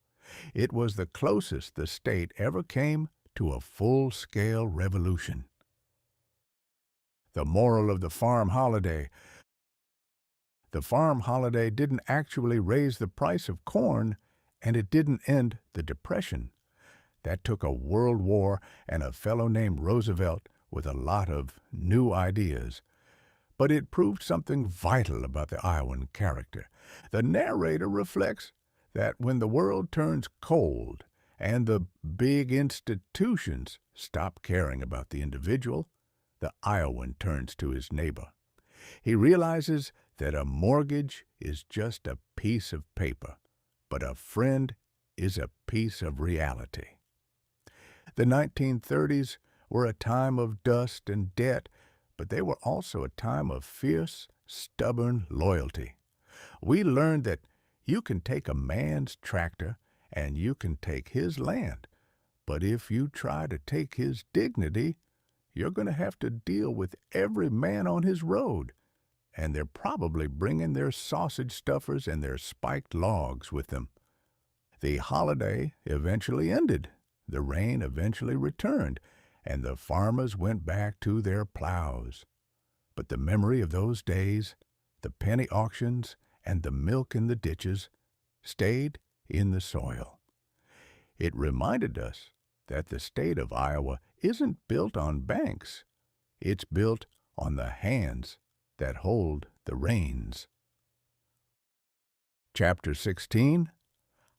It was the closest the state ever came to a full-scale revolution. The moral of the farm holiday: the farm holiday didn't actually raise the price of corn, and it didn't end the Depression. That took a world war and a fellow named Roosevelt with a lot of new ideas. But it proved something vital about the Iowan character. The narrator reflects that when the world turns cold and the big institutions stop caring about the individual, the Iowan turns to his neighbor. He realizes that a mortgage is just a piece of paper, but a friend is a piece of reality. The 1930s were a time of dust and debt, but they were also a time of fierce, stubborn loyalty. We learned that you can take a man's tractor and you can take his land, but if you try to take his dignity, you're going to have to deal with every man on his road, and they're probably bringing their sausage stuffers and their spiked logs with them. The holiday eventually ended. The rain eventually returned, and the farmers went back to their plows. But the memory of those days, the penny auctions, and the milk in the ditches stayed in the soil. It reminded us that the state of Iowa isn't built on banks. It's built on the hands that hold the reins. Chapter 16,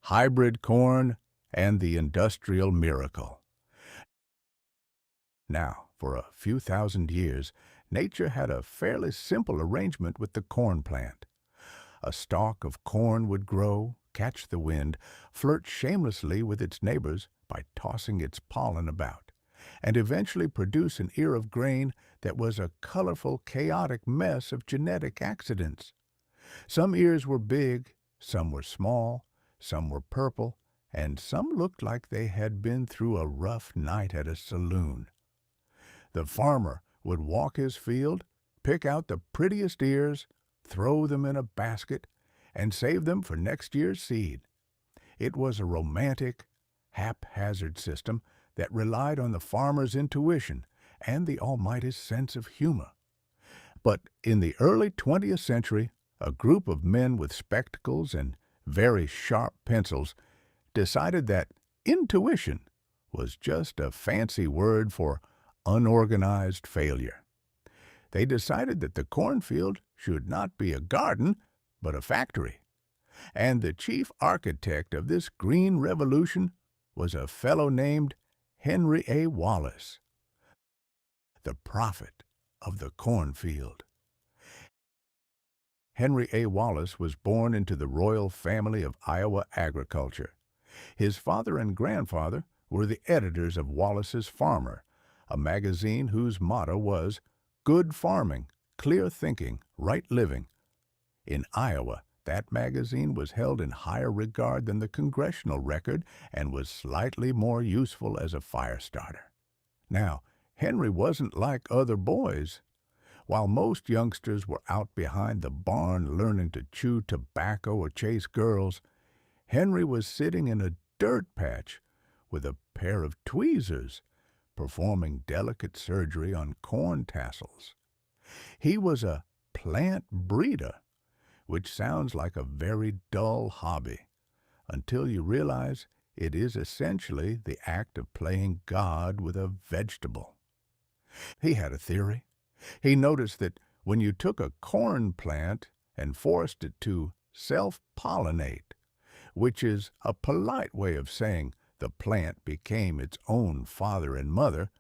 Hybrid Corn and the Industrial Miracle. Now, for a few thousand years, nature had a fairly simple arrangement with the corn plant. A stalk of corn would grow, catch the wind, flirt shamelessly with its neighbors by tossing its pollen about, and eventually produce an ear of grain that was a colorful, chaotic mess of genetic accidents. Some ears were big, some were small, some were purple, and some looked like they had been through a rough night at a saloon. The farmer would walk his field, pick out the prettiest ears, throw them in a basket, and save them for next year's seed. It was a romantic, haphazard system that relied on the farmer's intuition and the Almighty's sense of humor. But in the early 20th century, a group of men with spectacles and very sharp pencils decided that intuition was just a fancy word for unorganized failure. They decided that the cornfield should not be a garden, but a factory. And the chief architect of this green revolution was a fellow named Henry A. Wallace, the prophet of the cornfield. Henry A. Wallace was born into the royal family of Iowa agriculture. His father and grandfather were the editors of Wallace's Farmer, a magazine whose motto was "Good farming, clear thinking, right living." In Iowa, that magazine was held in higher regard than the Congressional Record and was slightly more useful as a fire starter. Now, Henry wasn't like other boys. While most youngsters were out behind the barn learning to chew tobacco or chase girls, Henry was sitting in a dirt patch with a pair of tweezers, performing delicate surgery on corn tassels. He was a plant breeder, which sounds like a very dull hobby, until you realize it is essentially the act of playing God with a vegetable. He had a theory. He noticed that when you took a corn plant and forced it to self-pollinate, which is a polite way of saying the plant became its own father and mother,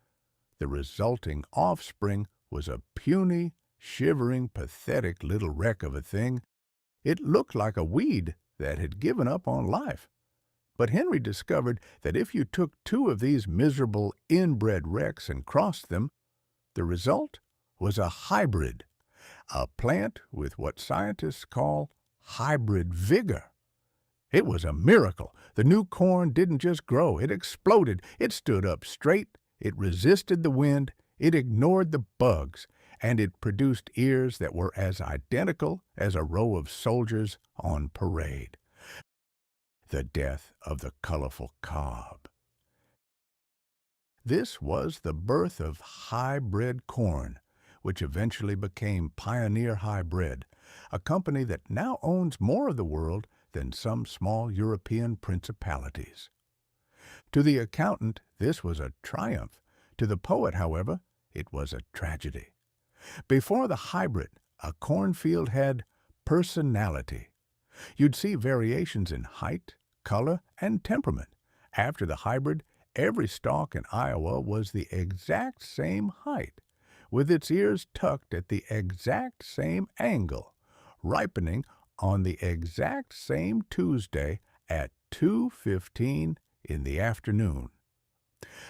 the resulting offspring was a puny, shivering, pathetic little wreck of a thing. It looked like a weed that had given up on life. But Henry discovered that if you took two of these miserable inbred wrecks and crossed them, the result was a hybrid, a plant with what scientists call hybrid vigor. It was a miracle. The new corn didn't just grow, it exploded. It stood up straight, it resisted the wind, it ignored the bugs, and it produced ears that were as identical as a row of soldiers on parade. The death of the colorful cob. This was the birth of hybrid corn, which eventually became Pioneer Hybrid, a company that now owns more of the world than some small European principalities. To the accountant, this was a triumph. To the poet, however, it was a tragedy. Before the hybrid, a cornfield had personality. You'd see variations in height, color, and temperament. After the hybrid, every stalk in Iowa was the exact same height, with its ears tucked at the exact same angle, ripening on the exact same Tuesday at 2:15 in the afternoon.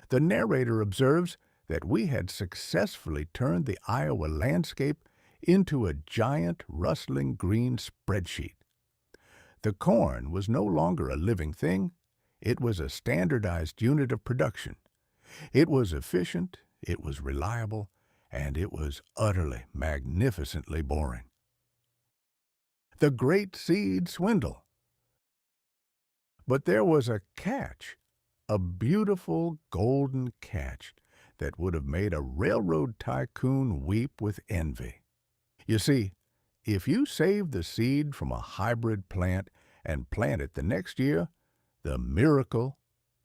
The narrator observes that we had successfully turned the Iowa landscape into a giant rustling green spreadsheet. The corn was no longer a living thing. It was a standardized unit of production. It was efficient, it was reliable, and it was utterly, magnificently boring. The great seed swindle. But there was a catch, a beautiful golden catch that would have made a railroad tycoon weep with envy. You see, if you save the seed from a hybrid plant and plant it the next year, the miracle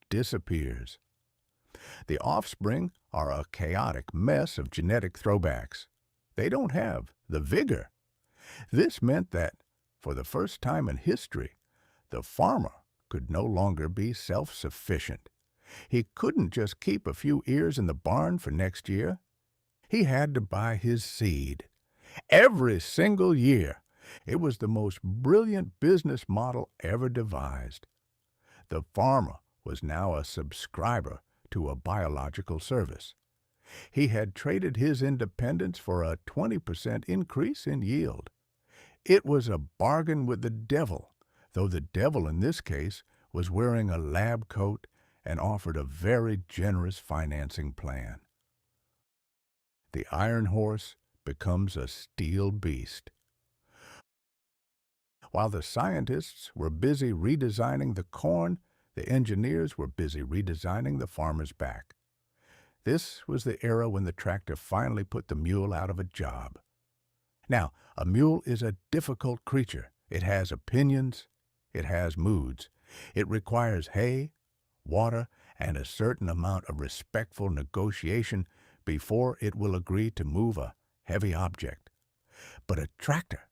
disappears. The offspring are a chaotic mess of genetic throwbacks. They don't have the vigor. This meant that, for the first time in history, the farmer could no longer be self-sufficient. He couldn't just keep a few ears in the barn for next year. He had to buy his seed. Every single year. It was the most brilliant business model ever devised. The farmer was now a subscriber to a biological service. He had traded his independence for a 20% increase in yield. It was a bargain with the devil, though the devil in this case was wearing a lab coat and offered a very generous financing plan. The iron horse becomes a steel beast. While the scientists were busy redesigning the corn, the engineers were busy redesigning the farmer's back. This was the era when the tractor finally put the mule out of a job. Now, a mule is a difficult creature. It has opinions. It has moods. It requires hay, water, and a certain amount of respectful negotiation before it will agree to move a heavy object. But a tractor,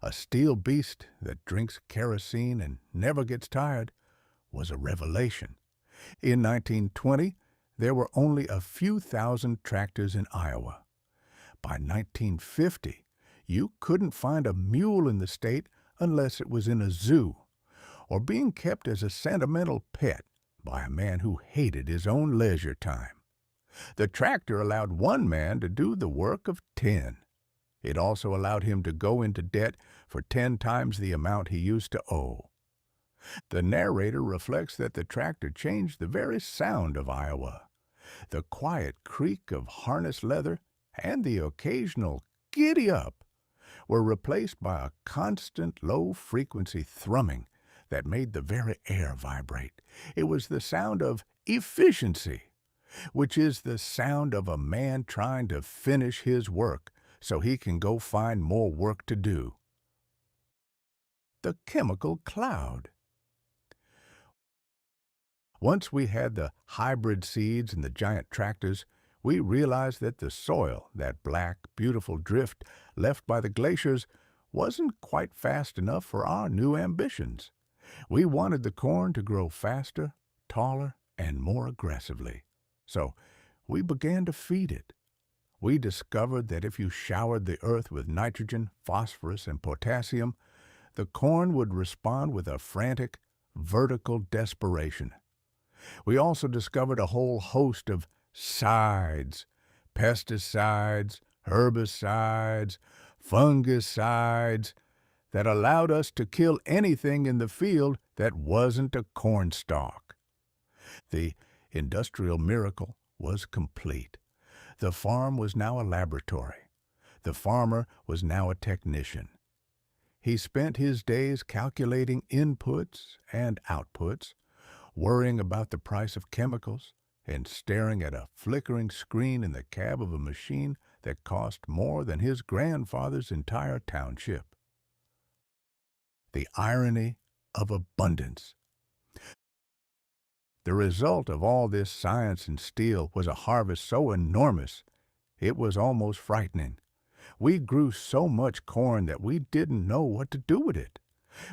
a steel beast that drinks kerosene and never gets tired, was a revelation. In 1920, there were only a few thousand tractors in Iowa. By 1950, you couldn't find a mule in the state unless it was in a zoo or being kept as a sentimental pet by a man who hated his own leisure time. The tractor allowed one man to do the work of 10. It also allowed him to go into debt for 10 times the amount he used to owe. The narrator reflects that the tractor changed the very sound of Iowa. The quiet creak of harness leather and the occasional giddy-up were replaced by a constant low-frequency thrumming that made the very air vibrate. It was the sound of efficiency, which is the sound of a man trying to finish his work so he can go find more work to do. The chemical cloud. Once we had the hybrid seeds and the giant tractors, we realized that the soil, that black, beautiful drift left by the glaciers, wasn't quite fast enough for our new ambitions. We wanted the corn to grow faster, taller, and more aggressively. So we began to feed it. We discovered that if you showered the earth with nitrogen, phosphorus, and potassium, the corn would respond with a frantic, vertical desperation. We also discovered a whole host of sides, pesticides, herbicides, fungicides, that allowed us to kill anything in the field that wasn't a corn stalk. The industrial miracle was complete. The farm was now a laboratory. The farmer was now a technician. He spent his days calculating inputs and outputs, worrying about the price of chemicals, and staring at a flickering screen in the cab of a machine that cost more than his grandfather's entire township. The irony of abundance. The result of all this science and steel was a harvest so enormous it was almost frightening. We grew so much corn that we didn't know what to do with it.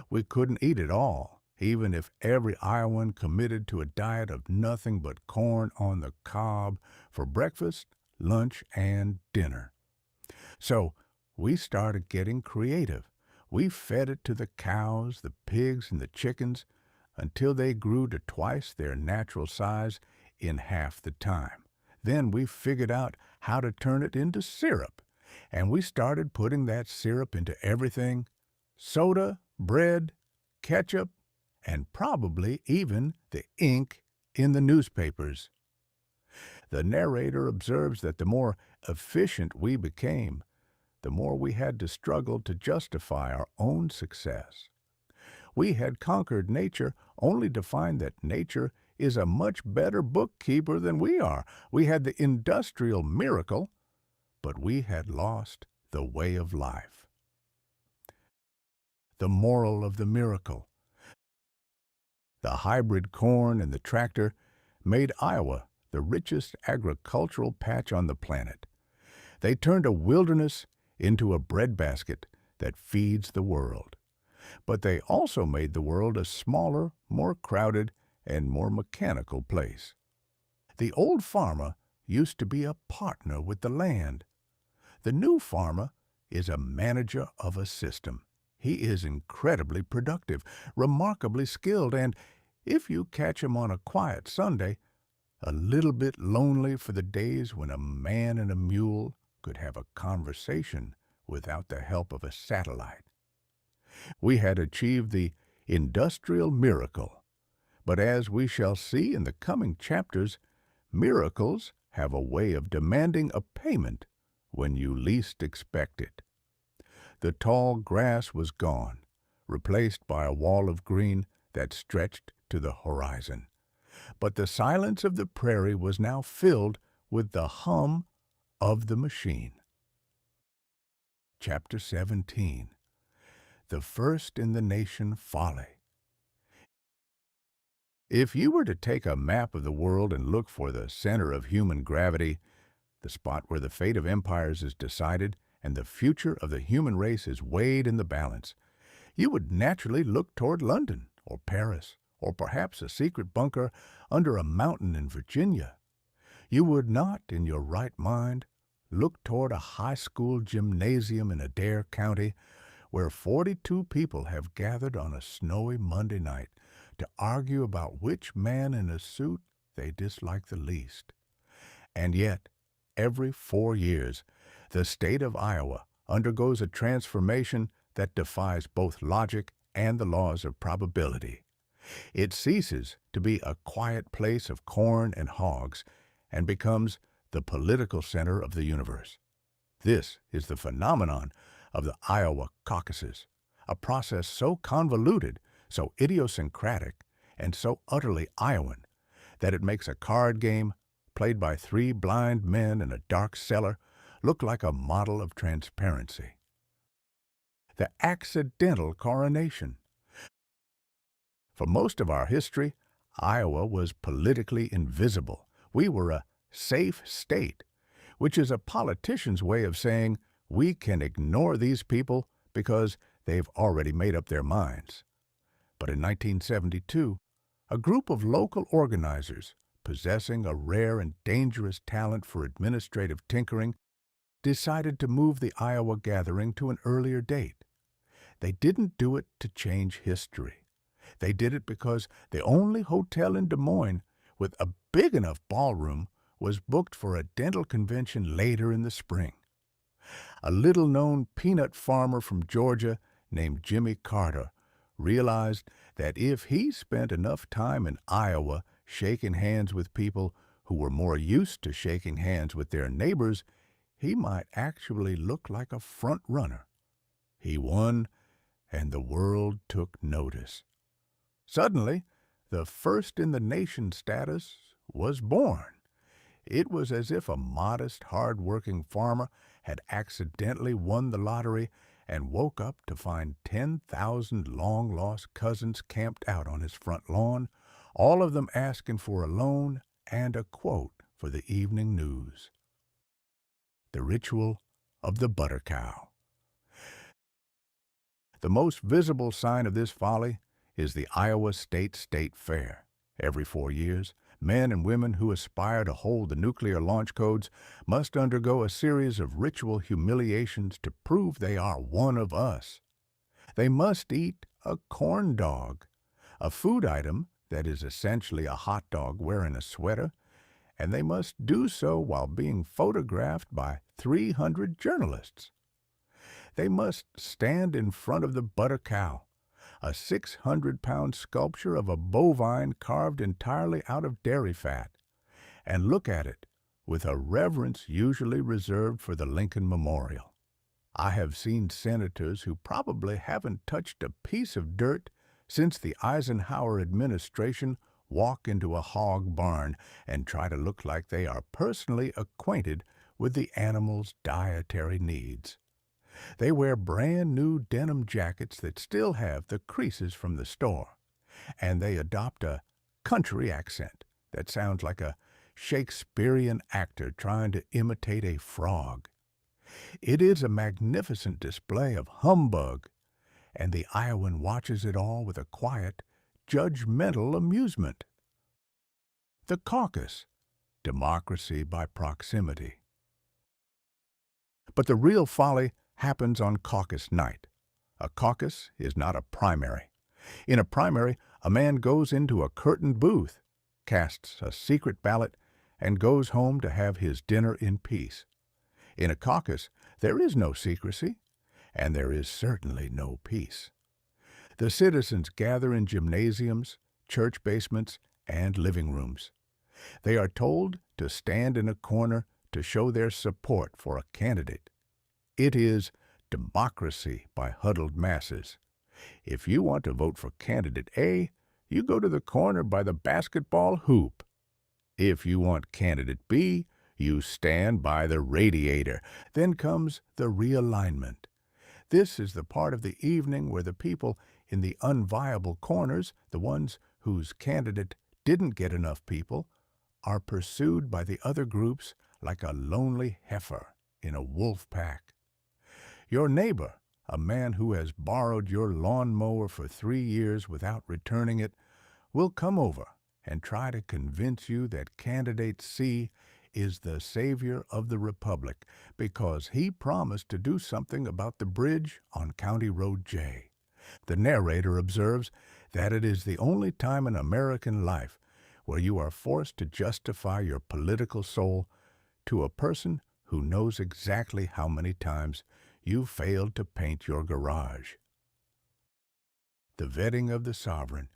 We couldn't eat it all, even if every Iowan committed to a diet of nothing but corn on the cob for breakfast, lunch, and dinner. So we started getting creative. We fed it to the cows, the pigs, and the chickens until they grew to twice their natural size in half the time. Then we figured out how to turn it into syrup, and we started putting that syrup into everything: soda, bread, ketchup, and probably even the ink in the newspapers. The narrator observes that the more efficient we became, the more we had to struggle to justify our own success. We had conquered nature only to find that nature is a much better bookkeeper than we are. We had the industrial miracle, but we had lost the way of life. The moral of the miracle. The hybrid corn and the tractor made Iowa the richest agricultural patch on the planet. They turned a wilderness into a breadbasket that feeds the world. But they also made the world a smaller, more crowded, and more mechanical place. The old farmer used to be a partner with the land. The new farmer is a manager of a system. He is incredibly productive, remarkably skilled, and, if you catch him on a quiet Sunday, a little bit lonely for the days when a man and a mule could have a conversation without the help of a satellite. We had achieved the industrial miracle, but as we shall see in the coming chapters, miracles have a way of demanding a payment when you least expect it. The tall grass was gone, replaced by a wall of green that stretched to the horizon. But the silence of the prairie was now filled with the hum of the machine. Chapter 17. The First in the Nation Folly. If you were to take a map of the world and look for the center of human gravity, the spot where the fate of empires is decided and the future of the human race is weighed in the balance, you would naturally look toward London or Paris, or perhaps a secret bunker under a mountain in Virginia. You would not, in your right mind, look toward a high school gymnasium in Adair County, where 42 people have gathered on a snowy Monday night to argue about which man in a suit they dislike the least. And yet, every 4 years, the state of Iowa undergoes a transformation that defies both logic and the laws of probability. It ceases to be a quiet place of corn and hogs and becomes the political center of the universe. This is the phenomenon of the Iowa caucuses, a process so convoluted, so idiosyncratic, and so utterly Iowan that it makes a card game played by 3 blind men in a dark cellar look like a model of transparency. The accidental coronation. For most of our history, Iowa was politically invisible. We were a safe state, which is a politician's way of saying we can ignore these people because they've already made up their minds. But in 1972, a group of local organizers, possessing a rare and dangerous talent for administrative tinkering, decided to move the Iowa gathering to an earlier date. They didn't do it to change history. They did it because the only hotel in Des Moines with a big enough ballroom was booked for a dental convention later in the spring. A little-known peanut farmer from Georgia named Jimmy Carter realized that if he spent enough time in Iowa shaking hands with people who were more used to shaking hands with their neighbors, he might actually look like a front runner. He won, and the world took notice. Suddenly, the first in the nation status was born. It was as if a modest, hard-working farmer had accidentally won the lottery and woke up to find 10,000 long-lost cousins camped out on his front lawn, all of them asking for a loan and a quote for the evening news. The ritual of the butter cow. The most visible sign of this folly is the Iowa State Fair. Every 4 years, men and women who aspire to hold the nuclear launch codes must undergo a series of ritual humiliations to prove they are one of us. They must eat a corn dog, a food item that is essentially a hot dog wearing a sweater, and they must do so while being photographed by 300 journalists. They must stand in front of the butter cow, a 600-pound sculpture of a bovine carved entirely out of dairy fat, and look at it with a reverence usually reserved for the Lincoln Memorial. I have seen senators who probably haven't touched a piece of dirt since the Eisenhower administration walk into a hog barn and try to look like they are personally acquainted with the animal's dietary needs. They wear brand-new denim jackets that still have the creases from the store, and they adopt a country accent that sounds like a Shakespearean actor trying to imitate a frog. It is a magnificent display of humbug, and the Iowan watches it all with a quiet, judgmental amusement. The caucus, democracy by proximity. But the real folly happens on caucus night. A caucus is not a primary. In a primary, a man goes into a curtained booth, casts a secret ballot, and goes home to have his dinner in peace. In a caucus, there is no secrecy, and there is certainly no peace. The citizens gather in gymnasiums, church basements, and living rooms. They are told to stand in a corner to show their support for a candidate. It is democracy by huddled masses. If you want to vote for candidate A, you go to the corner by the basketball hoop. If you want candidate B, you stand by the radiator. Then comes the realignment. This is the part of the evening where the people in the unviable corners, the ones whose candidate didn't get enough people, are pursued by the other groups like a lonely heifer in a wolf pack. Your neighbor, a man who has borrowed your lawnmower for 3 years without returning it, will come over and try to convince you that candidate C is the savior of the republic because he promised to do something about the bridge on County Road J. The narrator observes that it is the only time in American life where you are forced to justify your political soul to a person who knows exactly how many times you failed to paint your garage. The vetting of the sovereign.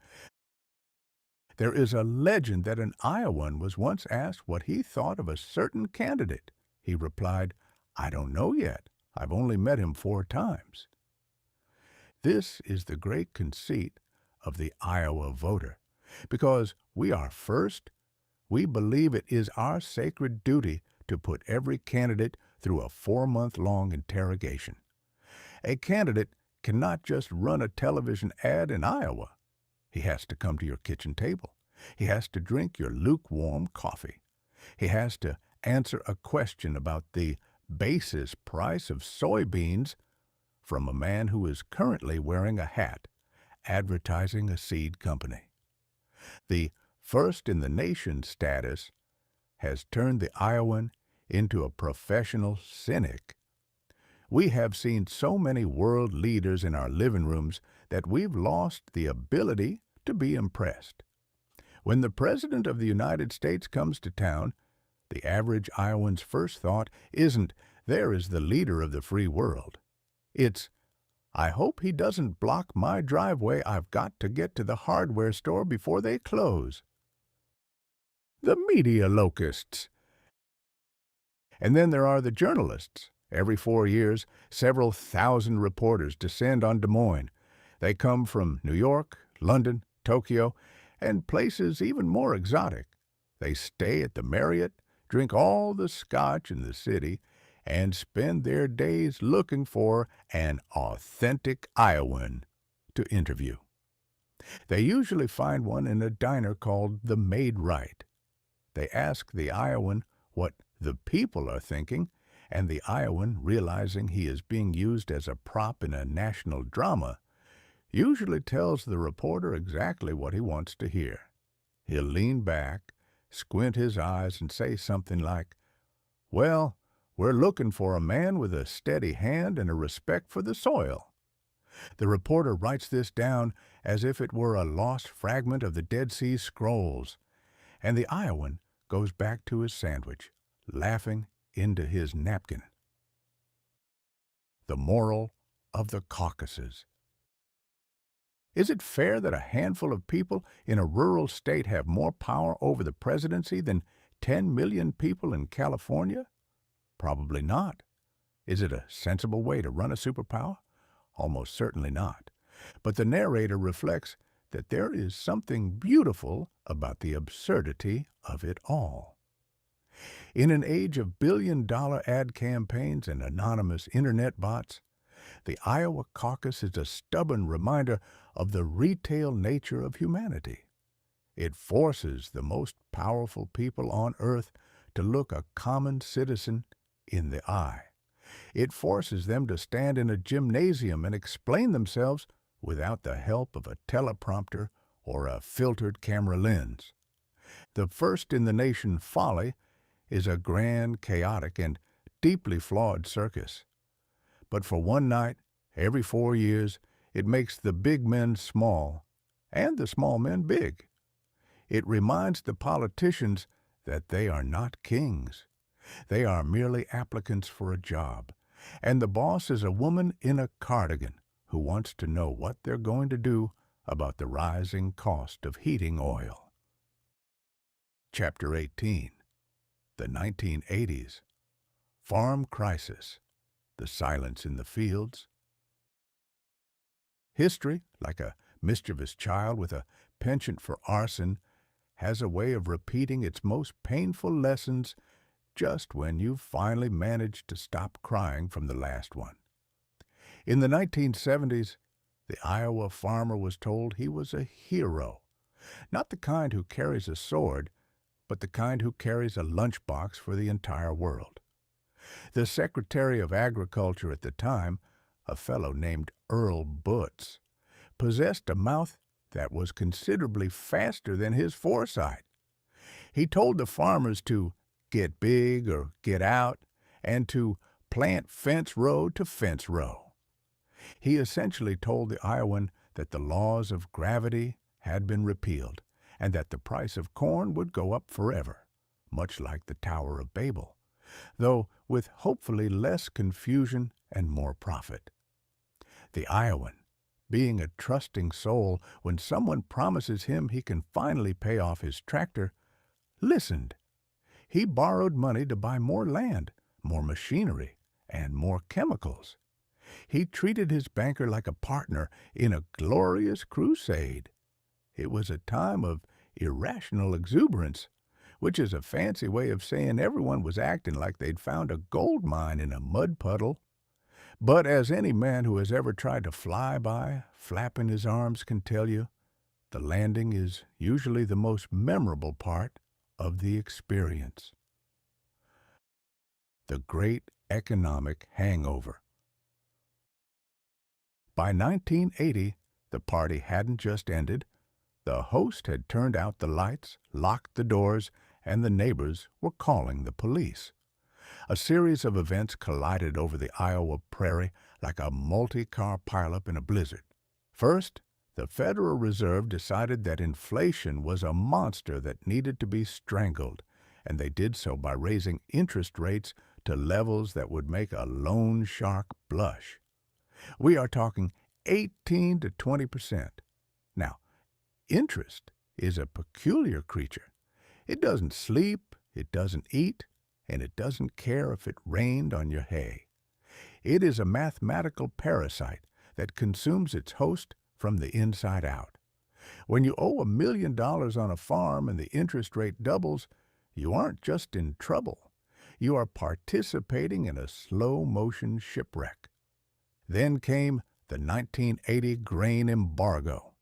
There is a legend that an Iowan was once asked what he thought of a certain candidate. He replied, "I don't know yet. I've only met him 4 times." This is the great conceit of the Iowa voter. Because we are first, we believe it is our sacred duty to put every candidate through a 4-month-long interrogation. A candidate cannot just run a television ad in Iowa. He has to come to your kitchen table. He has to drink your lukewarm coffee. He has to answer a question about the basis price of soybeans from a man who is currently wearing a hat advertising a seed company. The first-in-the-nation status has turned the Iowan into a professional cynic. We have seen so many world leaders in our living rooms that we've lost the ability to be impressed. When the President of the United States comes to town, the average Iowan's first thought isn't, "There is the leader of the free world." It's, "I hope he doesn't block my driveway. I've got to get to the hardware store before they close." The media locusts. And then there are the journalists. Every 4 years, several thousand reporters descend on Des Moines. They come from New York, London, Tokyo, and places even more exotic. They stay at the Marriott, drink all the scotch in the city, and spend their days looking for an authentic Iowan to interview. They usually find one in a diner called the Made Right. They ask the Iowan what the people are thinking, and the Iowan, realizing he is being used as a prop in a national drama, usually tells the reporter exactly what he wants to hear. He'll lean back, squint his eyes, and say something like, "Well, we're looking for a man with a steady hand and a respect for the soil." The reporter writes this down as if it were a lost fragment of the Dead Sea Scrolls, and the Iowan goes back to his sandwich, laughing into his napkin. The moral of the Caucasus. Is it fair that a handful of people in a rural state have more power over the presidency than 10 million people in California? Probably not. Is it a sensible way to run a superpower? Almost certainly not. But the narrator reflects that there is something beautiful about the absurdity of it all. In an age of billion-dollar ad campaigns and anonymous internet bots, the Iowa caucus is a stubborn reminder of the retail nature of humanity. It forces the most powerful people on earth to look a common citizen in the eye. It forces them to stand in a gymnasium and explain themselves without the help of a teleprompter or a filtered camera lens. The first-in-the-nation folly is a grand, chaotic, and deeply flawed circus. But for one night, every 4 years, it makes the big men small and the small men big. It reminds the politicians that they are not kings. They are merely applicants for a job, and the boss is a woman in a cardigan who wants to know what they're going to do about the rising cost of heating oil. Chapter 18. The 1980s. Farm Crisis. The Silence in the Fields. History, like a mischievous child with a penchant for arson, has a way of repeating its most painful lessons just when you've finally managed to stop crying from the last one. In the 1970s, the Iowa farmer was told he was a hero, not the kind who carries a sword, but the kind who carries a lunchbox for the entire world. The Secretary of Agriculture at the time, a fellow named Earl Butz, possessed a mouth that was considerably faster than his foresight. He told the farmers to get big or get out, and to plant fence row to fence row. He essentially told the Iowan that the laws of gravity had been repealed, and that the price of corn would go up forever, much like the Tower of Babel, though with hopefully less confusion and more profit. The Iowan, being a trusting soul, when someone promises him he can finally pay off his tractor, listened. He borrowed money to buy more land, more machinery, and more chemicals. He treated his banker like a partner in a glorious crusade. It was a time of irrational exuberance, which is a fancy way of saying everyone was acting like they'd found a gold mine in a mud puddle. But as any man who has ever tried to fly by, flapping his arms, can tell you, the landing is usually the most memorable part of the experience. The Great Economic Hangover. By 1980, the party hadn't just ended. The host had turned out the lights, locked the doors, and the neighbors were calling the police. A series of events collided over the Iowa prairie like a multi-car pileup in a blizzard. First, the Federal Reserve decided that inflation was a monster that needed to be strangled, and they did so by raising interest rates to levels that would make a loan shark blush. We are talking 18 to 20%. Now, interest is a peculiar creature. It doesn't sleep, it doesn't eat, and it doesn't care if it rained on your hay. It is a mathematical parasite that consumes its host from the inside out. When you owe $1 million on a farm and the interest rate doubles, you aren't just in trouble. You are participating in a slow-motion shipwreck. Then came the 1980 grain embargo.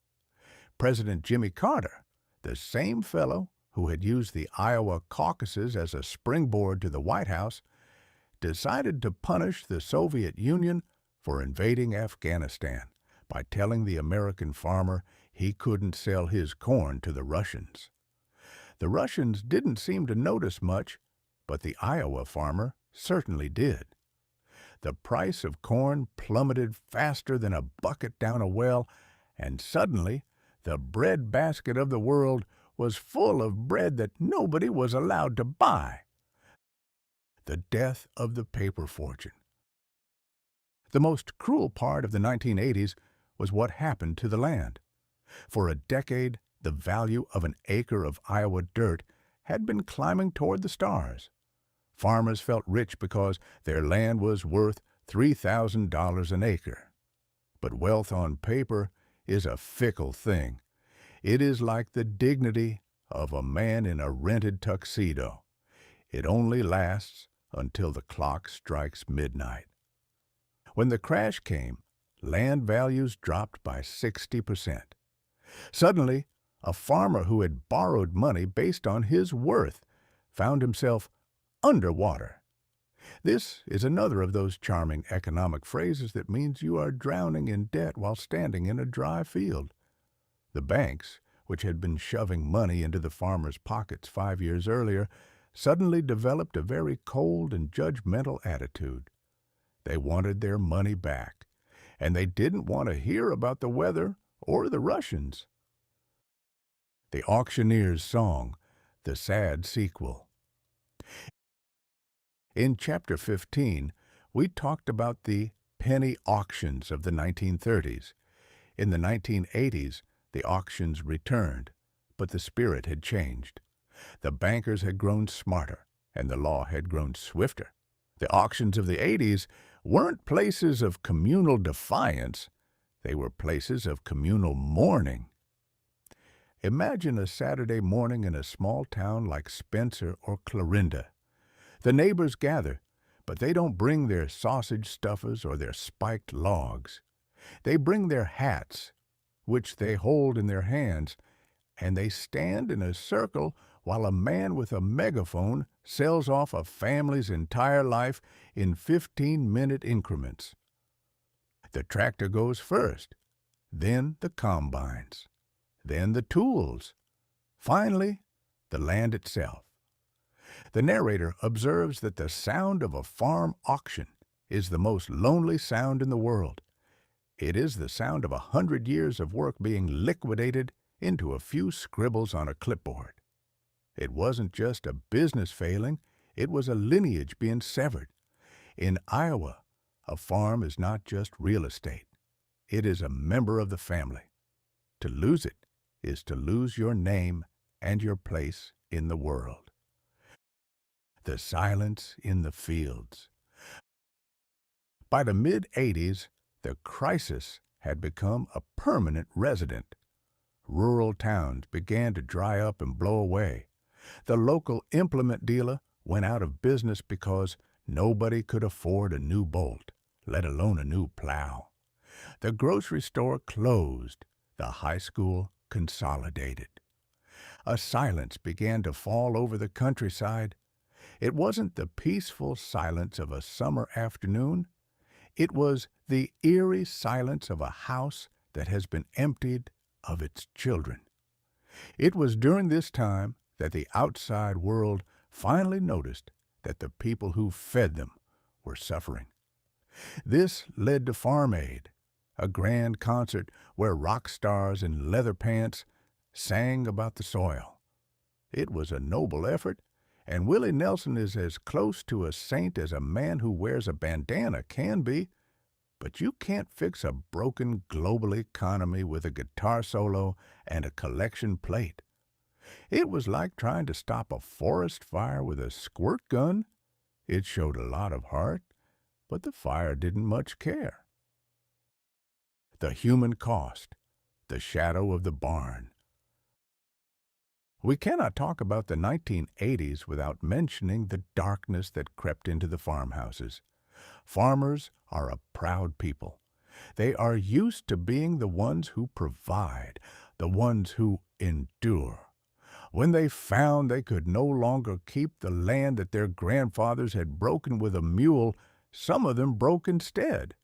President Jimmy Carter, the same fellow who had used the Iowa caucuses as a springboard to the White House, decided to punish the Soviet Union for invading Afghanistan by telling the American farmer he couldn't sell his corn to the Russians. The Russians didn't seem to notice much, but the Iowa farmer certainly did. The price of corn plummeted faster than a bucket down a well, and suddenly the bread basket of the world was full of bread that nobody was allowed to buy. The death of the paper fortune. The most cruel part of the 1980s was what happened to the land. For a decade, the value of an acre of Iowa dirt had been climbing toward the stars. Farmers felt rich because their land was worth $3,000 an acre. But wealth on paper is a fickle thing. It is like the dignity of a man in a rented tuxedo. It only lasts until the clock strikes midnight. When the crash came, land values dropped by 60%. Suddenly, a farmer who had borrowed money based on his worth found himself underwater. This is another of those charming economic phrases that means you are drowning in debt while standing in a dry field. The banks, which had been shoving money into the farmers' pockets 5 years earlier, suddenly developed a very cold and judgmental attitude. They wanted their money back, and they didn't want to hear about the weather or the Russians. The Auctioneer's Song, the sad sequel. In Chapter 15, we talked about the penny auctions of the 1930s. In the 1980s, the auctions returned, but the spirit had changed. The bankers had grown smarter, and the law had grown swifter. The auctions of the 80s weren't places of communal defiance. They were places of communal mourning. Imagine a Saturday morning in a small town like Spencer or Clarinda. The neighbors gather, but they don't bring their sausage stuffers or their spiked logs. They bring their hats, which they hold in their hands, and they stand in a circle while a man with a megaphone sells off a family's entire life in 15-minute increments. The tractor goes first, then the combines, then the tools, finally the land itself. The narrator observes that the sound of a farm auction is the most lonely sound in the world. It is the sound of 100 years of work being liquidated into a few scribbles on a clipboard. It wasn't just a business failing, it was a lineage being severed. In Iowa, a farm is not just real estate. It is a member of the family. To lose it is to lose your name and your place in the world. The silence in the fields. By the mid-80s, the crisis had become a permanent resident. Rural towns began to dry up and blow away. The local implement dealer went out of business because nobody could afford a new bolt, let alone a new plow. The grocery store closed. The high school consolidated. A silence began to fall over the countryside. It wasn't the peaceful silence of a summer afternoon. It was the eerie silence of a house that has been emptied of its children. It was during this time that the outside world finally noticed that the people who fed them were suffering. This led to Farm Aid, a grand concert where rock stars in leather pants sang about the soil. It was a noble effort, and Willie Nelson is as close to a saint as a man who wears a bandana can be, but you can't fix a broken global economy with a guitar solo and a collection plate. It was like trying to stop a forest fire with a squirt gun. It showed a lot of heart, but the fire didn't much care. The human cost, the shadow of the barn. We cannot talk about the 1980s without mentioning the darkness that crept into the farmhouses. Farmers are a proud people. They are used to being the ones who provide, the ones who endure. When they found they could no longer keep the land that their grandfathers had broken with a mule, some of them broke instead.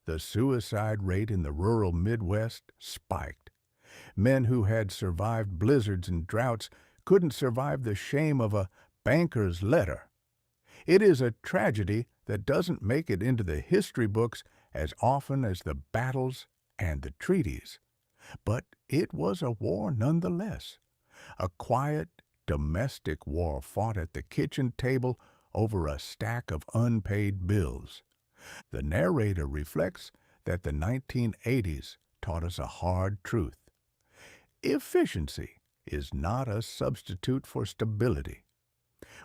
The suicide rate in the rural Midwest spiked. Men who had survived blizzards and droughts couldn't survive the shame of a banker's letter. It is a tragedy that doesn't make it into the history books as often as the battles and the treaties. But it was a war nonetheless. A quiet, domestic war fought at the kitchen table over a stack of unpaid bills. The narrator reflects that the 1980s taught us a hard truth. Efficiency is not a substitute for stability.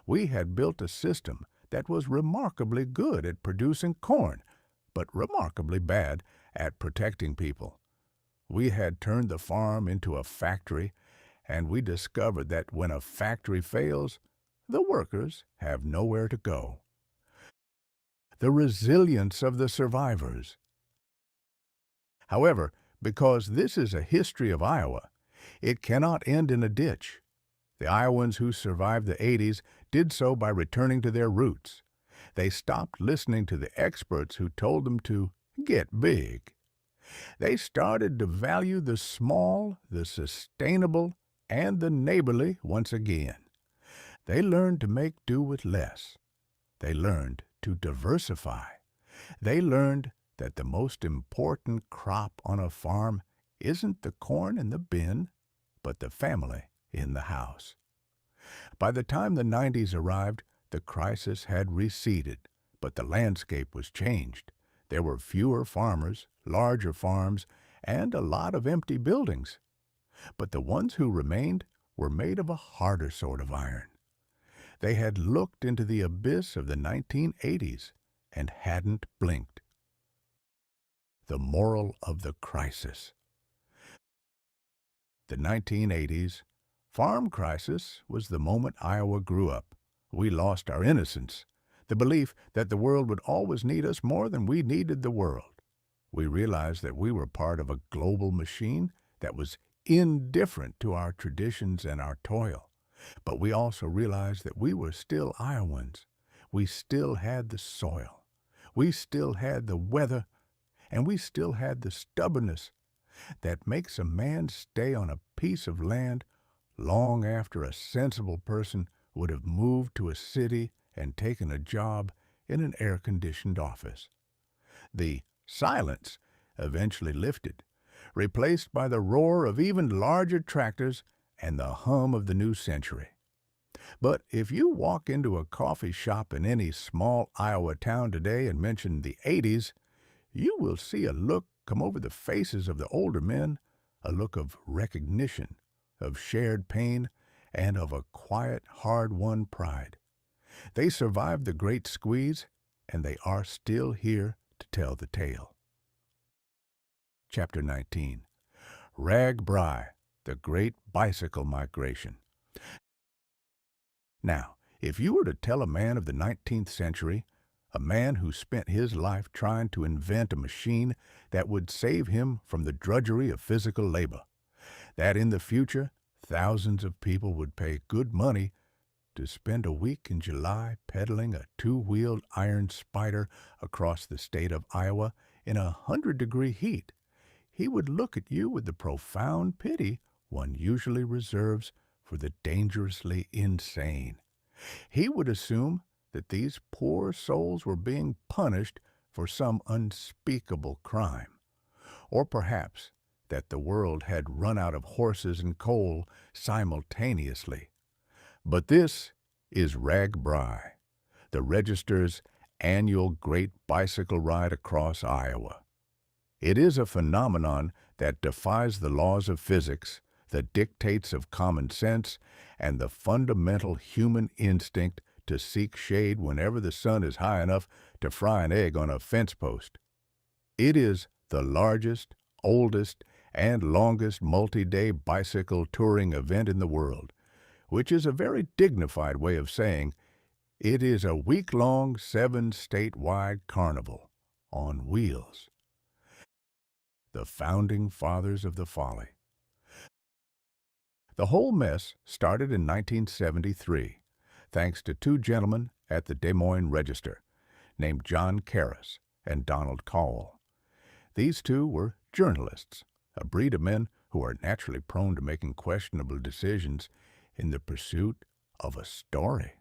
We had built a system that was remarkably good at producing corn, but remarkably bad at protecting people. We had turned the farm into a factory, and we discovered that when a factory fails, the workers have nowhere to go. The resilience of the survivors. However, because this is a history of Iowa, it cannot end in a ditch. The Iowans who survived the 80s did so by returning to their roots. They stopped listening to the experts who told them to get big. They started to value the small, the sustainable, and the neighborly once again. They learned to make do with less. They learned to diversify. They learned that the most important crop on a farm isn't the corn in the bin, but the family in the house. By the time the 90s arrived, the crisis had receded, but the landscape was changed. There were fewer farmers, larger farms, and a lot of empty buildings. But the ones who remained were made of a harder sort of iron. They had looked into the abyss of the 1980s and hadn't blinked. The moral of the crisis. The 1980s farm crisis was the moment Iowa grew up. We lost our innocence, the belief that the world would always need us more than we needed the world. We realized that we were part of a global machine that was indifferent to our traditions and our toil. But we also realized that we were still Iowans. We still had the soil. We still had the weather. And we still had the stubbornness that makes a man stay on a piece of land long after a sensible person would have moved to a city and taken a job in an air-conditioned office. The silence eventually lifted, replaced by the roar of even larger tractors and the hum of the new century. But if you walk into a coffee shop in any small Iowa town today and mention the 80s, you will see a look come over the faces of the older men, a look of recognition, of shared pain, and of a quiet, hard-won pride. They survived the Great Squeeze, and they are still here to tell the tale. Chapter 19. Rag Bry, the Great Bicycle Migration. Now, if you were to tell a man of the 19th century, a man who spent his life trying to invent a machine that would save him from the drudgery of physical labor, that in the future thousands of people would pay good money to spend a week in July pedaling a two-wheeled iron spider across the state of Iowa in 100-degree heat, he would look at you with the profound pity one usually reserves for the dangerously insane. He would assume that these poor souls were being punished for some unspeakable crime, or perhaps that the world had run out of horses and coal simultaneously. But this is Rag Bry, the Register's annual great bicycle ride across Iowa. It is a phenomenon that defies the laws of physics, the dictates of common sense, and the fundamental human instinct to seek shade whenever the sun is high enough to fry an egg on a fence post. It is the largest, oldest, and longest multi-day bicycle touring event in the world, which is a very dignified way of saying it is a week-long 7-statewide carnival on wheels. The founding fathers of the folly. The whole mess started in 1973, thanks to two gentlemen at the Des Moines Register named John Karras and Donald Cowell. These two were journalists, a breed of men who are naturally prone to making questionable decisions in the pursuit of a story.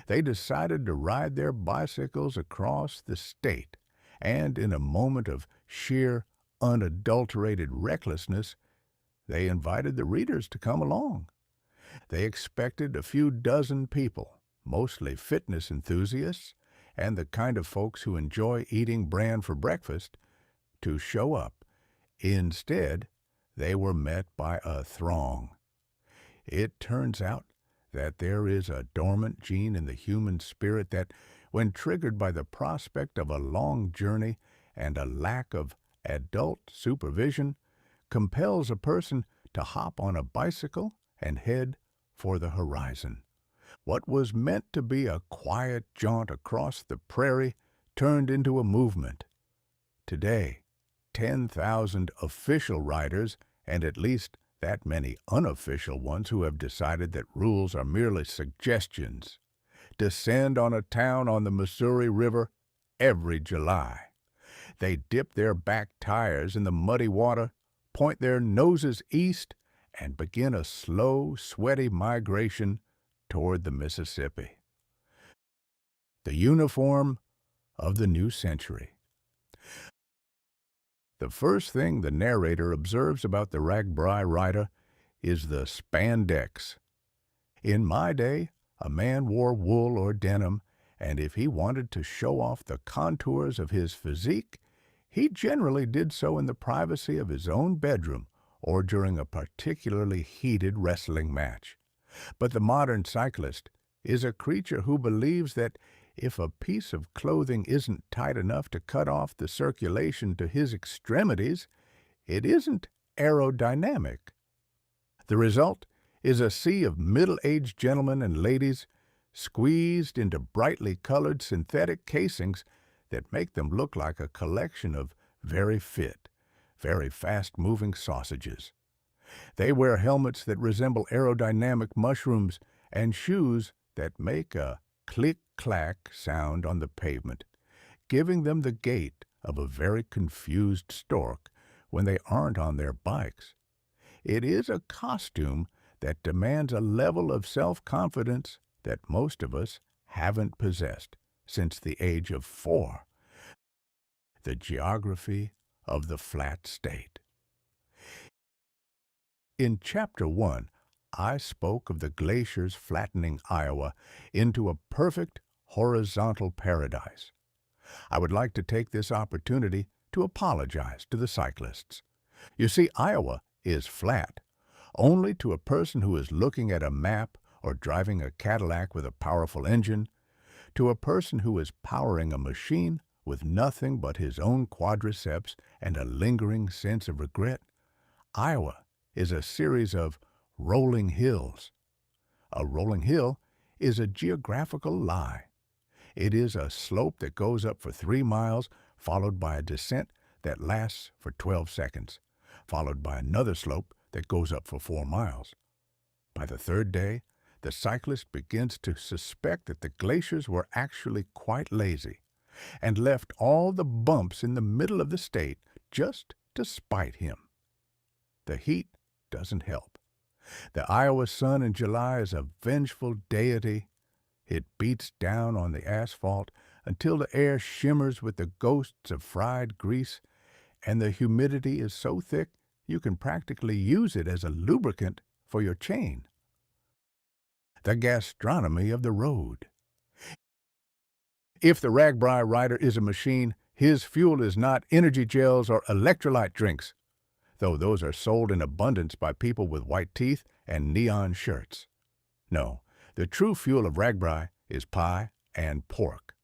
They decided to ride their bicycles across the state, and in a moment of sheer, unadulterated recklessness, they invited the readers to come along. They expected a few dozen people, mostly fitness enthusiasts and the kind of folks who enjoy eating bran for breakfast, to show up. Instead, they were met by a throng. It turns out that there is a dormant gene in the human spirit that, when triggered by the prospect of a long journey and a lack of adult supervision, compels a person to hop on a bicycle and head for the horizon. What was meant to be a quiet jaunt across the prairie turned into a movement. Today, 10,000 official riders and at least that many unofficial ones who have decided that rules are merely suggestions descend on a town on the Missouri River every July. They dip their back tires in the muddy water, point their noses east, and begin a slow, sweaty migration toward the Mississippi. The uniform of the new century. The first thing the narrator observes about the ragbri rider is the spandex. In my day, a man wore wool or denim, and if he wanted to show off the contours of his physique, he generally did so in the privacy of his own bedroom or during a particularly heated wrestling match. But the modern cyclist is a creature who believes that if a piece of clothing isn't tight enough to cut off the circulation to his extremities, it isn't aerodynamic. The result is a sea of middle-aged gentlemen and ladies squeezed into brightly colored synthetic casings that make them look like a collection of very fit, very fast-moving sausages. They wear helmets that resemble aerodynamic mushrooms and shoes that make a click-clack sound on the pavement, giving them the gait of a very confused stork when they aren't on their bikes. It is a costume that demands a level of self-confidence that most of us haven't possessed since the age of 4. The geography of the flat state. In Chapter 1, I spoke of the glaciers flattening Iowa into a perfect horizontal paradise. I would like to take this opportunity to apologize to the cyclists. You see, Iowa is flat only to a person who is looking at a map or driving a Cadillac with a powerful engine, to a person who is powering a machine with nothing but his own quadriceps and a lingering sense of regret. Iowa is a series of rolling hills. A rolling hill is a geographical lie. It is a slope that goes up for 3 miles, followed by a descent that lasts for 12 seconds, followed by another slope that goes up for 4 miles. By the 3rd day, the cyclist begins to suspect that the glaciers were actually quite lazy and left all the bumps in the middle of the state just to spite him. The heat doesn't help. The Iowa sun in July is a vengeful deity. It beats down on the asphalt until the air shimmers with the ghosts of fried grease, and the humidity is so thick you can practically use it as a lubricant for your chain. The gastronomy of the road. If the ragbri rider is a machine, his fuel is not energy gels or electrolyte drinks, though those are sold in abundance by people with white teeth and neon shirts. No, the true fuel of ragbri is pie and pork.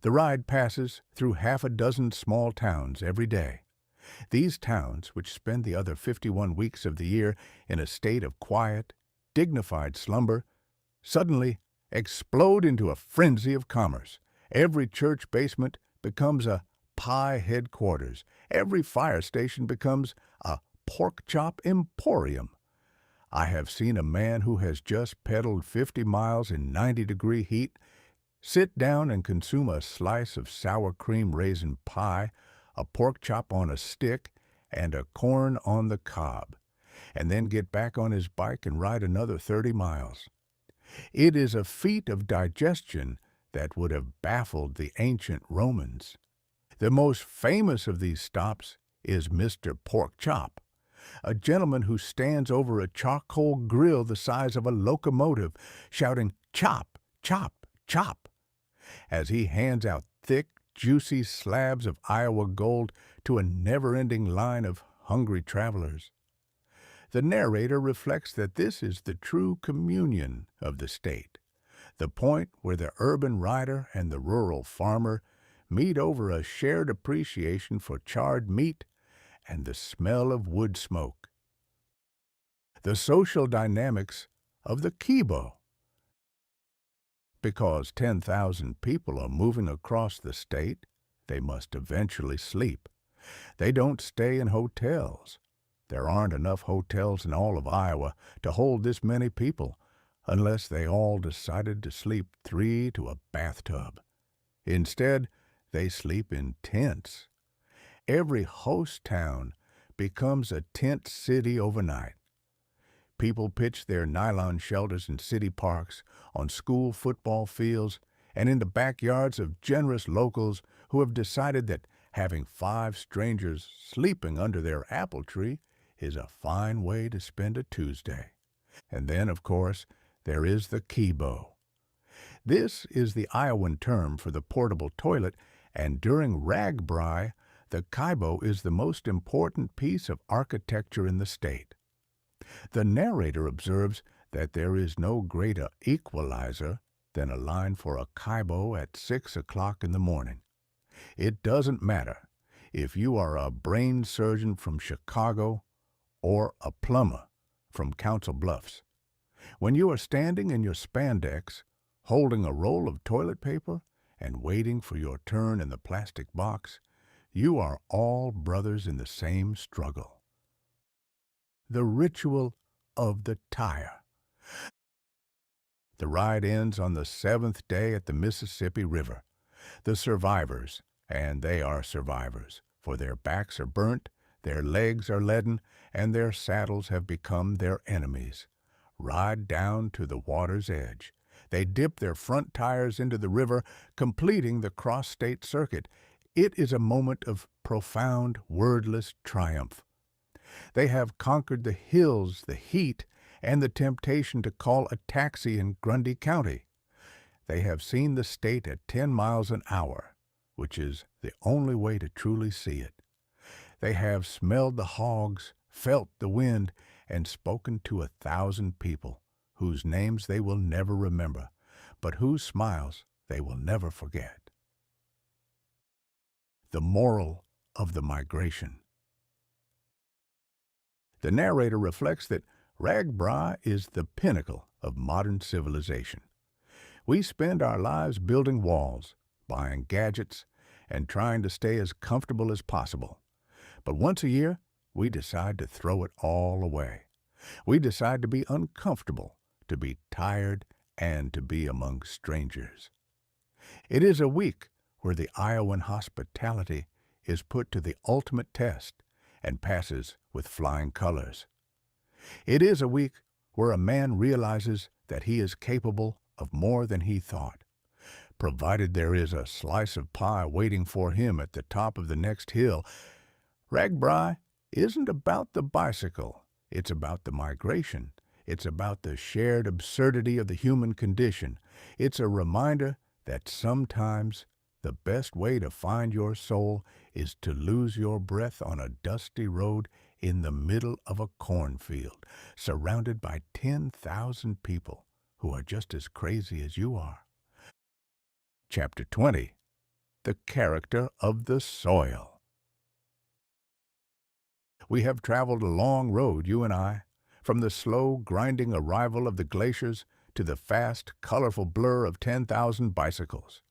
The ride passes through half a dozen small towns every day. These towns, which spend the other 51 weeks of the year in a state of quiet, dignified slumber, suddenly explode into a frenzy of commerce. Every church basement becomes a pie headquarters. Every fire station becomes a pork chop emporium. I have seen a man who has just pedaled 50 miles in 90-degree heat sit down and consume a slice of sour cream raisin pie, a pork chop on a stick, and a corn on the cob, and then get back on his bike and ride another 30 miles. It is a feat of digestion that would have baffled the ancient Romans. The most famous of these stops is Mr. Pork Chop, a gentleman who stands over a charcoal grill the size of a locomotive, shouting, "Chop, chop, chop," as he hands out thick, juicy slabs of Iowa gold to a never-ending line of hungry travelers. The narrator reflects that this is the true communion of the state, the point where the urban rider and the rural farmer meet over a shared appreciation for charred meat and the smell of wood smoke. The social dynamics of the kibo. Because 10,000 people are moving across the state, they must eventually sleep. They don't stay in hotels. There aren't enough hotels in all of Iowa to hold this many people, unless they all decided to sleep 3 to a bathtub. Instead, they sleep in tents. Every host town becomes a tent city overnight. People pitch their nylon shelters in city parks, on school football fields, and in the backyards of generous locals who have decided that having 5 strangers sleeping under their apple tree is a fine way to spend a Tuesday. And then, of course, there is the kibo. This is the Iowan term for the portable toilet, and during ragbri, the kibo is the most important piece of architecture in the state. The narrator observes that there is no greater equalizer than a line for a kibo at 6 o'clock in the morning. It doesn't matter if you are a brain surgeon from Chicago or a plumber from Council Bluffs. When you are standing in your spandex, holding a roll of toilet paper and waiting for your turn in the plastic box, you are all brothers in the same struggle. The ritual of the tire. The ride ends on the 7th day at the Mississippi River. The survivors, and they are survivors, for their backs are burnt, their legs are leaden, and their saddles have become their enemies, ride down to the water's edge. They dip their front tires into the river, completing the cross-state circuit. It is a moment of profound, wordless triumph. They have conquered the hills, the heat, and the temptation to call a taxi in Grundy County. They have seen the state at 10 miles an hour, which is the only way to truly see it. They have smelled the hogs, felt the wind, and spoken to 1,000 people, whose names they will never remember, but whose smiles they will never forget. The moral of the migration. The narrator reflects that ragbri is the pinnacle of modern civilization. We spend our lives building walls, buying gadgets, and trying to stay as comfortable as possible. But once a year, we decide to throw it all away. We decide to be uncomfortable, to be tired, and to be among strangers. It is a week where the Iowan hospitality is put to the ultimate test and passes with flying colors. It is a week where a man realizes that he is capable of more than he thought, provided there is a slice of pie waiting for him at the top of the next hill. Ragbri isn't about the bicycle. It's about the migration. It's about the shared absurdity of the human condition. It's a reminder that sometimes the best way to find your soul is to lose your breath on a dusty road in the middle of a cornfield, surrounded by 10,000 people who are just as crazy as you are. Chapter 20. The Character of the Soil. We have traveled a long road, you and I, from the slow, grinding arrival of the glaciers to the fast, colorful blur of 10,000 bicycles.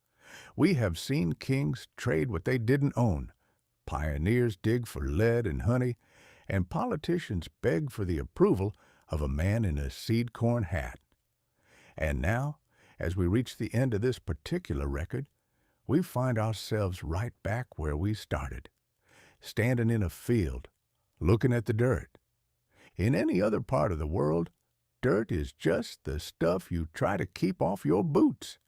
We have seen kings trade what they didn't own, pioneers dig for lead and honey, and politicians beg for the approval of a man in a seed corn hat. And now, as we reach the end of this particular record, we find ourselves right back where we started, standing in a field, looking at the dirt. In any other part of the world, dirt is just the stuff you try to keep off your boots.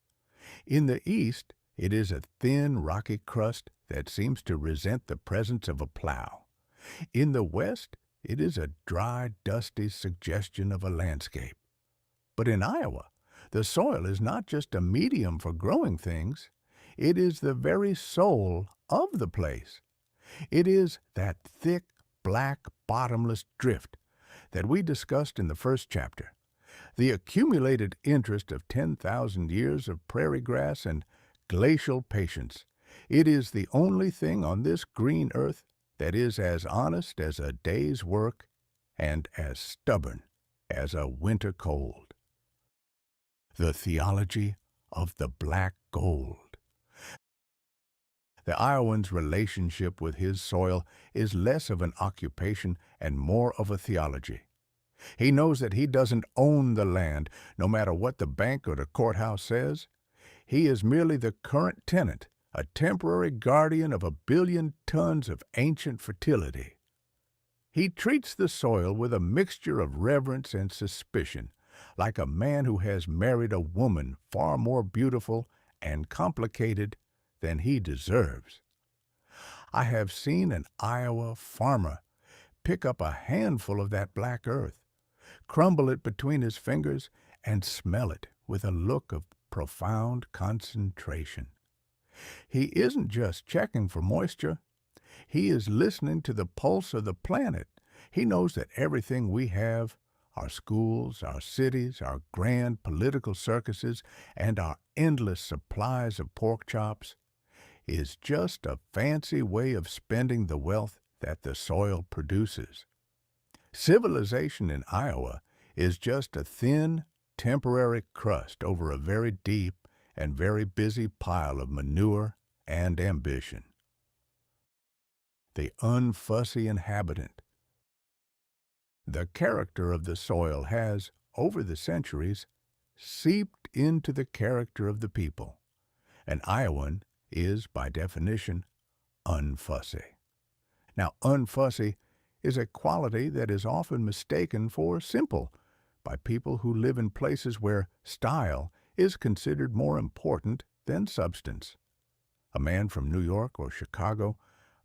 In the East, it is a thin, rocky crust that seems to resent the presence of a plow. In the West, it is a dry, dusty suggestion of a landscape. But in Iowa, the soil is not just a medium for growing things, it is the very soul of the place. It is that thick, black, bottomless drift that we discussed in the first chapter, the accumulated interest of 10,000 years of prairie grass and glacial patience. It is the only thing on this green earth that is as honest as a day's work and as stubborn as a winter cold. The theology of the black gold. The Iowan's relationship with his soil is less of an occupation and more of a theology. He knows that he doesn't own the land, no matter what the bank or the courthouse says. He is merely the current tenant, a temporary guardian of 1 billion tons of ancient fertility. He treats the soil with a mixture of reverence and suspicion, like a man who has married a woman far more beautiful and complicated than he deserves. I have seen an Iowa farmer pick up a handful of that black earth, crumble it between his fingers, and smell it with a look of profound concentration. He isn't just checking for moisture. He is listening to the pulse of the planet. He knows that everything we have, our schools, our cities, our grand political circuses, and our endless supplies of pork chops, is just a fancy way of spending the wealth that the soil produces. Civilization in Iowa is just a thin, temporary crust over a very deep and very busy pile of manure and ambition. The unfussy inhabitant. The character of the soil has, over the centuries, seeped into the character of the people. An Iowan is, by definition, unfussy. Now, unfussy is a quality that is often mistaken for simple by people who live in places where style is considered more important than substance. A man from New York or Chicago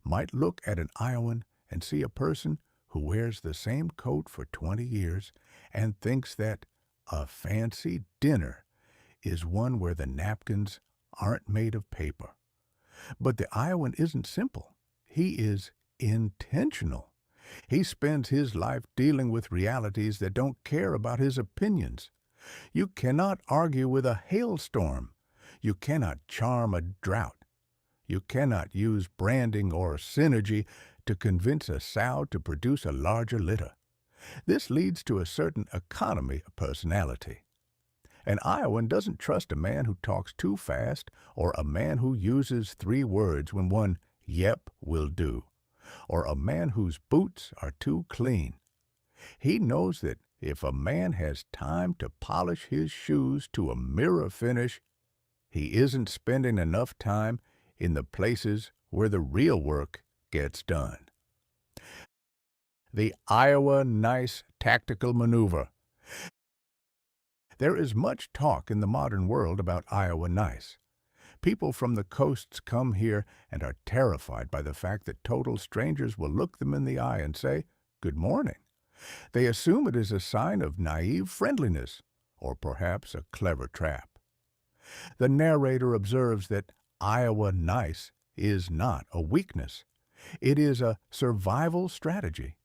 might look at an Iowan and see a person who wears the same coat for 20 years and thinks that a fancy dinner is one where the napkins aren't made of paper. But the Iowan isn't simple. He is intentional. He spends his life dealing with realities that don't care about his opinions. You cannot argue with a hailstorm. You cannot charm a drought. You cannot use branding or synergy to convince a sow to produce a larger litter. This leads to a certain economy of personality. An Iowan doesn't trust a man who talks too fast or a man who uses 3 words when one "yep" will do, or a man whose boots are too clean. He knows that if a man has time to polish his shoes to a mirror finish, he isn't spending enough time in the places where the real work gets done. The Iowa nice tactical maneuver. There is much talk in the modern world about Iowa nice. People from the coasts come here and are terrified by the fact that total strangers will look them in the eye and say, "Good morning." They assume it is a sign of naive friendliness, or perhaps a clever trap. The narrator observes that Iowa nice is not a weakness. It is a survival strategy.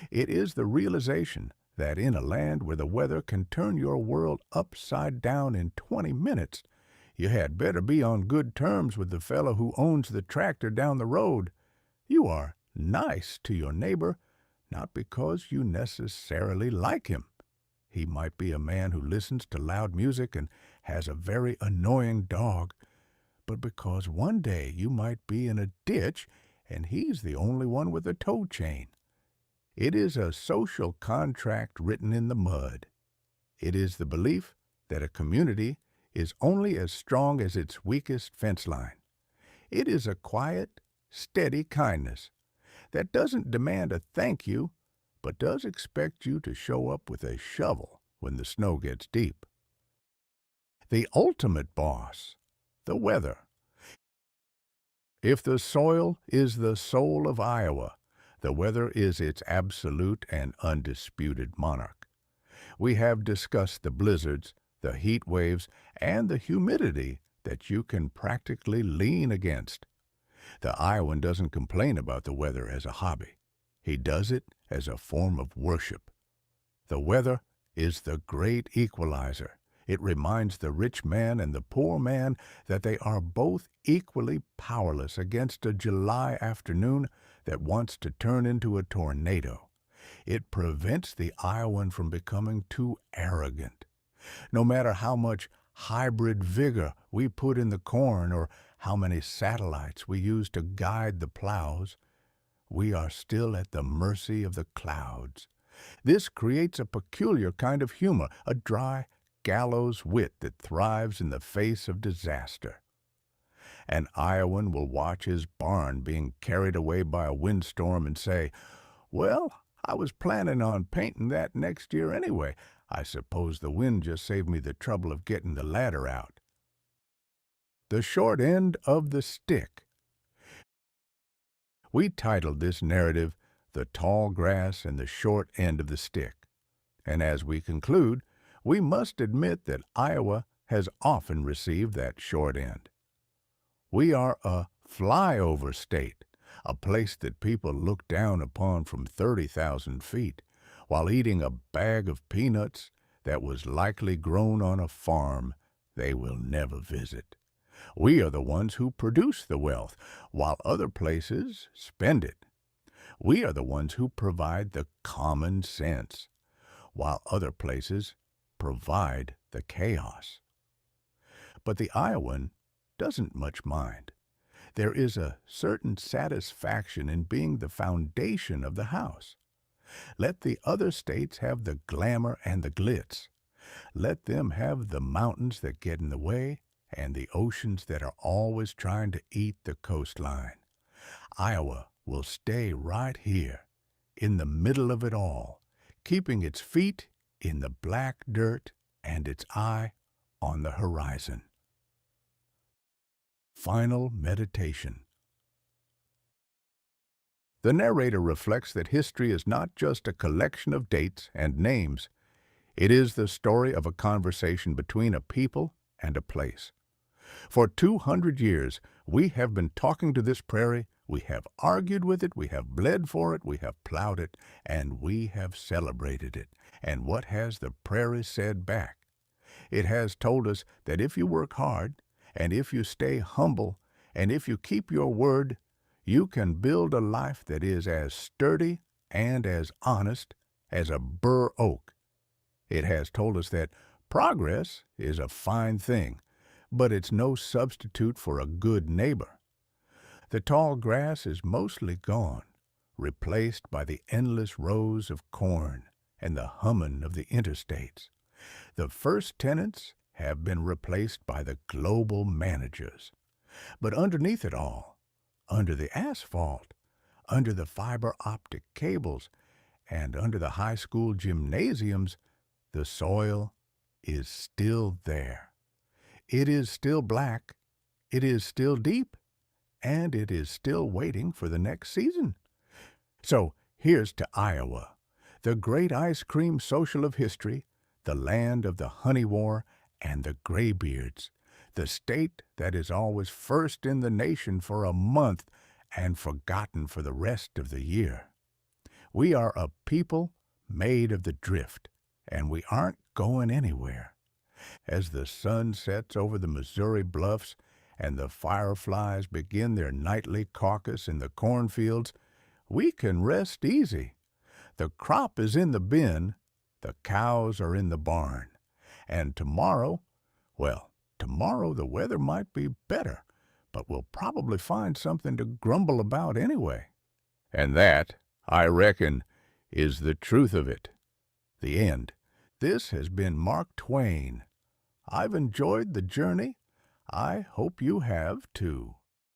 It is the realization that in a land where the weather can turn your world upside down in 20 minutes, you had better be on good terms with the fellow who owns the tractor down the road. You are nice to your neighbor not because you necessarily like him. He might be a man who listens to loud music and has a very annoying dog, but because one day you might be in a ditch and he's the only one with a tow chain. It is a social contract written in the mud. It is the belief that a community is only as strong as its weakest fence line. It is a quiet, steady kindness that doesn't demand a thank you, but does expect you to show up with a shovel when the snow gets deep. The ultimate boss, the weather. If the soil is the soul of Iowa, the weather is its absolute and undisputed monarch. We have discussed the blizzards, the heat waves, and the humidity that you can practically lean against. The Iowan doesn't complain about the weather as a hobby. He does it as a form of worship. The weather is the great equalizer. It reminds the rich man and the poor man that they are both equally powerless against a July afternoon that wants to turn into a tornado. It prevents the Iowan from becoming too arrogant. No matter how much hybrid vigor we put in the corn or how many satellites we use to guide the plows, we are still at the mercy of the clouds. This creates a peculiar kind of humor, a dry, gallows wit that thrives in the face of disaster. An Iowan will watch his barn being carried away by a windstorm and say, "Well, I was planning on painting that next year anyway. I suppose the wind just saved me the trouble of getting the ladder out." The short end of the stick. We titled this narrative, "The Tall Grass and the Short End of the Stick." And as we conclude, we must admit that Iowa has often received that short end. We are a flyover state, a place that people look down upon from 30,000 feet, while eating a bag of peanuts that was likely grown on a farm they will never visit. We are the ones who produce the wealth, while other places spend it. We are the ones who provide the common sense, while other places provide the chaos. But the Iowan doesn't much mind. There is a certain satisfaction in being the foundation of the house. Let the other states have the glamour and the glitz. Let them have the mountains that get in the way and the oceans that are always trying to eat the coastline. Iowa will stay right here, in the middle of it all, keeping its feet in the black dirt and its eye on the horizon. Final meditation. The narrator reflects that history is not just a collection of dates and names. It is the story of a conversation between a people and a place. For 200 years, we have been talking to this prairie, we have argued with it, we have bled for it, we have plowed it, and we have celebrated it. And what has the prairie said back? It has told us that if you work hard, and if you stay humble, and if you keep your word, you can build a life that is as sturdy and as honest as a bur oak. It has told us that progress is a fine thing, but it's no substitute for a good neighbor. The tall grass is mostly gone, replaced by the endless rows of corn and the humming of the interstates. The first tenants have been replaced by the global managers. But underneath it all, under the asphalt, under the fiber optic cables, and under the high school gymnasiums, the soil is still there. It is still black, it is still deep, and it is still waiting for the next season. So here's to Iowa, the great ice cream social of history, the land of the honey war and the graybeards, the state that is always first in the nation for a month and forgotten for the rest of the year. We are a people made of the drift, and we aren't going anywhere. As the sun sets over the Missouri bluffs and the fireflies begin their nightly caucus in the cornfields, we can rest easy. The crop is in the bin, the cows are in the barn, and tomorrow, well, tomorrow the weather might be better, but we'll probably find something to grumble about anyway. And that, I reckon, is the truth of it. The end. This has been Mark Twain. I've enjoyed the journey. I hope you have too.